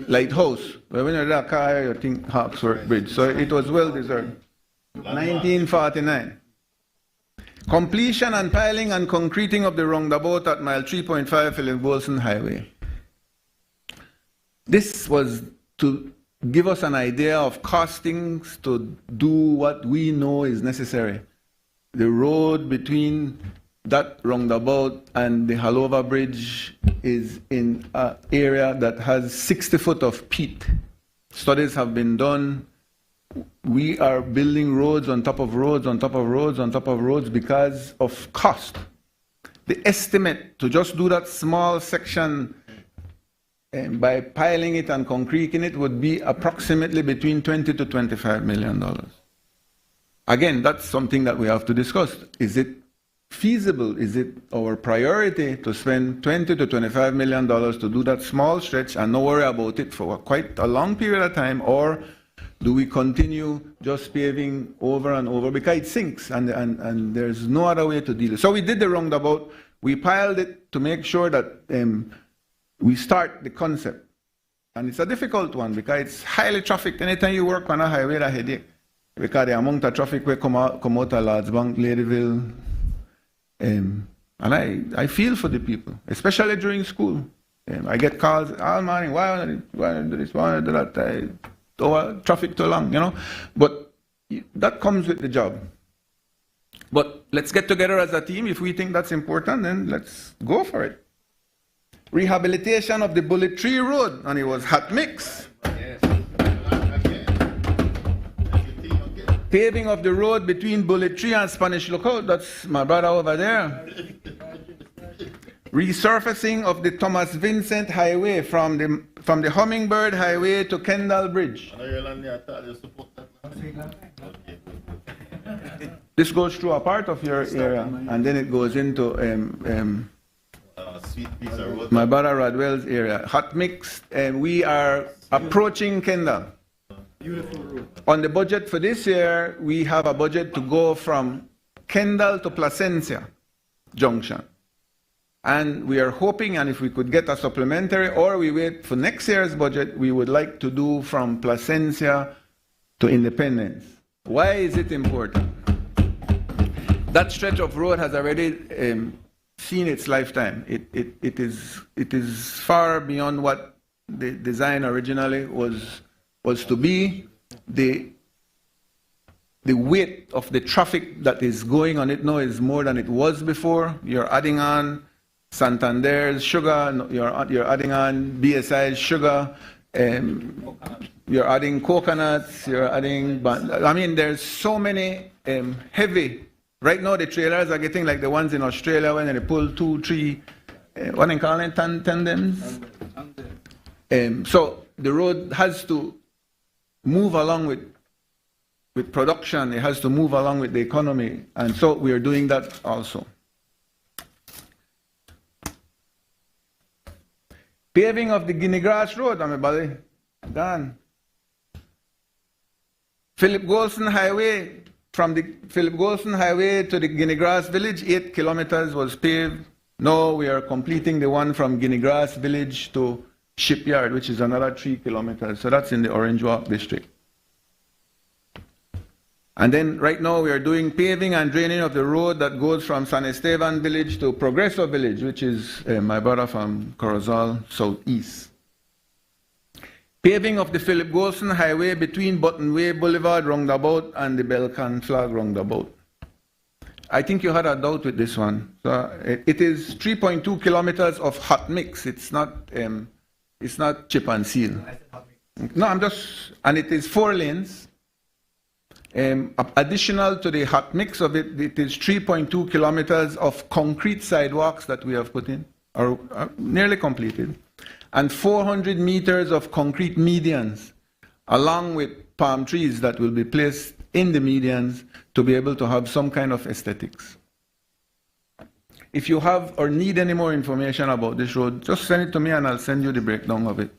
Lighthouse. But when you're at Cayo, you think Hawksworth Bridge. So it was well deserved. 1949. Completion and piling and concreting of the roundabout at mile 3.5 Philip Wilson Highway. This was to give us an idea of costings to do what we know is necessary. The road between that roundabout and the Halova Bridge is in an area that has 60 foot of peat. Studies have been done. We are building roads on top of roads on top of roads on top of roads because of cost. The estimate to just do that small section by piling it and concreting it would be approximately between $20 to $25 million. Again, that's something that we have to discuss. Is it feasible? Is it our priority to spend $20 to $25 million to do that small stretch and not worry about it for quite a long period of time, or do we continue just paving over and over because it sinks and there's no other way to deal with it? So we did the roundabout. We piled it to make sure that we start the concept. And it's a difficult one because it's highly trafficked. Anytime you work on a highway, that's a headache. Because the amount of traffic will come out of Lords Bank, Ladyville. And I feel for the people, especially during school. I get calls all morning, why do this, why do that? Traffic too long, you know. But that comes with the job. But let's get together as a team. If we think that's important, then let's go for it. Rehabilitation of the Bullet Tree Road, and it was hot mix. Yes. Paving of the road between Bullet Tree and Spanish Lookout, that's my brother over there. Resurfacing of the Thomas Vincent Highway from the Hummingbird Highway to Kendall Bridge. This goes through a part of your area, and then it goes into my brother Radwell's area. Hot mix, and we are approaching Kendall. On the budget for this year, we have a budget to go from Kendall to Placencia Junction. And we are hoping, and if we could get a supplementary, or we wait for next year's budget, we would like to do from Placencia to Independence. Why is it important? That stretch of road has already seen its lifetime. It is far beyond what the design originally was to be. The weight of the traffic that is going on it now is more than it was before. You're adding on Santander's sugar, you're adding on BSI's sugar, you're adding coconuts, you're adding, I mean, there's so many heavy. Right now, the trailers are getting like the ones in Australia when they pull 2, 3, what they call it, tandems. So the road has to move along with production. It has to move along with the economy, and so we are doing that also. Paving of the Guinea Grass Road, everybody. Done. Philip Golson Highway. From the Philip Golson Highway to the Guinea Grass Village, 8 kilometers was paved. Now we are completing the one from Guinea Grass Village to Shipyard, which is another 3 kilometers. So that's in the Orange Walk district. And then right now we are doing paving and draining of the road that goes from San Esteban Village to Progreso Village, which is my brother from Corozal Southeast. Paving of the Philip Golson Highway between Button Way Boulevard roundabout and the Belcan Flag roundabout. I think you had a doubt with this one. So it is 3.2 kilometers of hot mix. It's not chip and seal. No, and it is 4 lanes. Additional to the hot mix of it, it is 3.2 kilometers of concrete sidewalks that we have put in, or nearly completed. And 400 meters of concrete medians, along with palm trees that will be placed in the medians to be able to have some kind of aesthetics. If you have or need any more information about this road, just send it to me and I'll send you the breakdown of it.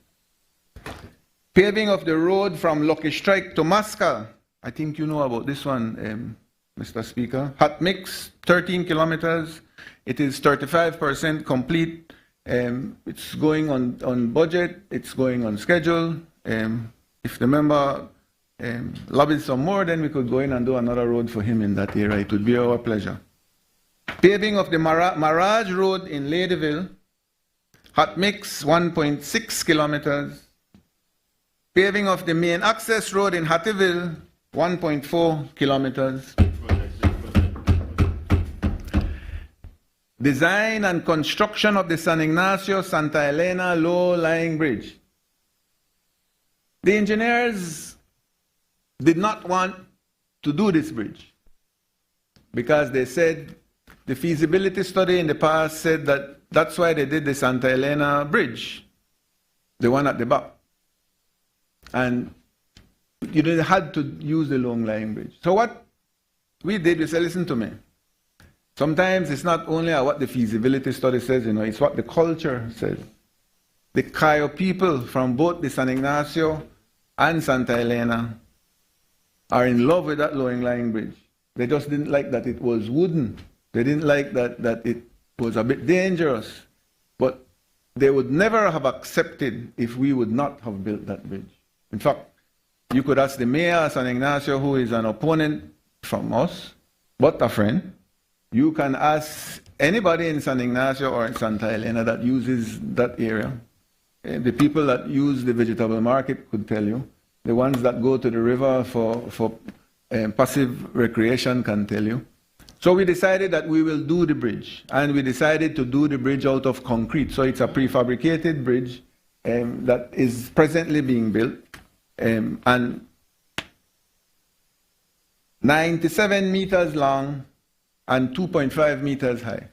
Paving of the road from Lucky Strike to Mascal. I think you know about this one, Mr. Speaker. Hot mix, 13 kilometers. It is 35% complete. It's going on budget, it's going on schedule. If the member lobbies some more, then we could go in and do another road for him in that area. It would be our pleasure. Paving of the Mirage Road in Ladyville, hot mix, 1.6 kilometers. Paving of the main access road in Hattieville, 1.4 kilometers. Design and construction of the San Ignacio Santa Elena low-lying bridge. The engineers did not want to do this bridge because they said the feasibility study in the past said that that's why they did the Santa Elena bridge, the one at the back. And you had to use the long-lying bridge. So what we did, we said, listen to me. Sometimes it's not only what the feasibility study says, it's what the culture says. The Cayo people from both the San Ignacio and Santa Elena are in love with that low-lying bridge. They just didn't like that it was wooden. They didn't like that it was a bit dangerous. But they would never have accepted if we would not have built that bridge. In fact, you could ask the mayor of San Ignacio, who is an opponent from us, but a friend. You can ask anybody in San Ignacio or in Santa Elena that uses that area. The people that use the vegetable market could tell you. The ones that go to the river for passive recreation can tell you. So we decided that we will do the bridge. And we decided to do the bridge out of concrete. So it's a prefabricated bridge that is presently being built. And 97 meters long and 2.5 meters high.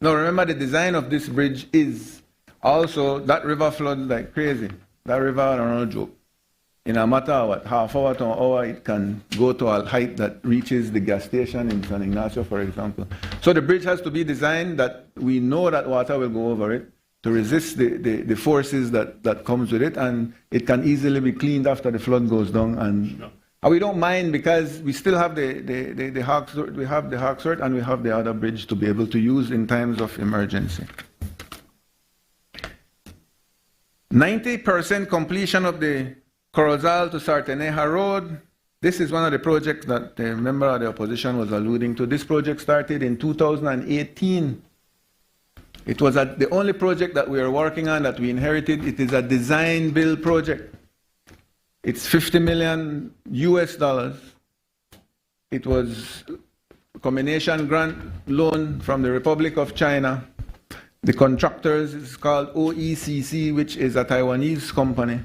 Now remember, the design of this bridge is also, that river floods like crazy. That river, I don't know, joke. In a matter of what, half hour to an hour, it can go to a height that reaches the gas station in San Ignacio, for example. So the bridge has to be designed that we know that water will go over it to resist the forces that comes with it, and it can easily be cleaned after the flood goes down. And we don't mind, because we still have the Hawksworth, we have the Hawksworth, and we have the other bridge to be able to use in times of emergency. 90% completion of the Corozal to Sarteneja Road. This is one of the projects that the member of the opposition was alluding to. This project started in 2018. It was the only project that we are working on that we inherited. It is a design build project. It's $50 million US. It was a combination grant loan from the Republic of China. The contractors is called OECC, which is a Taiwanese company.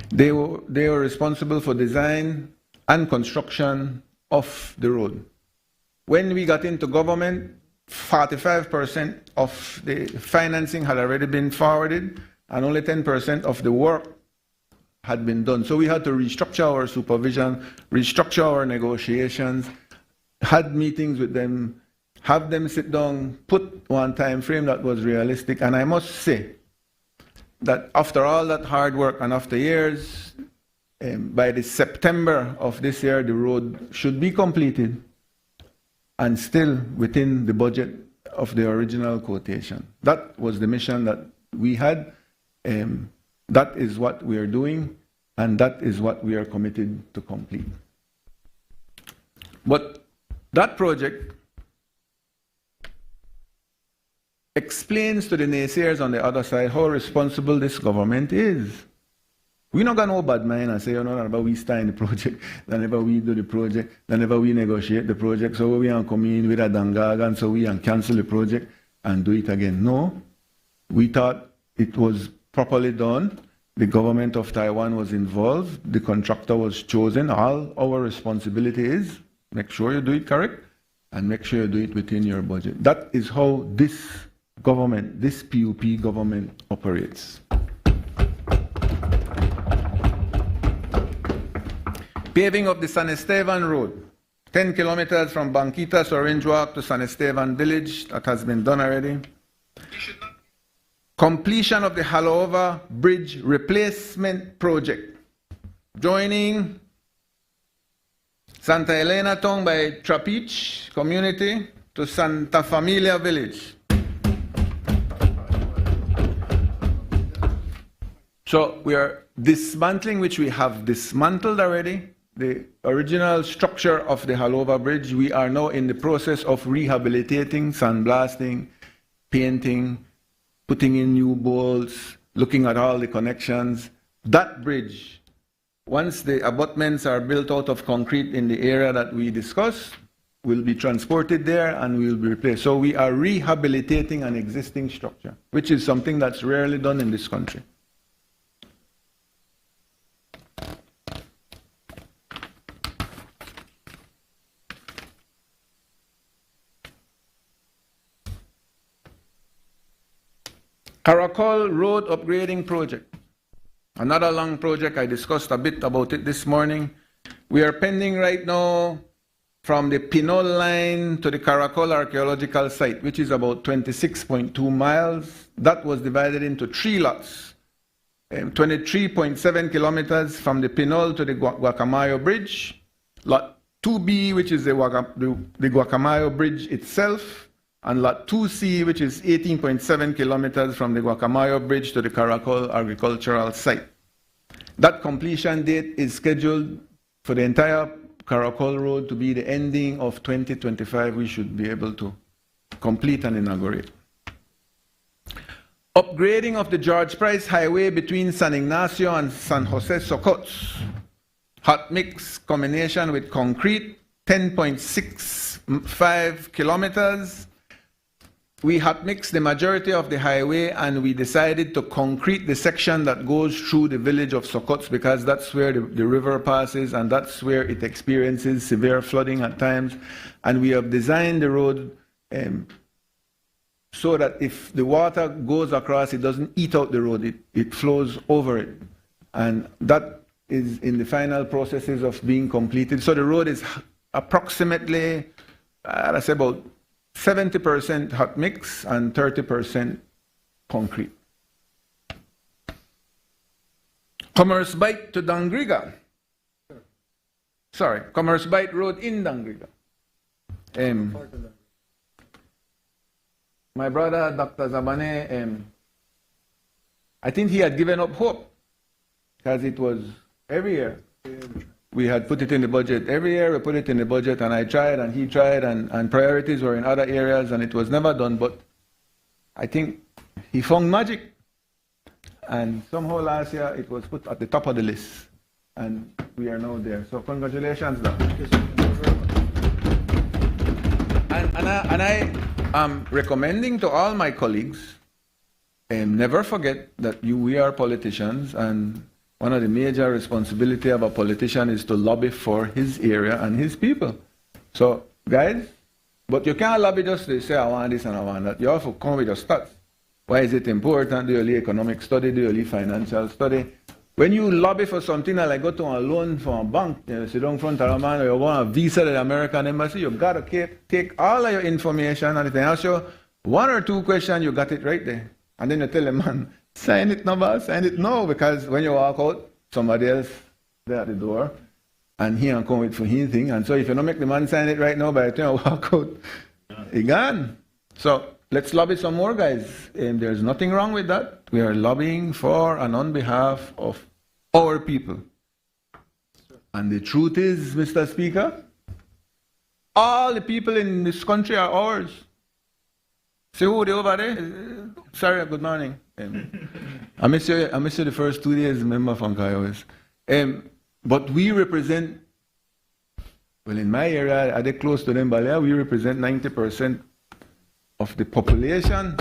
They were responsible for design and construction of the road. When we got into government, 45% of the financing had already been forwarded, and only 10% of the work had been done. So we had to restructure our supervision, restructure our negotiations, had meetings with them, have them sit down, put one time frame that was realistic. And I must say that after all that hard work and after years, by the September of this year, the road should be completed and still within the budget of the original quotation. That was the mission that we had. That is what we are doing, and that is what we are committed to complete. But that project explains to the naysayers on the other side how responsible this government is. We're not going to no bad mind and say, you know, but we start in the project, whenever we do the project, whenever we negotiate the project, so we can come in with a dangag and so we can cancel the project and do it again. No, we thought it was properly done. The government of Taiwan was involved. The contractor was chosen. All our responsibility is make sure you do it correct and make sure you do it within your budget. That is how this government, this PUP government operates. Paving of the San Esteban Road, 10 kilometers from Banquitas Orange Walk to San Esteban Village. That has been done already. Completion of the Halaova Bridge Replacement Project, joining Santa Elena Town by Trapiche Community to Santa Familia Village. So we are dismantling, which we have dismantled already, the original structure of the Halaova Bridge. We are now in the process of rehabilitating, sandblasting, painting, putting in new bolts, looking at all the connections. That bridge, once the abutments are built out of concrete in the area that we discussed, will be transported there and will be replaced. So we are rehabilitating an existing structure, which is something that's rarely done in this country. Caracol Road Upgrading Project. Another long project. I discussed a bit about it this morning. We are pending right now from the Pinol line to the Caracol Archaeological Site, which is about 26.2 miles. That was divided into 3 lots. 23.7 kilometers from the Pinol to the Guacamayo Bridge. Lot 2B, which is the Guacamayo Bridge itself. And Lot 2C, which is 18.7 kilometers from the Guacamayo Bridge to the Caracol Agricultural Site. That completion date is scheduled for the entire Caracol Road to be the ending of 2025. We should be able to complete and inaugurate. Upgrading of the George Price Highway between San Ignacio and San Jose Socots. Hot mix combination with concrete, 10.65 kilometers. we hot mixed the majority of the highway and we decided to concrete the section that goes through the village of Sokots because that's where the river passes and that's where it experiences severe flooding at times. And we have designed the road so that if the water goes across, it doesn't eat out the road, it flows over it. And that is in the final processes of being completed. So the road is approximately, I'd say about 70% hot mix and 30% concrete. Commerce Bight to Dangriga. Sorry, Commerce Bight Road in Dangriga. My brother, Dr. Zabane, I think he had given up hope because it was every year. We had put it in the budget. Every year we put it in the budget, and I tried, and he tried, and priorities were in other areas, and it was never done. But I think he found magic. And somehow last year it was put at the top of the list, and we are now there. So congratulations, Doc. And I am recommending to all my colleagues, never forget that we are politicians, and one of the major responsibilities of a politician is to lobby for his area and his people. So, guys, but you can't lobby just to say, I want this and I want that. You have to come with your stats. Why is it important? Do you leave economic study? Do you leave financial study? When you lobby for something like go to a loan from a bank, you sit down in front of a man or you want a visa to the American embassy, you've got to take all of your information, and if they ask you one or two questions, you got it right there. And then you tell the man, sign it now, boss, sign it now, because when you walk out, somebody else there at the door, and he ain't come with for his thing. And so if you don't make the man sign it right now, by the time you walk out, he gone. So let's lobby some more, guys. And there's nothing wrong with that. We are lobbying for and on behalf of our people. And the truth is, Mr. Speaker, all the people in this country are ours. See who they over there? Sorry, good morning. I miss you the first 2 days, member from Kaios. But we represent, well, in my area, are they close to them, Balia? We represent 90% of the population.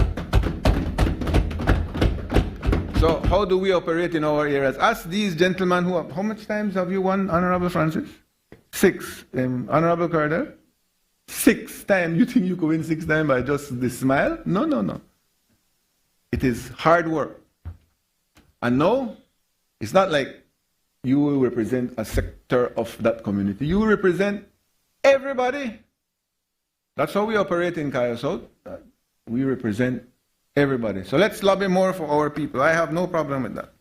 So how do we operate in our areas? Ask these gentlemen who have, how much times have you won, Honorable Francis? 6. Honorable Cardell? 6 times. You think you could win 6 times by just the smile? No, no, no. It is hard work. And no, it's not like you will represent a sector of that community. You will represent everybody. That's how we operate in Kaya South. We represent everybody. So let's lobby more for our people. I have no problem with that.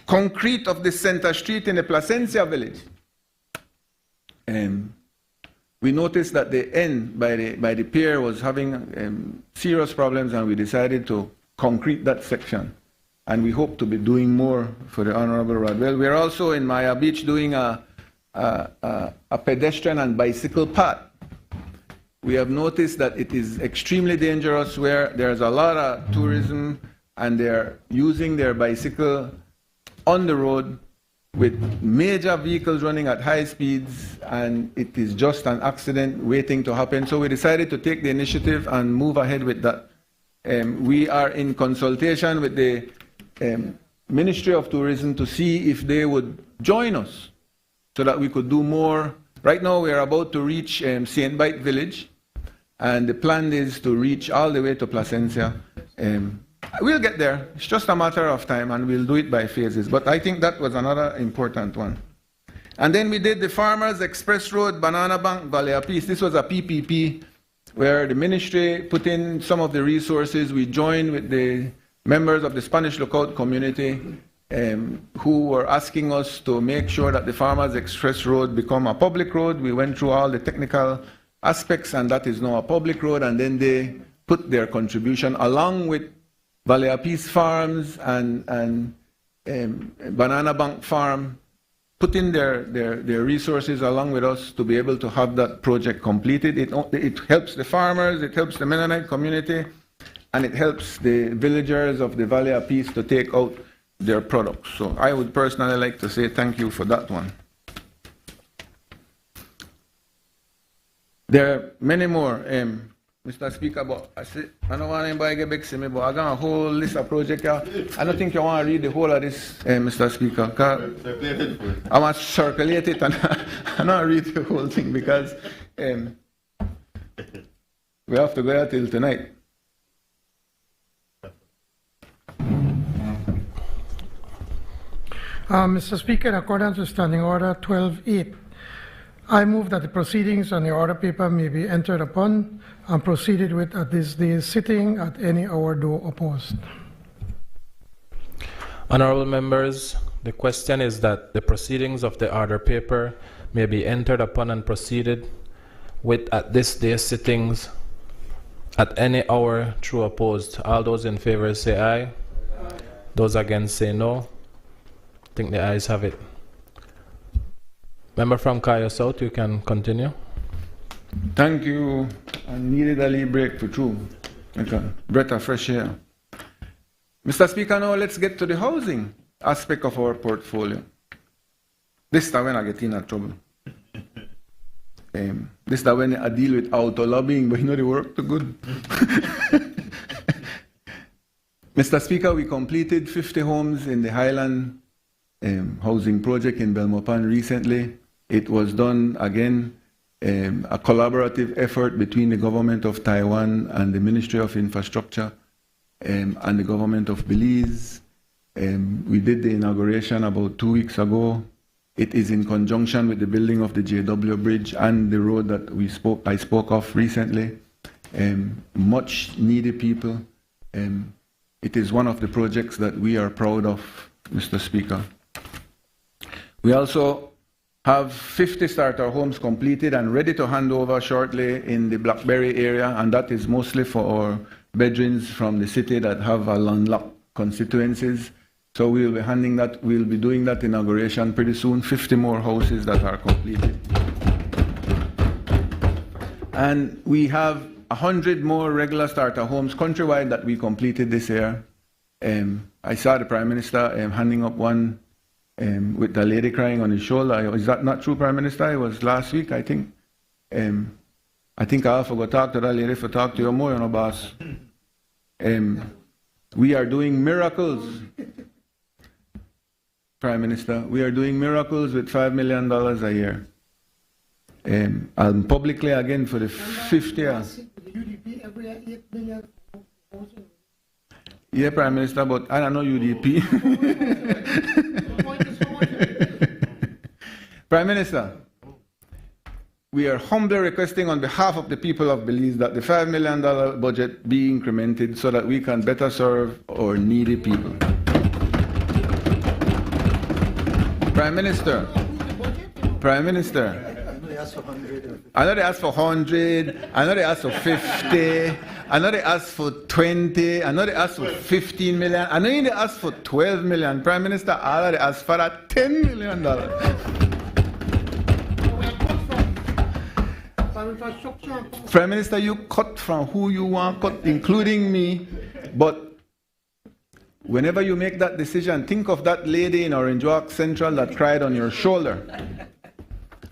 Concrete of the center street in the Placencia village. We noticed that the end by the pier was having serious problems, and we decided to concrete that section. And we hope to be doing more for the Honorable Rodwell. We're also in Maya Beach doing a pedestrian and bicycle path. We have noticed that it is extremely dangerous where there's a lot of tourism and they're using their bicycle on the road with major vehicles running at high speeds, and it is just an accident waiting to happen. So we decided to take the initiative and move ahead with that. We are in consultation with the Ministry of Tourism to see if they would join us so that we could do more. Right now we are about to reach St. Bite Village, and the plan is to reach all the way to Placencia. We'll get there. It's just a matter of time, and we'll do it by phases. But I think that was another important one. And then we did the Farmers Express Road, Banana Bank, Valley of Peace. This was a PPP where the ministry put in some of the resources. We joined with the members of the Spanish Lookout community who were asking us to make sure that the Farmers Express Road become a public road. We went through all the technical aspects, and that is now a public road. And then they put their contribution along with Valley of Peace Farms and Banana Bank Farm, put in their resources along with us to be able to have that project completed. It helps the farmers, it helps the Mennonite community, and it helps the villagers of the Valley of Peace to take out their products. So I would personally like to say thank you for that one. There are many more. Mr. Speaker, but I don't want anybody to get back to me, but I got a whole list of projects here. I don't think you want to read the whole of this, Mr. Speaker. I want to circulate it and I don't read the whole thing because we have to go there till tonight. Mr. Speaker, in accordance with Standing Order 12.8, I move that the proceedings on the order paper may be entered upon and proceeded with at this day's sitting at any hour though opposed. Honorable members, the question is that the proceedings of the order paper may be entered upon and proceeded with at this day's sittings at any hour through opposed. All those in favor say aye. Aye. Those against say no. I think the ayes have it. Member from Kaya South, you can continue. Thank you. I needed a little break for true. Like a breath of fresh air. Mr. Speaker, now let's get to the housing aspect of our portfolio. This is when I get in trouble. This is when I deal with auto-lobbying, but you know they work too good. Mr. Speaker, we completed 50 homes in the Highland housing project in Belmopan recently. It was done again, a collaborative effort between the government of Taiwan and the Ministry of Infrastructure and the government of Belize. We did the inauguration about 2 weeks ago. It is in conjunction with the building of the JW Bridge and the road that I spoke of recently. Much needed people. It is one of the projects that we are proud of, Mr. Speaker. We also have 50 starter homes completed and ready to hand over shortly in the Blackberry area, and that is mostly for our veterans from the city that have a landlocked constituencies. So we'll be handing that, we'll be doing that inauguration pretty soon, 50 more houses that are completed. And we have 100 more regular starter homes countrywide that we completed this year. I saw the Prime Minister handing up one with the lady crying on his shoulder. Is that not true, Prime Minister? It was last week, I think. I think I'll forgot to talk to that lady for talk to you more, you know, boss. We are doing miracles, Prime Minister. We are doing miracles with $5 million a year. And publicly again for the 5th year. UDP every 8 million. Yeah, Prime Minister, but I don't know UDP. Prime Minister, we are humbly requesting on behalf of the people of Belize that the $5 million budget be incremented so that we can better serve our needy people. Prime Minister, I know they asked for 100, I know they asked for 50, I know they asked for 20, I know they asked for 15 million, I know they asked for 12 million. Prime Minister, I know they asked for that $10 million. Prime Minister, you cut from who you want cut, including me, but whenever you make that decision, think of that lady in Orange Walk Central that cried on your shoulder.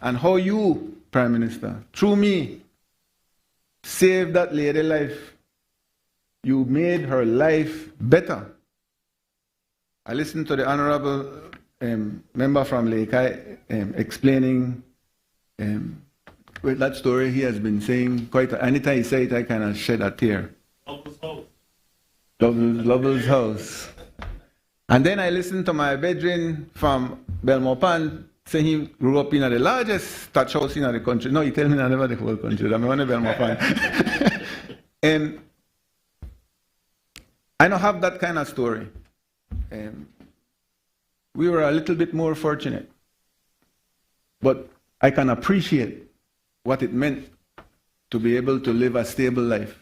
And how you, Prime Minister, through me, saved that lady's life. You made her life better. I listened to the Honorable member from Laikai explaining with that story. He has been saying anytime he says it, I kind of shed a tear. Lovell's house. And then I listened to my veteran from Belmopan saying he grew up in the largest thatch house in the country. No, he tell me I never the whole country. I'm only Belmopan. And I don't have that kind of story. We were a little bit more fortunate. But I can appreciate what it meant to be able to live a stable life.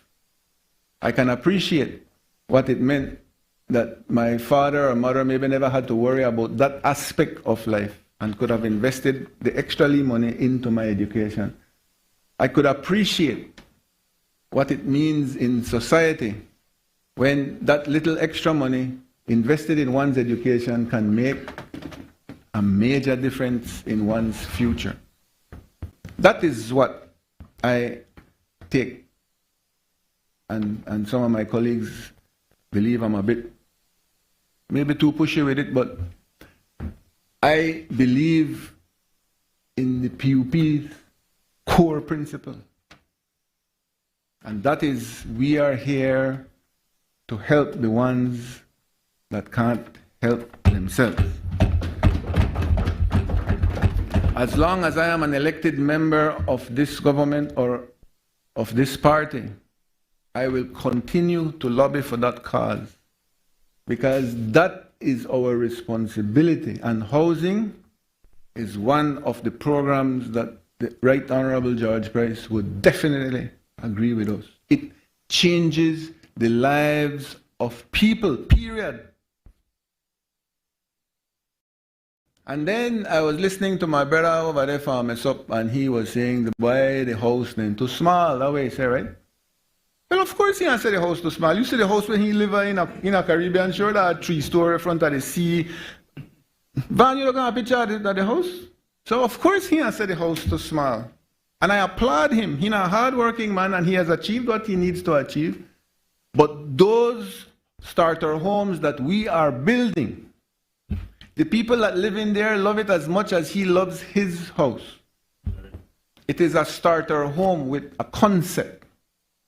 I can appreciate what it meant that my father or mother maybe never had to worry about that aspect of life and could have invested the extra money into my education. I could appreciate what it means in society when that little extra money invested in one's education can make a major difference in one's future. That is what I take and some of my colleagues believe I'm a bit, maybe too pushy with it, but I believe in the PUP's core principle. And that is, we are here to help the ones that can't help themselves. As long as I am an elected member of this government or of this party, I will continue to lobby for that cause, because that is our responsibility, and housing is one of the programs that the Right Honorable George Price would definitely agree with us. It changes the lives of people, period. And then I was listening to my brother over there for mess up, and he was saying, why the house then too small, that way, say, right? Well, of course he answered the house too small. You see the house when he live in a Caribbean shore, that 3-story front of the sea. Van, you look at a picture of the house? So of course he answered the house too small. And I applaud him. He's a hard-working man, and he has achieved what he needs to achieve. But those starter homes that we are building, the people that live in there love it as much as he loves his house. It is a starter home with a concept.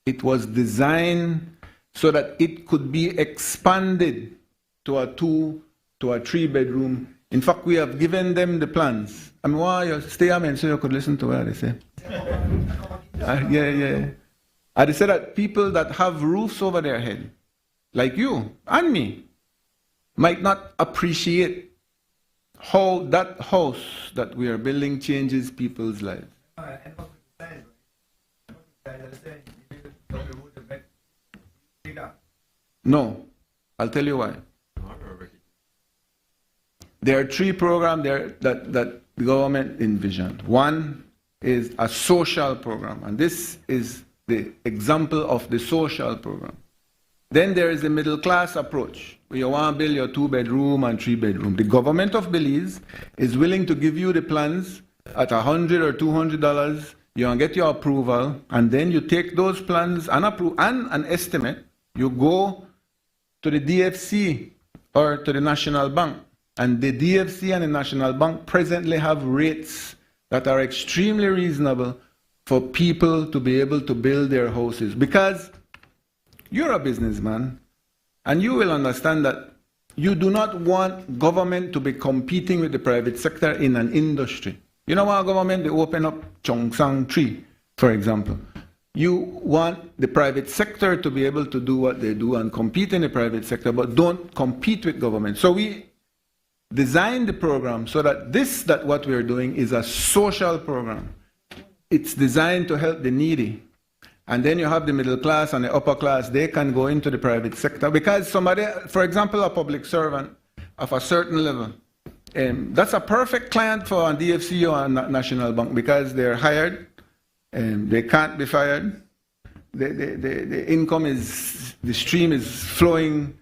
It was designed so that it could be expanded to a 2 to a 3-bedroom. In fact, we have given them the plans. I mean, why you stay a minute so you could listen to what they say. Yeah. I said that people that have roofs over their head, like you and me, might not appreciate how that house that we are building changes people's lives. No, I'll tell you why. There are 3 programs there that the government envisioned. One is a social program, and this is the example of the social program. Then there is a middle class approach, where you want to build your 2-bedroom and 3-bedroom. The government of Belize is willing to give you the plans at $100 or $200. You can get your approval, and then you take those plans and an estimate. You go to the DFC or to the National Bank. And the DFC and the National Bank presently have rates that are extremely reasonable for people to be able to build their houses. Because you're a businessman, and you will understand that you do not want government to be competing with the private sector in an industry. You know what government, they open up Chongsang 3, for example. You want the private sector to be able to do what they do and compete in the private sector, but don't compete with government. So we designed the program so that what we are doing is a social program. It's designed to help the needy. And then you have the middle class and the upper class. They can go into the private sector. Because somebody, for example, a public servant of a certain level, that's a perfect client for a DFC or a National Bank, because they're hired, they can't be fired, the income is, the stream is flowing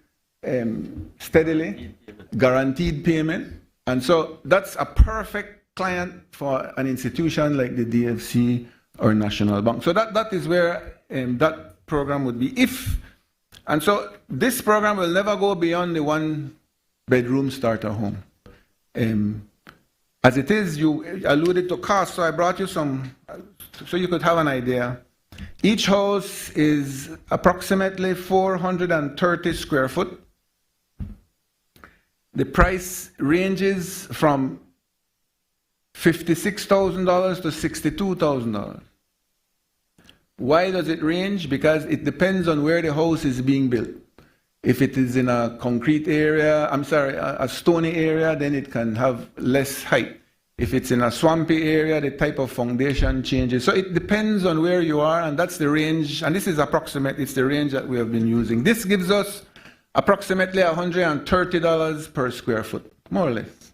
steadily, guaranteed payment. And so that's a perfect client for an institution like the DFC or National Bank. So that is where that program would be. And so this program will never go beyond the 1-bedroom starter home. As it is, you alluded to cost, so I brought you some, so you could have an idea. Each house is approximately 430 square foot. The price ranges from $56,000 to $62,000. Why does it range? Because it depends on where the house is being built. If it is in a concrete area, a stony area, then it can have less height. If it's in a swampy area, the type of foundation changes. So it depends on where you are, and that's the range. And this is approximate, it's the range that we have been using. This gives us approximately $130 per square foot, more or less.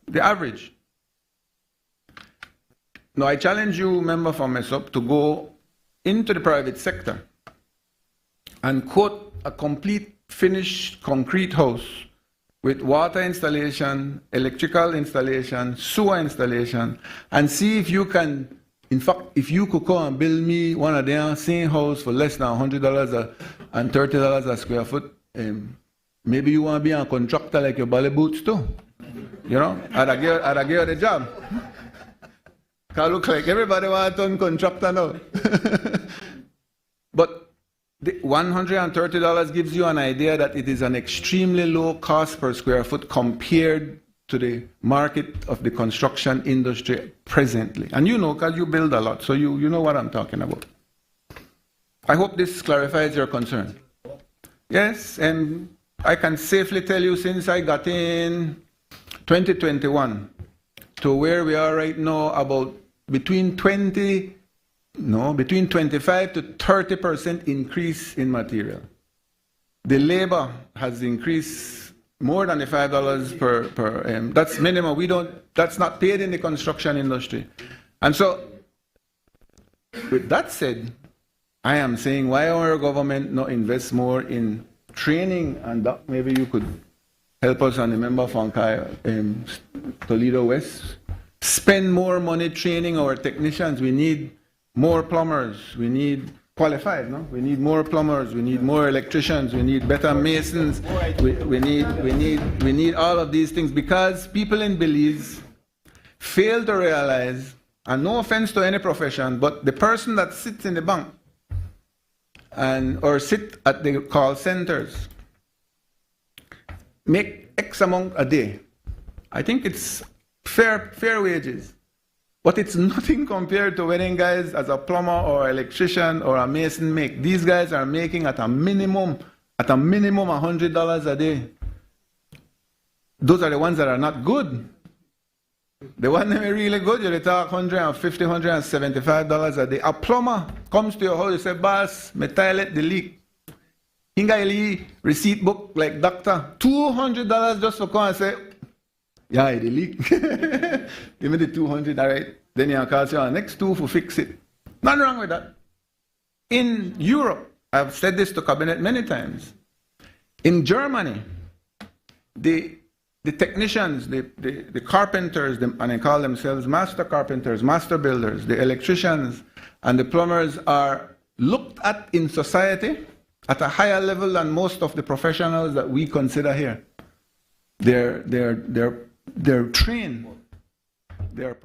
The average. Now I challenge you, member for MESOP, to go into the private sector and quote a complete finished concrete house with water installation, electrical installation, sewer installation, and see if you can In fact, if you could come and build me one of them same house for less than $100 and $30 a square foot, maybe you want to be a contractor like your Bally Boots too. You know, I'd give you the job. Can look like everybody want to turn contractor now. But the $130 gives you an idea that it is an extremely low cost per square foot compared to the market of the construction industry presently. And you know, because you build a lot, so you know what I'm talking about. I hope this clarifies your concern. Yes, and I can safely tell you since I got in 2021 to where we are right now, about between 25 to 30% increase in material. The labor has increased more than the $5 per that's minimum. That's not paid in the construction industry. And so, with that said, I am saying, why our government not invest more in training? And that maybe you could help us, and the member from Toledo West, spend more money training our technicians. We need more plumbers. We need qualified, no? We need more plumbers. We need more electricians. We need better masons. We need all of these things, because people in Belize fail to realize, and no offense to any profession, but the person that sits in the bank or sit at the call centers make X amount a day. I think it's fair wages. But it's nothing compared to wedding guys as a plumber or electrician or a mason make. These guys are making at a minimum $100 a day. Those are the ones that are not good. The ones that are really good, you talk $150, $175 a day. A plumber comes to your house, you say, boss, me toilet the leak. Hinga receipt book like doctor, $200 just for come and say, yeah, the leak. Give me the 200, all right? Then you call your next two for fix it. Nothing wrong with that. In Europe, I've said this to cabinet many times. In Germany, the technicians, the carpenters, and they call themselves master carpenters, master builders, the electricians, and the plumbers are looked at in society at a higher level than most of the professionals that we consider here. They're trained. They're